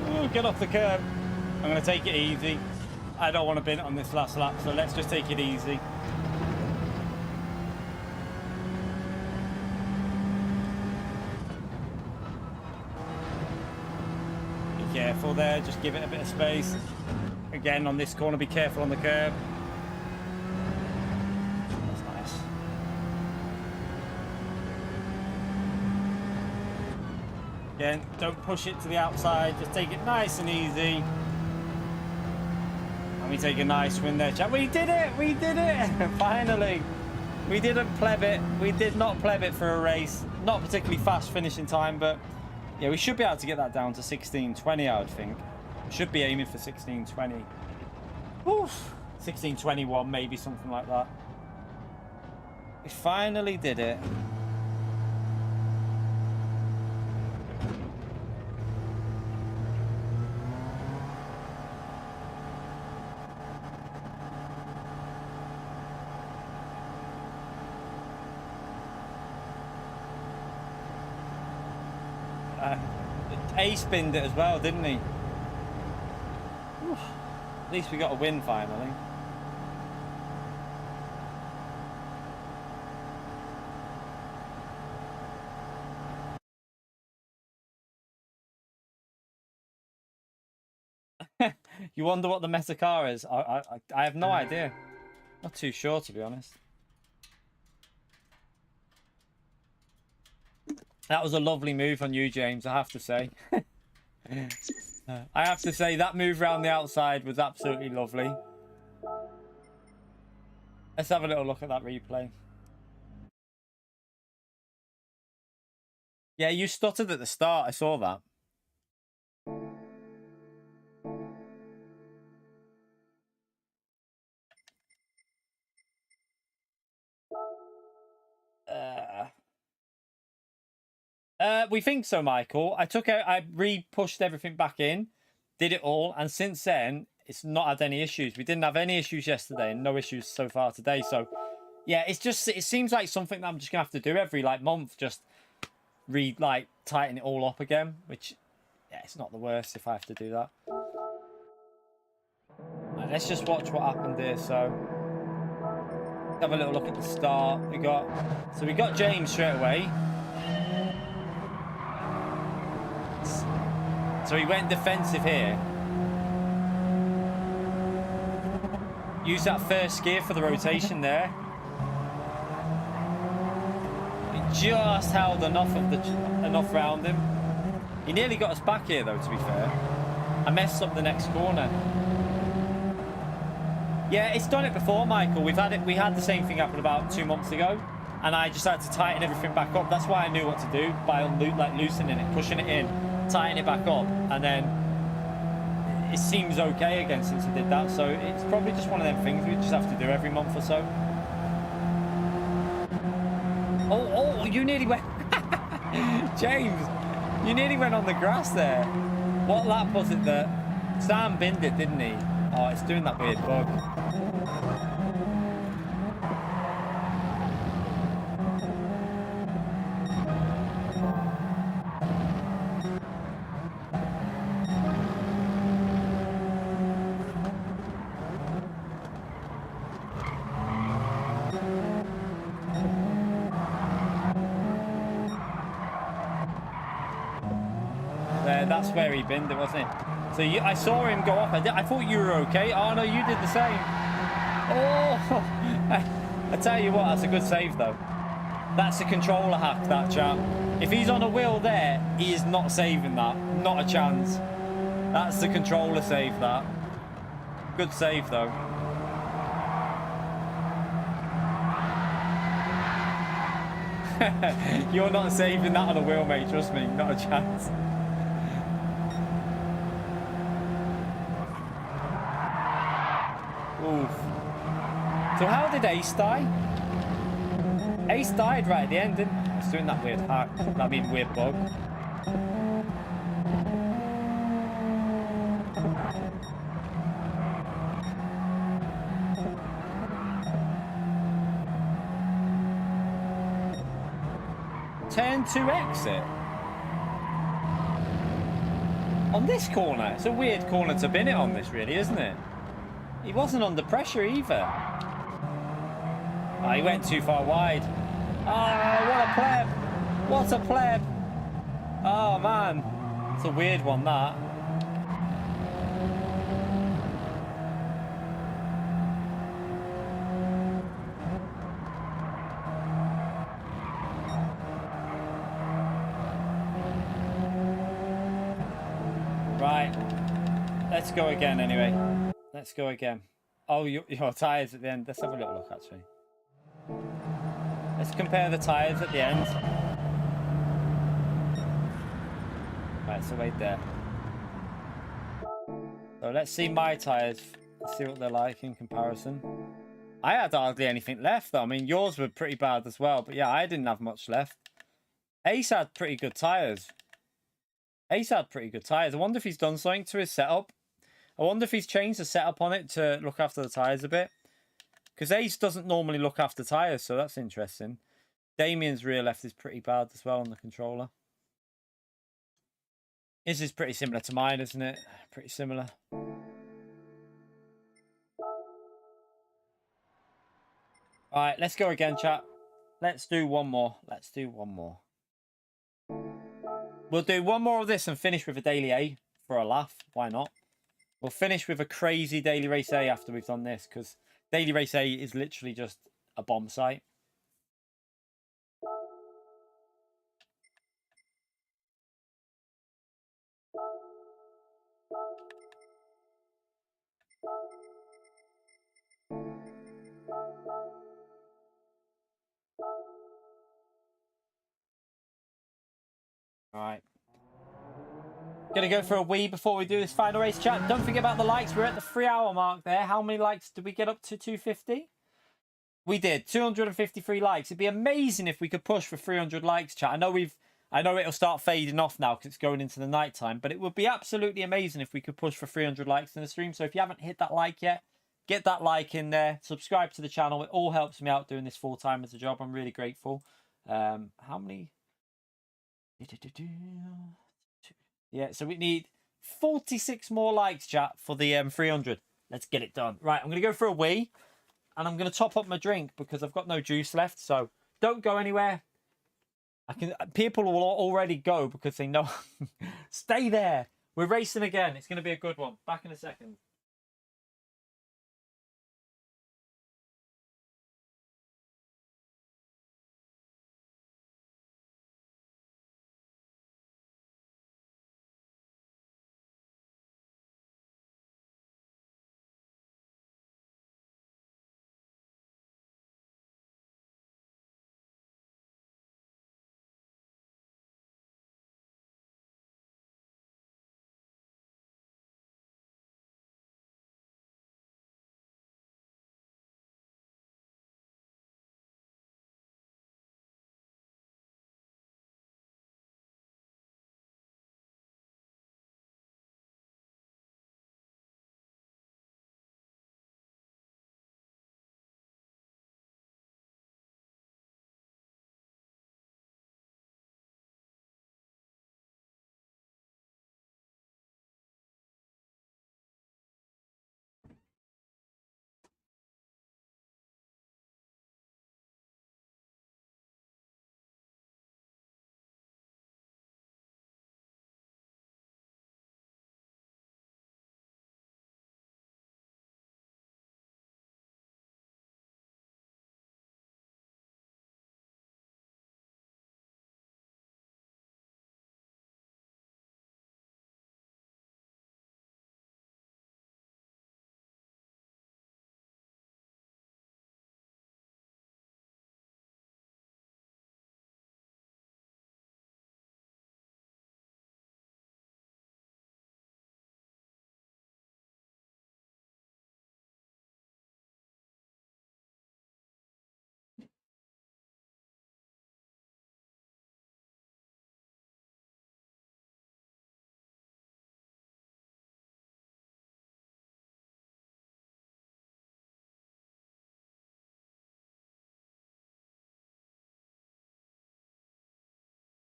Ooh, get off the curb. I'm going to take it easy. I don't want to bin it on this last lap, so let's just take it easy. Be careful there, just give it a bit of space. Again, on this corner, be careful on the curb. That's nice. Again, don't push it to the outside, just take it nice and easy. We take a nice win there, chat. We did it! We did it! Finally! We didn't pleb it. We did not pleb it for a race. Not particularly fast finishing time, but yeah, we should be able to get that down to 16:20, I would think. Should be aiming for 16:20. Oof! 16:21, maybe something like that. We finally did it. Ace binned it as well, didn't he? Oof. At least we got a win finally. You wonder what the meta car is? I have no idea. Not too sure, to be honest. That was a lovely move on you, James, I have to say. I have to say, that move around the outside was absolutely lovely. Let's have a little look at that replay. Yeah, you stuttered at the start. I saw that. We think so, Michael. I re-pushed everything back in, did it all, and since then, it's not had any issues. We didn't have any issues yesterday, and no issues so far today. So, yeah, it seems like something that I'm just gonna have to do every month, just tighten it all up again. Which, yeah, it's not the worst if I have to do that. Right, let's just watch what happened here. So, have a little look at the start. We got James straight away. So he went defensive here. Use that first gear for the rotation there. He just held enough round him. He nearly got us back here though, to be fair. I messed up the next corner. Yeah, it's done it before, Michael. We had the same thing happen about 2 months ago, and I just had to tighten everything back up. That's why I knew what to do by loosening it, pushing it in, tighten it back up, and then it seems okay again since we did that. So it's probably just one of them things we just have to do every month or so. Oh, you nearly went... James, you nearly went on the grass there. What lap was it that... Sam binned it, didn't he? Oh, it's doing that weird bug. Yeah, that's where he binned it, wasn't it? So I saw him go off. I thought you were okay. Oh, no, you did the same. Oh, I tell you what, that's a good save, though. That's a controller hack, that chap. If he's on a wheel there, he is not saving that. Not a chance. That's the controller save, that. Good save, though. You're not saving that on a wheel, mate. Trust me. Not a chance. Oof. So how did Ace die? Ace died right at the end, didn't he? I was doing that weird hack. I mean, weird bug. Turn to exit. On this corner. It's a weird corner to bin it on this, really, isn't it? He wasn't under pressure either. Oh, he went too far wide. Oh, what a pleb. What a pleb. Oh, man. It's a weird one, that. Right. Let's go again, anyway. Let's go again. Oh, your tyres at the end. Let's have a little look, actually. Let's compare the tyres at the end. Right, so wait there. So let's see my tyres. Let's see what they're like in comparison. I had hardly anything left, though. I mean, yours were pretty bad as well. But yeah, I didn't have much left. Ace had pretty good tyres. Ace had pretty good tyres. I wonder if he's done something to his setup. I wonder if he's changed the setup on it to look after the tyres a bit. Because Ace doesn't normally look after tyres, so that's interesting. Damien's rear left is pretty bad as well on the controller. This is pretty similar to mine, isn't it? Pretty similar. Alright, let's go again, chat. Let's do one more. Let's do one more. We'll do one more of this and finish with a daily A for a laugh. Why not? We'll finish with a crazy daily race A after we've done this, because daily race A is literally just a bomb site. Alright. Gonna go for a wee before we do this final race, chat. Don't forget about the likes. We're at the 3-hour mark there. How many likes did we get up to? 250? We did. 253 likes. It'd be amazing if we could push for 300 likes, chat. I know it'll start fading off now because it's going into the night time, but it would be absolutely amazing if we could push for 300 likes in the stream. So if you haven't hit that like yet, get that like in there. Subscribe to the channel. It all helps me out doing this full time as a job. I'm really grateful. How many? Yeah, so we need 46 more likes, chat, for the 300. Let's get it done. Right, I'm going to go for a wee, and I'm going to top up my drink because I've got no juice left. So don't go anywhere. People will already go because they know. Stay there. We're racing again. It's going to be a good one. Back in a second.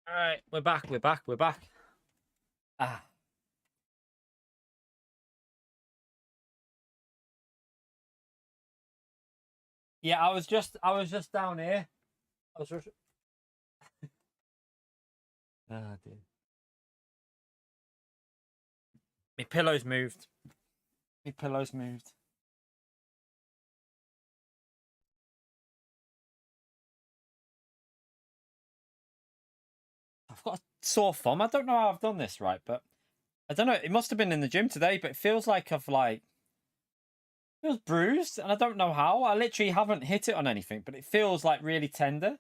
All right, we're back. We're back. We're back. Ah. Yeah, I was just down here. I was just... Oh, dear. My pillow's moved. My pillow's moved. I've got a sore thumb. I don't know how I've done this right, but I don't know. It must have been in the gym today, but it feels like I've feels bruised, and I don't know how. I literally haven't hit it on anything, but it feels like really tender.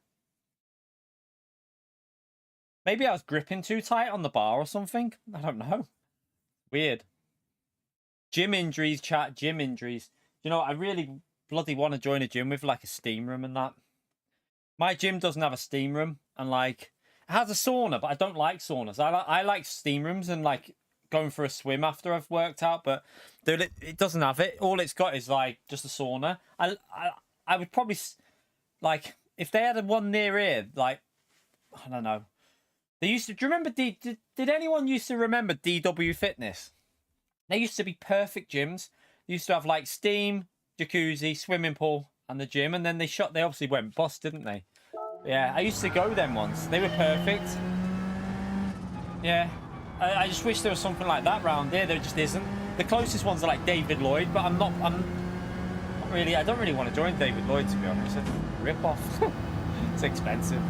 Maybe I was gripping too tight on the bar or something. I don't know. Weird. Gym injuries, chat. Gym injuries. You know, I really bloody want to join a gym with like a steam room and that. My gym doesn't have a steam room, and like it has a sauna, but I don't like saunas. I like steam rooms and like going for a swim after I've worked out, but it doesn't have it. All it's got is like just a sauna. I would probably like if they had one near here, like I don't know. They used to. Do you remember? Did anyone used to remember DW Fitness? They used to be perfect gyms. They used to have like steam, jacuzzi, swimming pool, and the gym. And then they obviously went bust, didn't they? Yeah, I used to go them once. They were perfect. Yeah, I just wish there was something like that round here. There just isn't. The closest ones are like David Lloyd, but I'm not really. I don't really want to join David Lloyd, to be honest. It's a rip-off. It's expensive.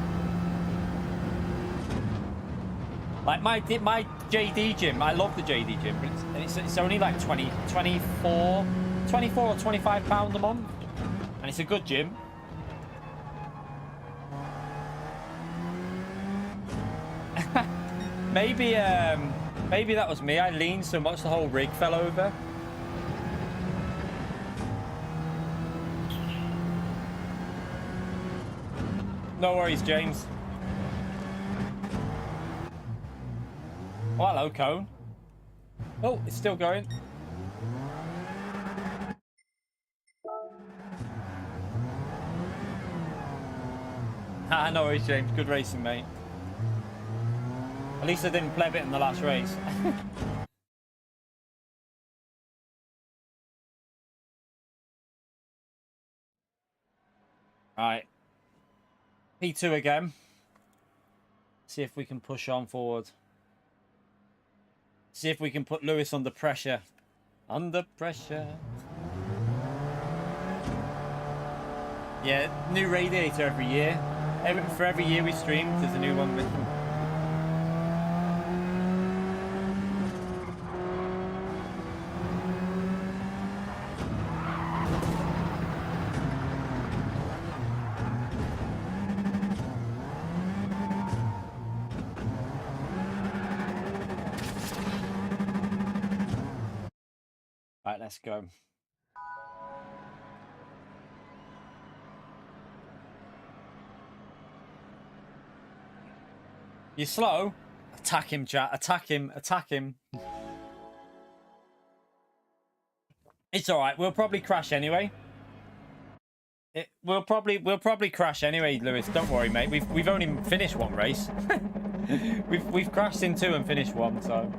Like my JD gym, I love the JD gym, but it's only like 24 or 25 pounds a month, and it's a good gym. maybe that was me. I leaned so much the whole rig fell over. No worries, James. Oh, hello, Cone. Oh, it's still going. Ah, no worries, James. Good racing, mate. At least I didn't pleb it in the last race. Alright. P2 again. See if we can push on forward. See if we can put Lewis under pressure. Under pressure. Yeah, new radiator every year. For every year we stream, there's a new one with them. Right, let's go. You're slow? Attack him, chat. Attack him. Attack him. It's alright. We'll probably crash anyway. We'll probably crash anyway, Lewis. Don't worry, mate. We've only finished one race. we've crashed in two and finished one, so.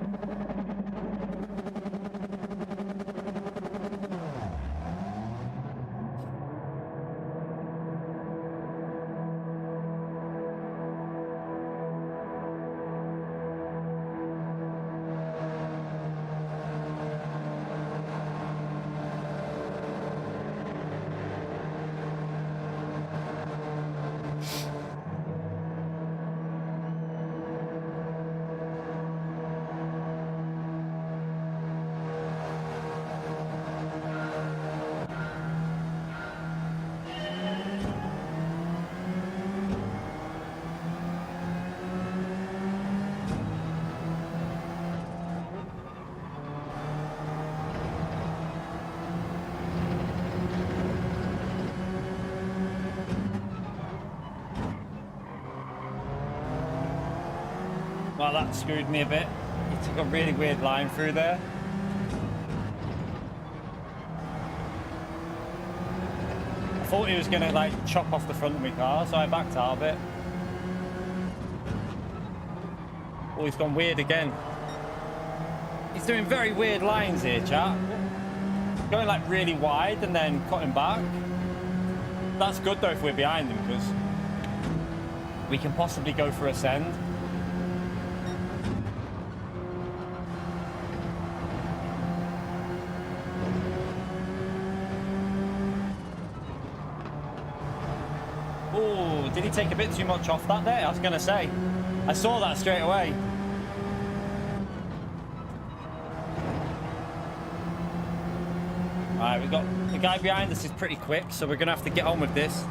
Well, that screwed me a bit. He took a really weird line through there. I thought he was going to like chop off the front of my car, so I backed out a bit. Oh, he's gone weird again. He's doing very weird lines here, chat. Going like really wide and then cutting back. That's good though if we're behind him, because we can possibly go for a send. Oh, did he take a bit too much off that there? I was going to say. I saw that straight away. Alright, we've got the guy behind us is pretty quick, so we're going to have to get on with this.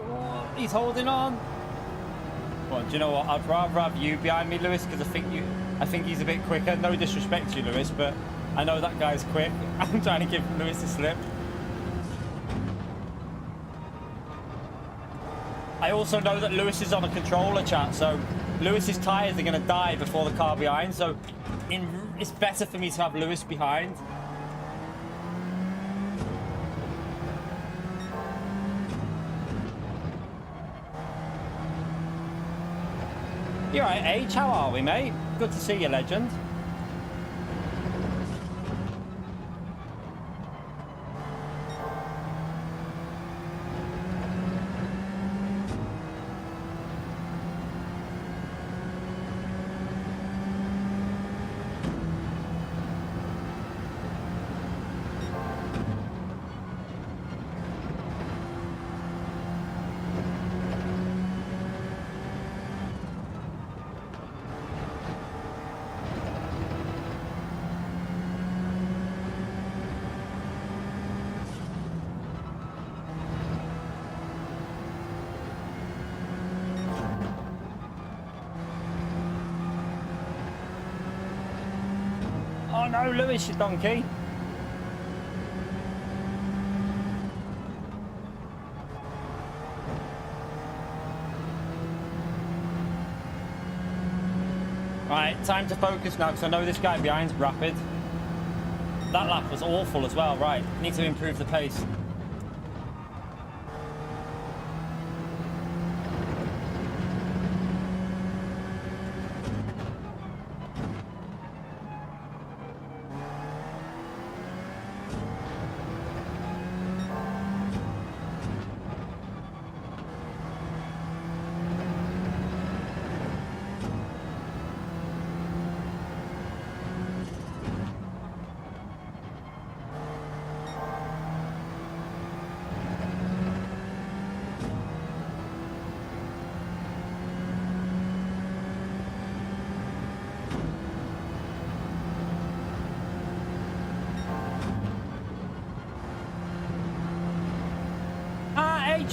Oh, he's holding on. Well, do you know what? I'd rather have you behind me, Lewis, because I think he's a bit quicker. No disrespect to you, Lewis, but I know that guy's quick. I'm trying to give Lewis a slip. I also know that Lewis is on a controller, chat, so Lewis's tyres are going to die before the car behind, so it's better for me to have Lewis behind. You alright, H? How are we, mate? Good to see you, legend. Oh no, Lewis, you donkey. Right, time to focus now, because I know this guy behind's rapid. That lap was awful as well. Right, need to improve the pace.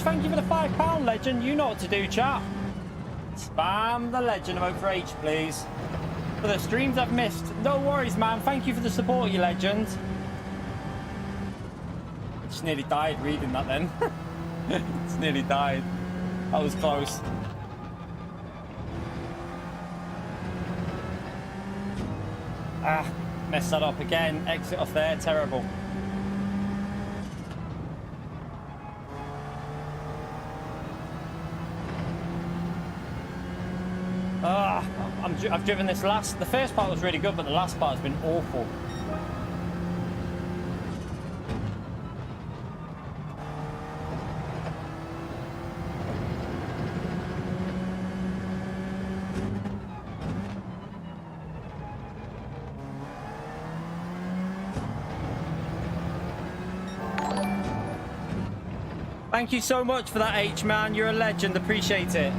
Thank you for the £5 legend. You know what to do, chat. Spam the legend emote for H, please. For the streams I've missed. No worries, man. Thank you for the support, you legend. Just nearly died reading that then. Just nearly died. That was close. Ah, messed that up again. Exit off there. Terrible. I've driven this the first part was really good, but the last part has been awful. Thank you so much for that, H, man. You're a legend. Appreciate it.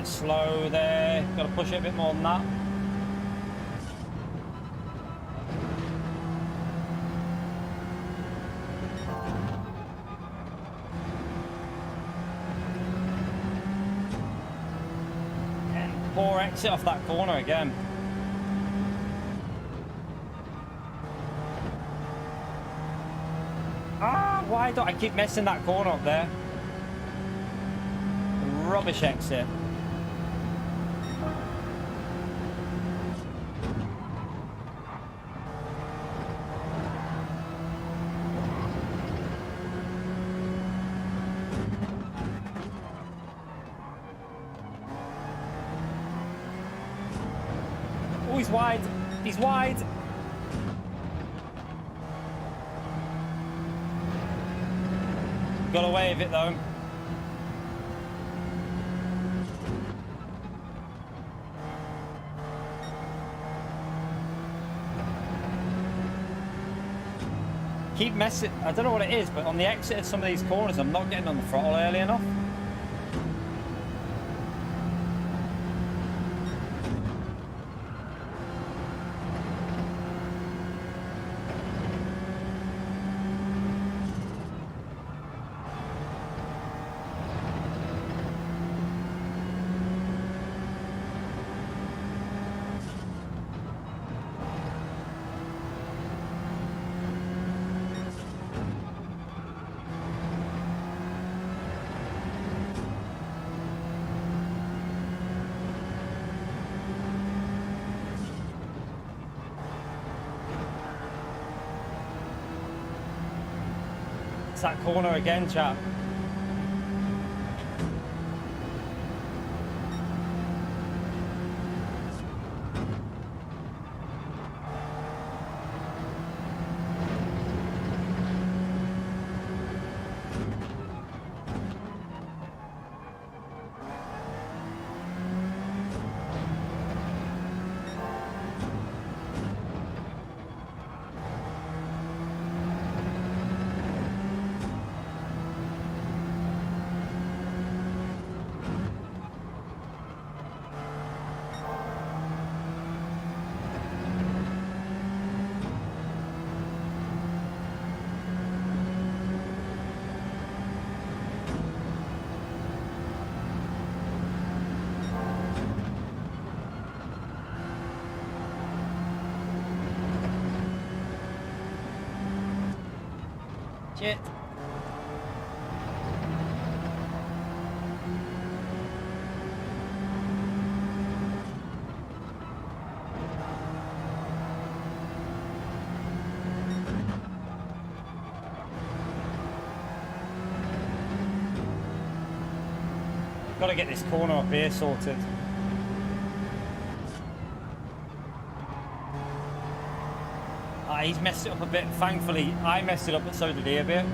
Slow there, got to push it a bit more than that. poor exit off that corner again. Ah, why don't I keep messing that corner up there? Rubbish exit. Oh, he's wide. He's wide. Got away with it though. Keep messing. I don't know what it is, but on the exit of some of these corners, I'm not getting on the throttle early enough. That corner again, chap. Shit. Got to get this corner up here sorted. He's messed it up a bit. Thankfully, I messed it up, but so did he a bit.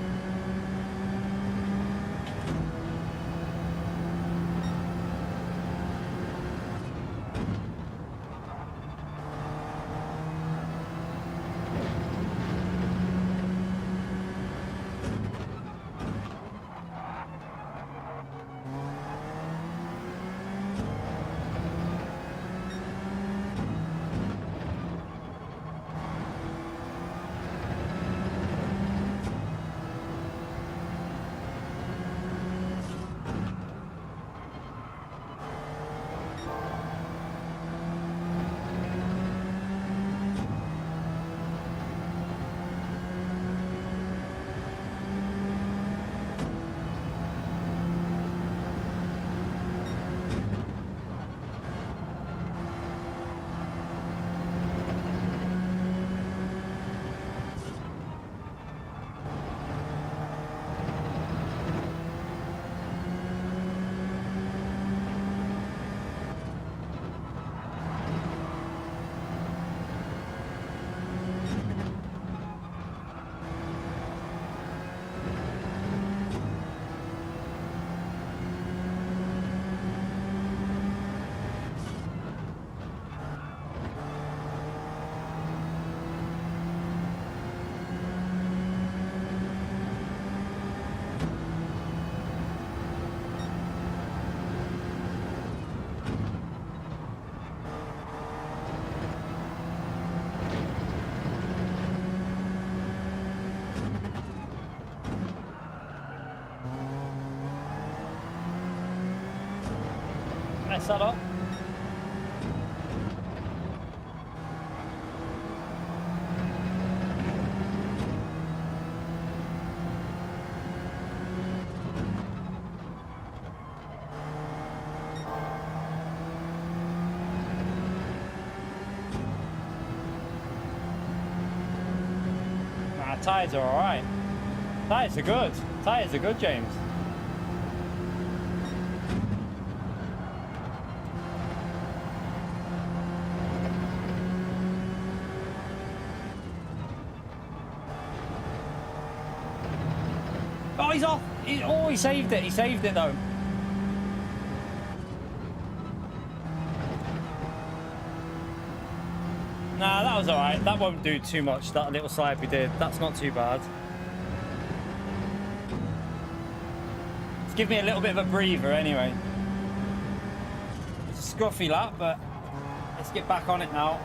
Mess that up. Tyres are alright. Tyres are good. Tyres are good, James. Oh, he's off. He saved it. He saved it, though. Nah, that was alright. That won't do too much, that little slide we did. That's not too bad. It's given me a little bit of a breather anyway. It's a scruffy lap, but let's get back on it now.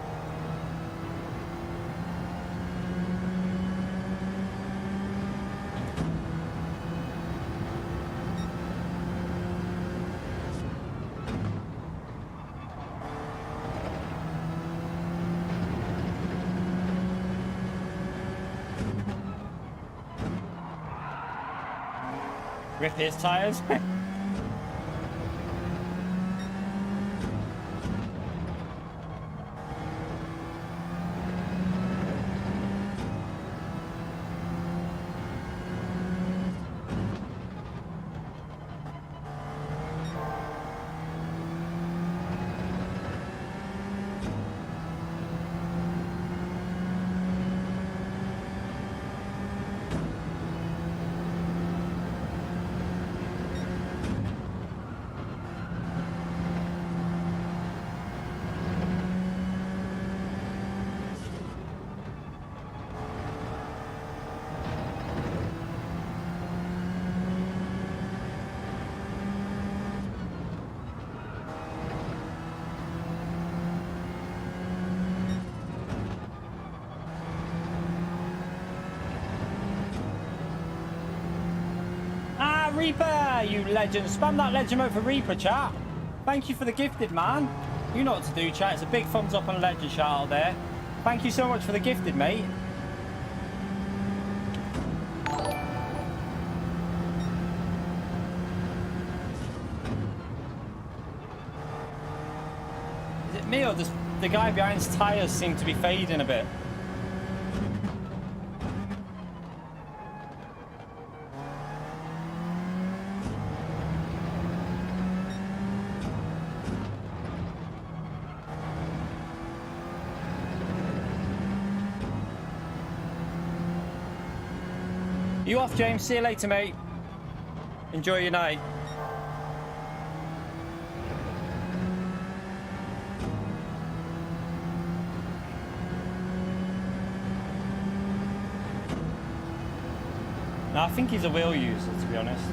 Rip his tyres. Reaper, you legend. Spam that legend mode for Reaper, chat. Thank you for the gifted, man. You know what to do, chat. It's a big thumbs up on legend shout out there. Thank you so much for the gifted, mate. Is it me or does the guy behind's tyres seem to be fading a bit? You off, James? See you later, mate. Enjoy your night. No, I think he's a wheel user, to be honest.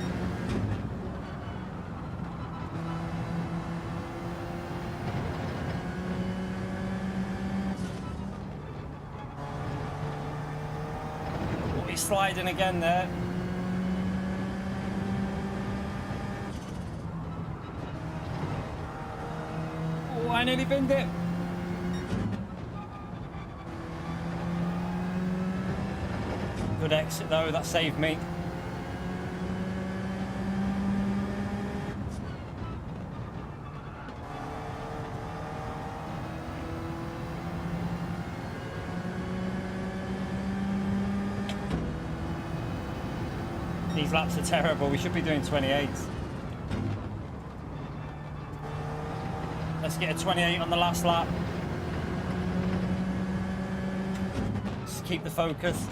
Sliding again there. Oh, I nearly binned it. Good exit though, that saved me. These laps are terrible. We should be doing 28. Let's get a 28 on the last lap. Just keep the focus.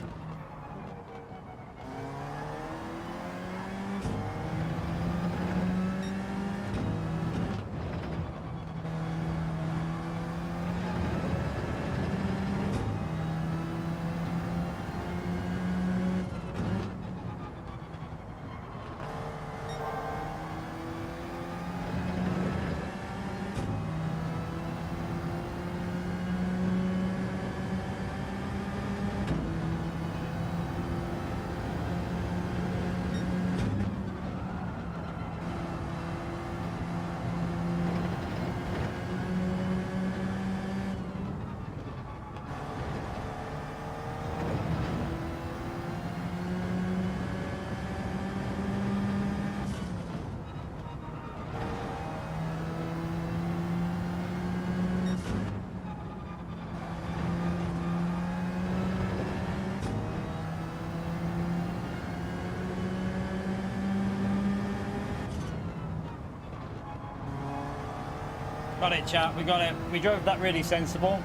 Got it, chat. We got it. We drove that really sensible.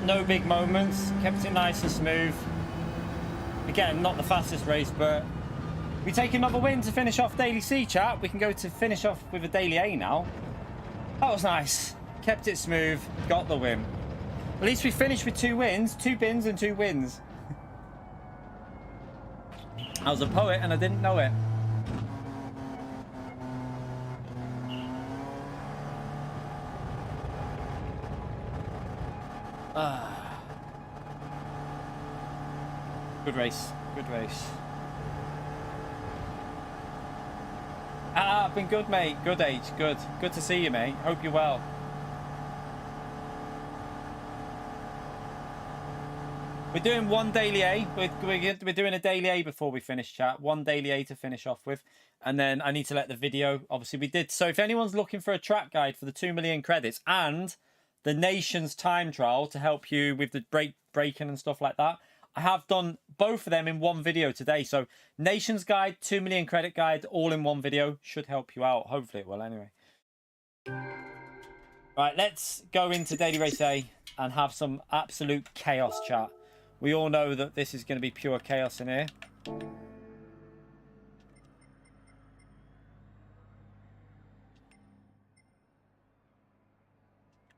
No big moments. Kept it nice and smooth. Again, not the fastest race, but we take another win to finish off Daily C, chat. We can go to finish off with a Daily A now. That was nice. Kept it smooth. Got the win. At least we finished with 2 wins. 2 bins and 2 wins. I was a poet and I didn't know it. Good race. Good race. Been good, mate. Good, H. Good. Good to see you, mate. Hope you're well. We're doing one Daily A. We're doing a Daily A before we finish, chat. One Daily A to finish off with. And then I need to let the video... Obviously, we did... So if anyone's looking for a track guide for the 2 million credits and the nation's time trial to help you with the braking and stuff like that, I have done both of them in one video today. So nation's guide, 2 million credit guide, all in one video. Should help you out. Hopefully it will anyway. Right, let's go into Daily Race A and have some absolute chaos, chat. We all know that this is going to be pure chaos in here.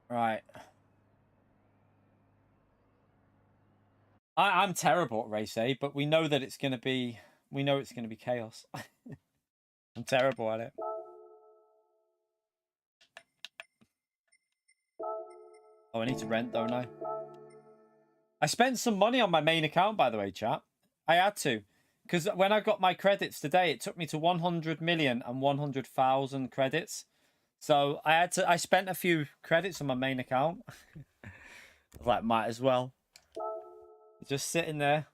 Right. I'm terrible at race A, but we know that it's going to be... We know it's going to be chaos. I'm terrible at it. Oh, I need to rent, don't I? I spent some money on my main account, by the way, chat. I had to. Because when I got my credits today, it took me to 100 million and 100,000 credits. So I spent a few credits on my main account. I was like, might as well. Just sitting there.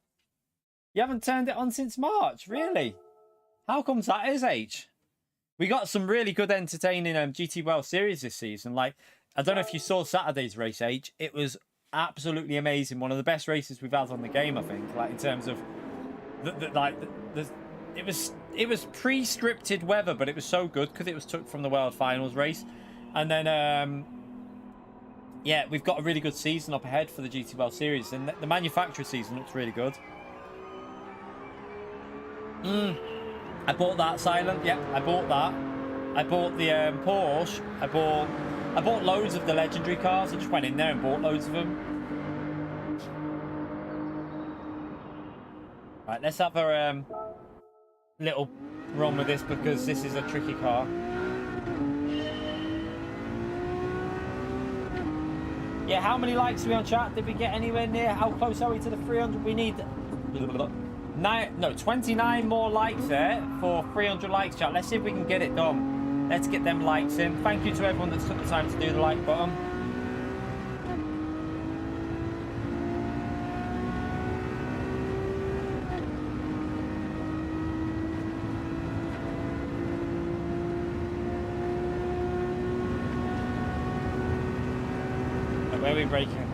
You haven't turned it on since March, really? How comes that is, H? We got some really good entertaining GT World Series this season. Like, I don't know if you saw Saturday's race, H. It was absolutely amazing. One of the best races we've had on the game, I think. Like, in terms of it was pre-scripted weather, but it was so good because it was took from the World Finals race. And then yeah, we've got a really good season up ahead for the GT World Series, and the manufacturer season looks really good. I bought that Silent. Yeah, I bought that. I bought the Porsche. I bought loads of the legendary cars. I just went in there and bought loads of them. Right, let's have a little run with this because this is a tricky car. Yeah, how many likes are we on chat? Did we get anywhere near? How close are we to the 300? We need 29 more likes there for 300 likes, chat. Let's see if we can get it done. Let's get them likes in. Thank you to everyone that's took the time to do the like button. Where are we braking?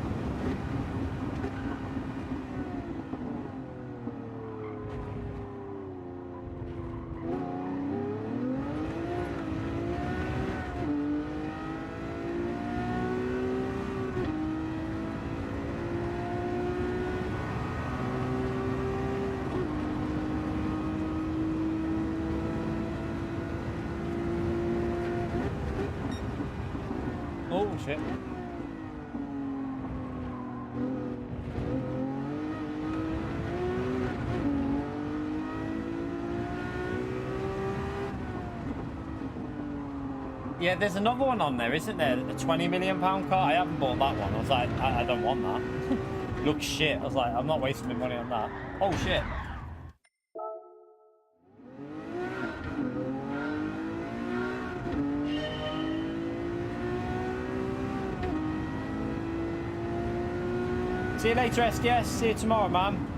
Oh shit. Yeah, there's another one on there, isn't there? A £20 million car. I haven't bought that one. I was like, I don't want that. Looks shit. I was like, I'm not wasting my money on that. Oh shit. See you later, SDS. See you tomorrow, man.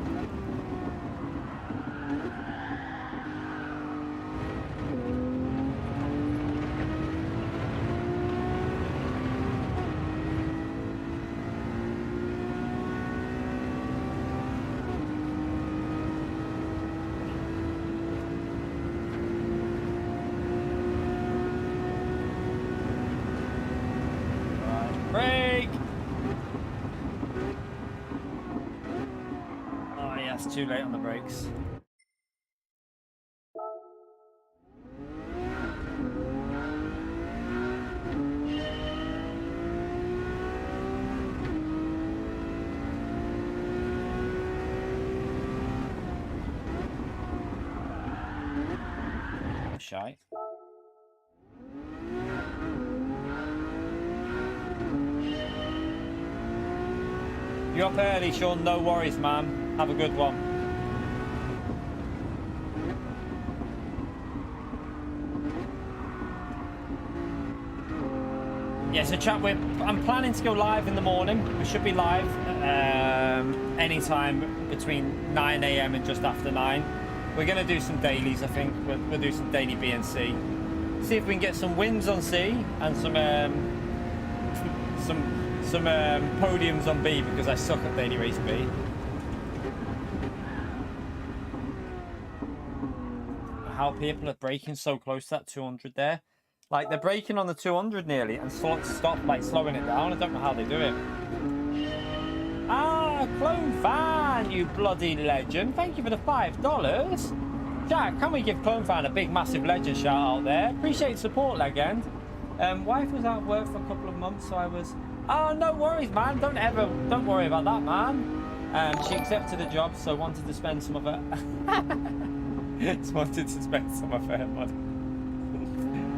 it's too late on the brakes. Shite. You're up early, Sean. No worries, man. Have a good one. Yeah, so chat, I'm planning to go live in the morning. We should be live anytime between 9 AM and just after 9. We're going to do some dailies, I think. We'll do some daily B and C. See if we can get some wins on C and some podiums on B, because I suck at daily race B. How people are braking so close to that 200 there. Like, they're braking on the 200 nearly and stop, like, slowing it down. I don't know how they do it. Ah, Clone Fan, you bloody legend. Thank you for the $5. Jack, can we give Clone Fan a big, massive legend shout out there? Appreciate support, legend. Wife was out of work for a couple of months, so I was... Oh, no worries, man. Don't worry about that, man. She accepted the job, so wanted to spend some of her... Just wanted to spend some of her money.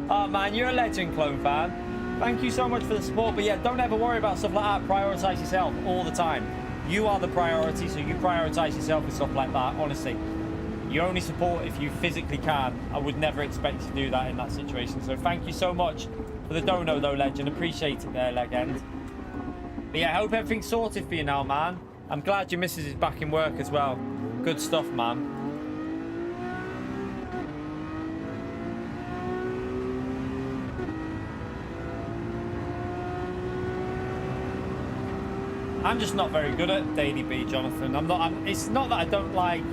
Oh, man, you're a legend, Clone Fan. Thank you so much for the support, but yeah, don't ever worry about stuff like that. Prioritize yourself all the time. You are the priority, so you prioritize yourself and stuff like that. Honestly, you only support if you physically can. I would never expect you to do that in that situation. So thank you so much for the dono, though, legend. Appreciate it there, legend. But yeah, I hope everything's sorted for you now, man. I'm glad your missus is back in work as well. Good stuff, man. I'm just not very good at daily B, Jonathan. It's not that I don't like...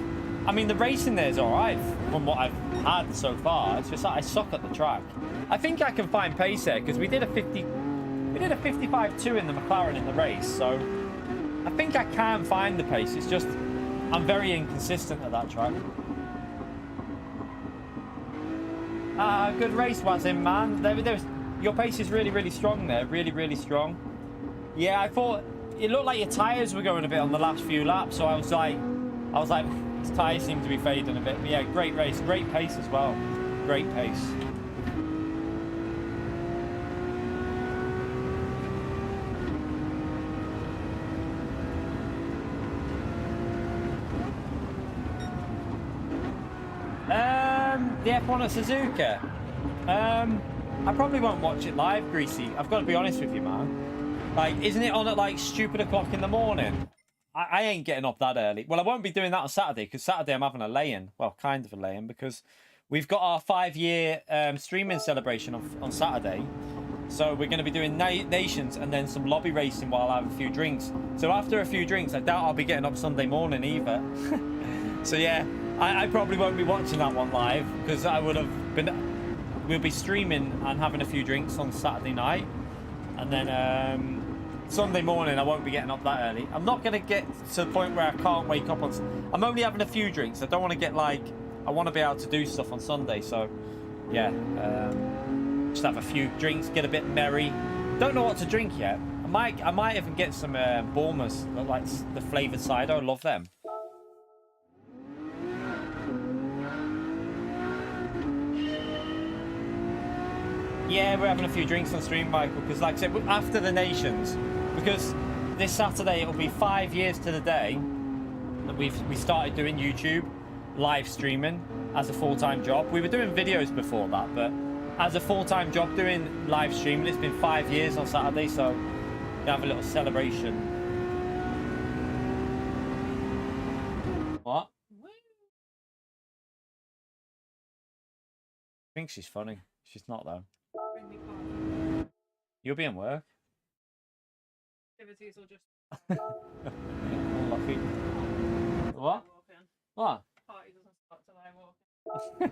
I mean, the racing there is alright from what I've had so far. It's just that I suck at the track. I think I can find pace there, because we did a 55.2 in the McLaren in the race, so I think I can find the pace. It's just I'm very inconsistent at that track. Good race, Wazim, man. Your pace is really, really strong there. Really, really strong. Yeah, I thought... It looked like your tyres were going a bit on the last few laps, so I was like, his tyres seem to be fading a bit. But yeah, great race, great pace as well. Great pace. The F1 at Suzuka. I probably won't watch it live, Greasy. I've got to be honest with you, man. Like, isn't it on at, like, stupid o'clock in the morning? I ain't getting up that early. Well, I won't be doing that on Saturday, because Saturday I'm having a lay-in. Well, kind of a lay-in, because we've got our 5-year streaming celebration on Saturday. So we're going to be doing Nations and then some lobby racing while I have a few drinks. So after a few drinks, I doubt I'll be getting up Sunday morning either. So, yeah, I probably won't be watching that one live, because I would have been... We'll be streaming and having a few drinks on Saturday night. And then... Sunday morning, I won't be getting up that early. I'm not going to get to the point where I can't wake up on... I'm only having a few drinks. I don't want to get, like... I want to be able to do stuff on Sunday, so... Yeah. Just have a few drinks, get a bit merry. Don't know what to drink yet. I might even get some Bournemouth, like the flavoured cider. I love them. Yeah, we're having a few drinks on stream, Michael, because like I said, after the Nations, because this Saturday it'll be 5 years to the day that we started doing YouTube live streaming as a full-time job. We were doing videos before that, but as a full-time job doing live streaming, it's been 5 years on Saturday, so we have a little celebration. What? I think she's funny. She's not, though. You'll be in work. Unlucky. What? What? Party doesn't start till I walk in.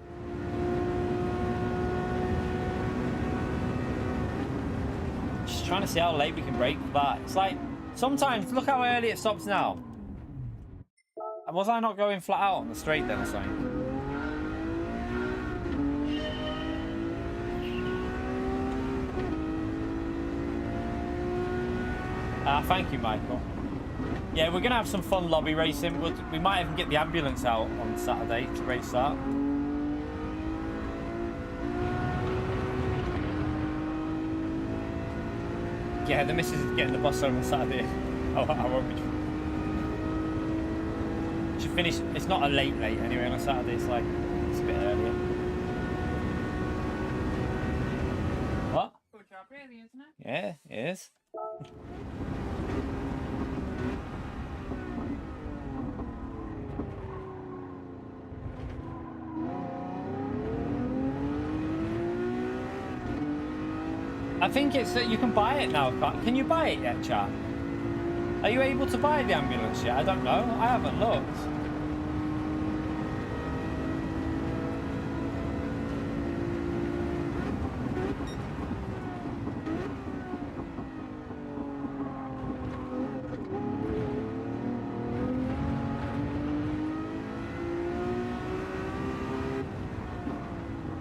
Just trying to see how late we can break for that. It's like sometimes look how early it stops now. Was I not going flat out on the straight then or something? Thank you, Michael. Yeah, we're going to have some fun lobby racing. We might even get the ambulance out on Saturday to race that. Yeah, the missus is getting the bus home on Saturday. I won't be. Should finish. It's not a late anyway on a Saturday. It's like it's a bit earlier. What? Good job, really, isn't it? Yeah, it is. I think it's that you can buy it now. Can you buy it yet, chat? Are you able to buy the ambulance yet? I don't know. I haven't looked.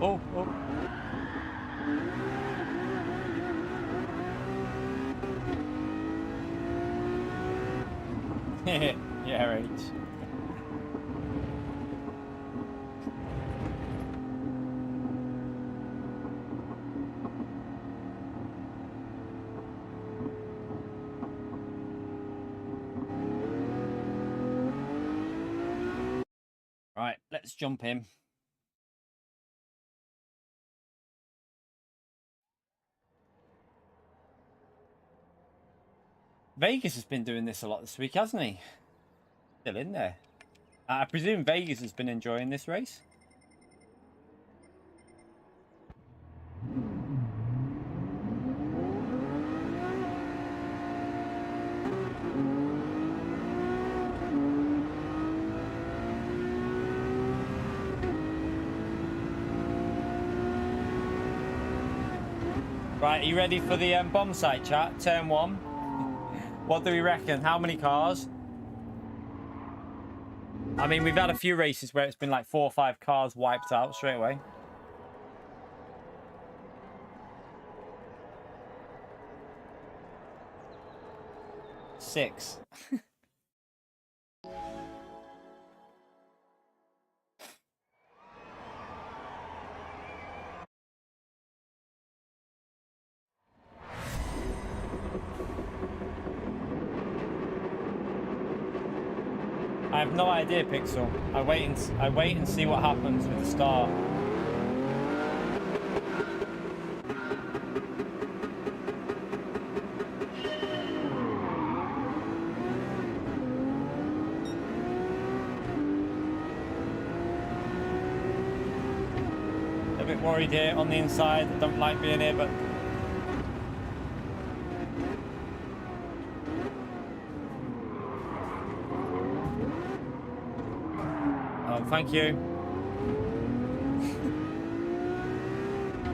Oh, oh. Yeah, right. Right, let's jump in. Vegas has been doing this a lot this week, hasn't he? Still in there. I presume Vegas has been enjoying this race. Right, are you ready for the bomb site, chat? Turn 1. What do we reckon? How many cars? I mean, we've had a few races where it's been like 4 or 5 cars wiped out straight away. Six. I have no idea, Pixel. I wait and see what happens with the start. A bit worried here on the inside. I don't like being here, but thank you.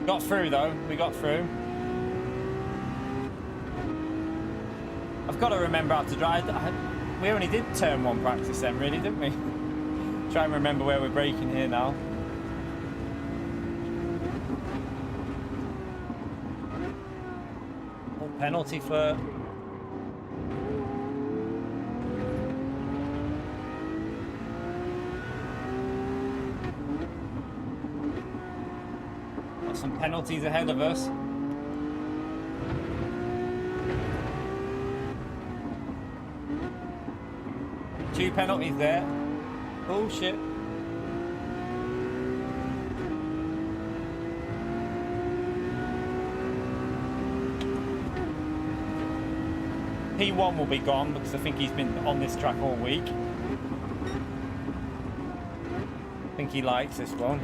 Got through though. We got through. I've got to remember how to drive. We only did turn 1 practice then, really, didn't we? Try and remember where we're braking here now. Oh, penalty for. Some penalties ahead of us. Two penalties there. Bullshit. P1 will be gone because I think he's been on this track all week. I think he likes this one.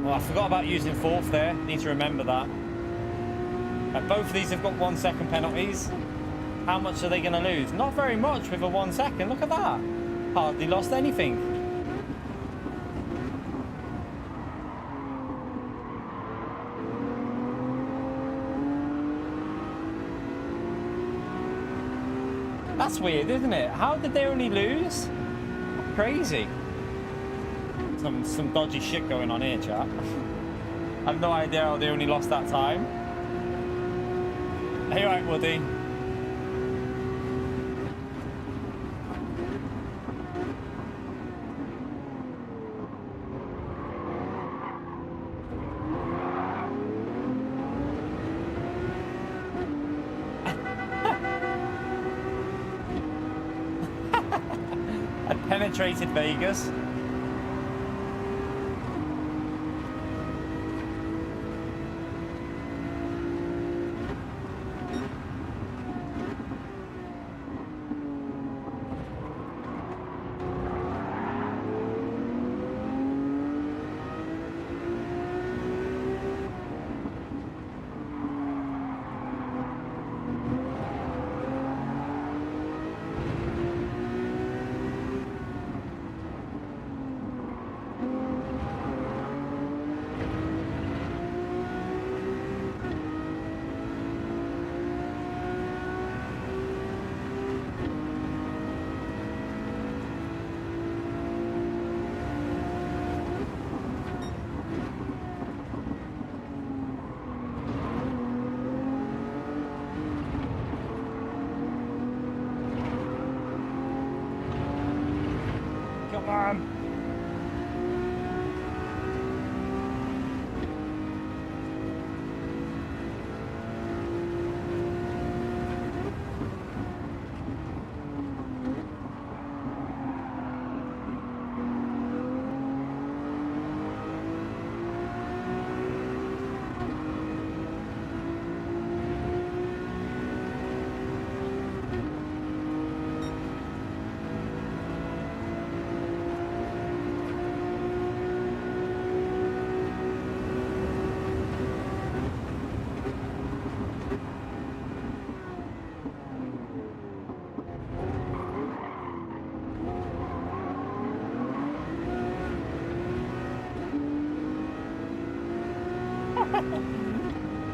Well, I forgot about using 4th there. Need to remember that. Both of these have got 1 second penalties. How much are they going to lose? Not very much with a 1 second. Look at that. Hardly lost anything. That's weird, isn't it? How did they only lose? Crazy. Some dodgy shit going on here, chat. I have no idea how they only lost that time. Hey, right, Woody. I penetrated Vegas.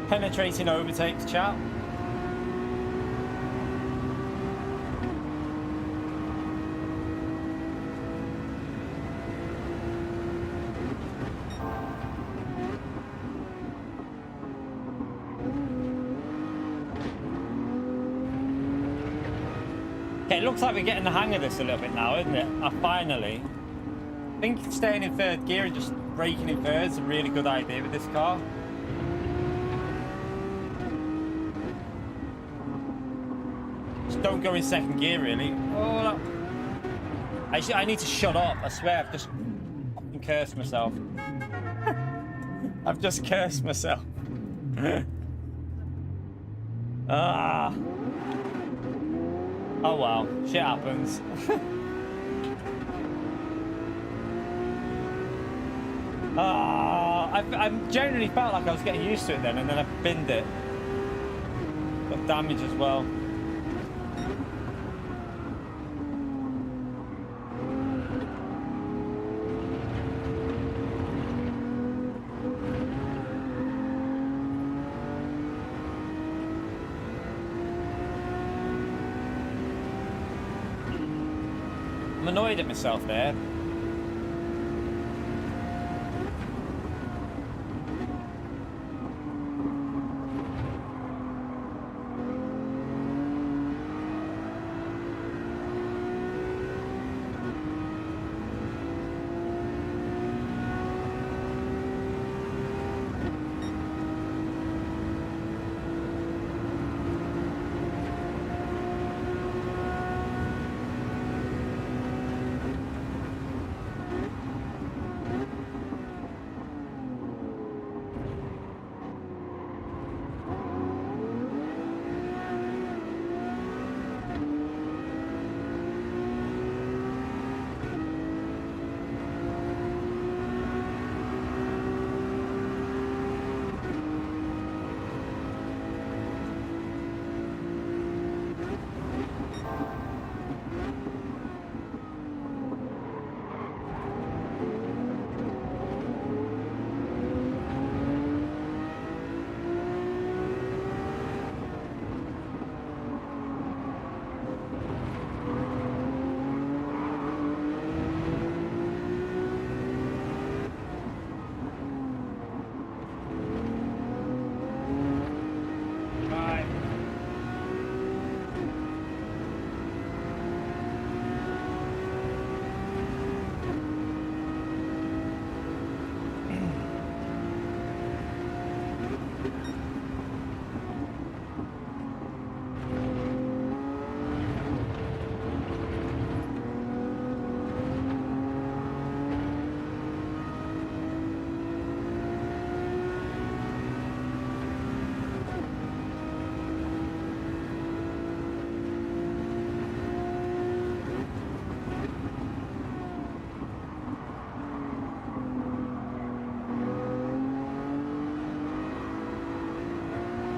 Penetrating overtakes, chat. Okay, it looks like we're getting the hang of this a little bit now, isn't it? I think staying in third gear and just braking in third is a really good idea with this car. Just don't go in second gear, really. Oh, I need to shut up. I swear, I've just fucking cursed myself. I've just cursed myself. Ah. Oh well, shit happens. I generally felt like I was getting used to it then, and then I binned it. Got damage as well. I'm annoyed at myself there.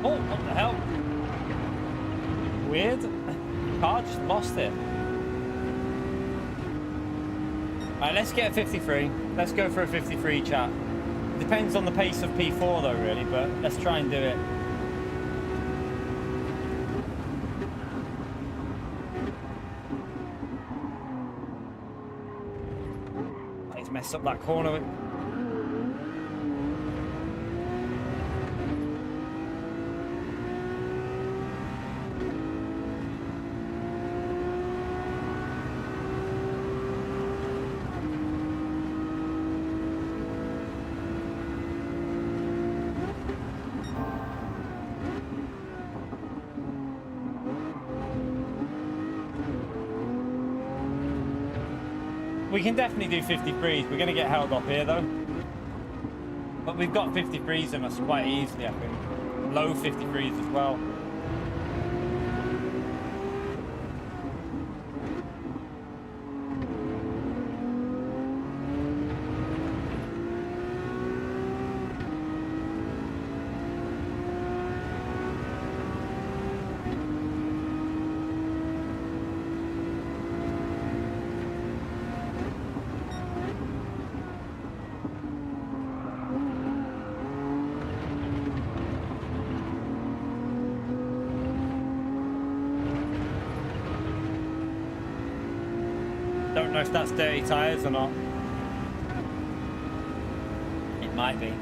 Oh, what the hell? Weird. Car just lost it. Alright, let's get a 53. Let's go for a 53, chat. Depends on the pace of P4 though, really, but let's try and do it. He's messed up that corner. We can definitely do 53s. We're going to get held up here, though. But we've got 53s in us quite easily, I think. Low 53s as well. Don't know if that's dirty tyres or not. It might be.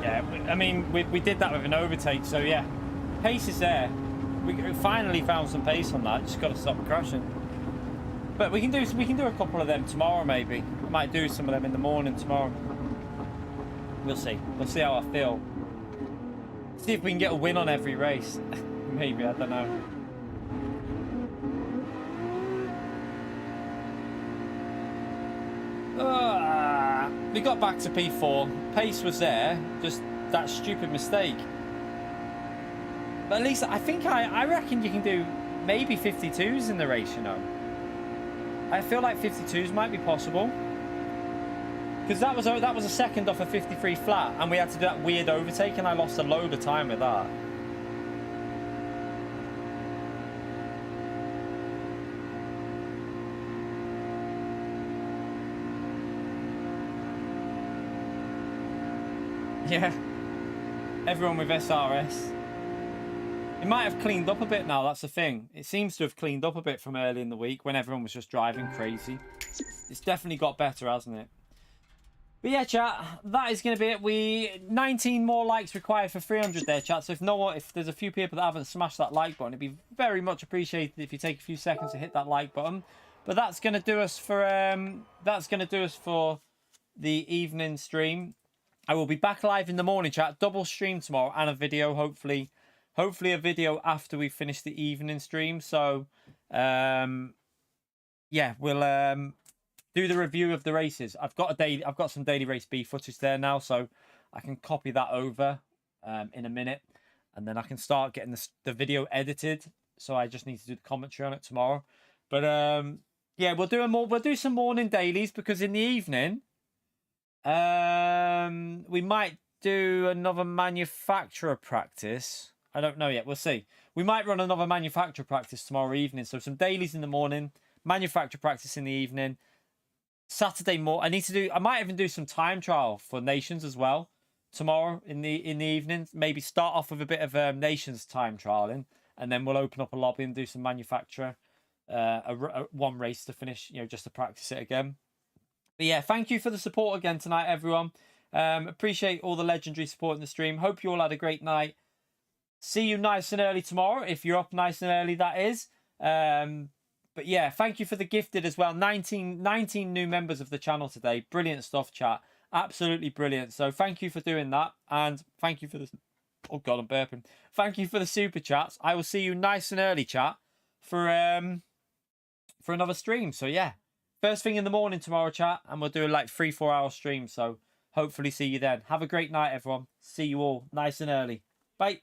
Yeah, I mean, we did that with an overtake, so yeah. Pace is there. We finally found some pace on that. Just got to stop crashing. But we can do a couple of them tomorrow, maybe. I might do some of them in the morning tomorrow. We'll see. We'll see how I feel. See if we can get a win on every race. Maybe, I don't know. We got back to P4. Pace was there. Just that stupid mistake. But at least I think I reckon you can do maybe 52s in the race, you know. I feel like 52s might be possible. Because that was a second off a 53 flat, and we had to do that weird overtake, and I lost a load of time with that. Yeah. Everyone with SRS. It might have cleaned up a bit now, that's the thing. It seems to have cleaned up a bit from early in the week when everyone was just driving crazy. It's definitely got better, hasn't it? But yeah, chat, that is going to be it. 19 more likes required for 300 there, chat. So if there's a few people that haven't smashed that like button, it'd be very much appreciated if you take a few seconds to hit that like button. But that's going to do us for the evening stream. I will be back live in the morning, chat. Double stream tomorrow and a video, hopefully a video after we finish the evening stream. So yeah, we'll do the review of the races. I've got some daily race B footage there now, so I can copy that over in a minute, and then I can start getting the video edited. So I just need to do the commentary on it tomorrow. But yeah, we'll do some morning dailies, because in the evening we might do another manufacturer practice. I don't know yet. We'll see. We might run another manufacturer practice tomorrow evening. So some dailies in the morning, manufacturer practice in the evening. Saturday morning, I might even do some time trial for Nations as well tomorrow in the evening. Maybe start off with a bit of Nations time trialing, and then we'll open up a lobby and do some manufacturer, one race to finish, you know, just to practice it again. But yeah, thank you for the support again tonight, everyone. Appreciate all the legendary support in the stream. Hope you all had a great night. See you nice and early tomorrow, if you're up nice and early, that is. But yeah, thank you for the gifted as well. 19 new members of the channel today. Brilliant stuff, chat. Absolutely brilliant. So thank you for doing that. And thank you for the... Oh, God, I'm burping. Thank you for the super chats. I will see you nice and early, chat, for another stream. So yeah, first thing in the morning tomorrow, chat. And we'll do like 3-4 hour stream. So hopefully see you then. Have a great night, everyone. See you all nice and early. Bye.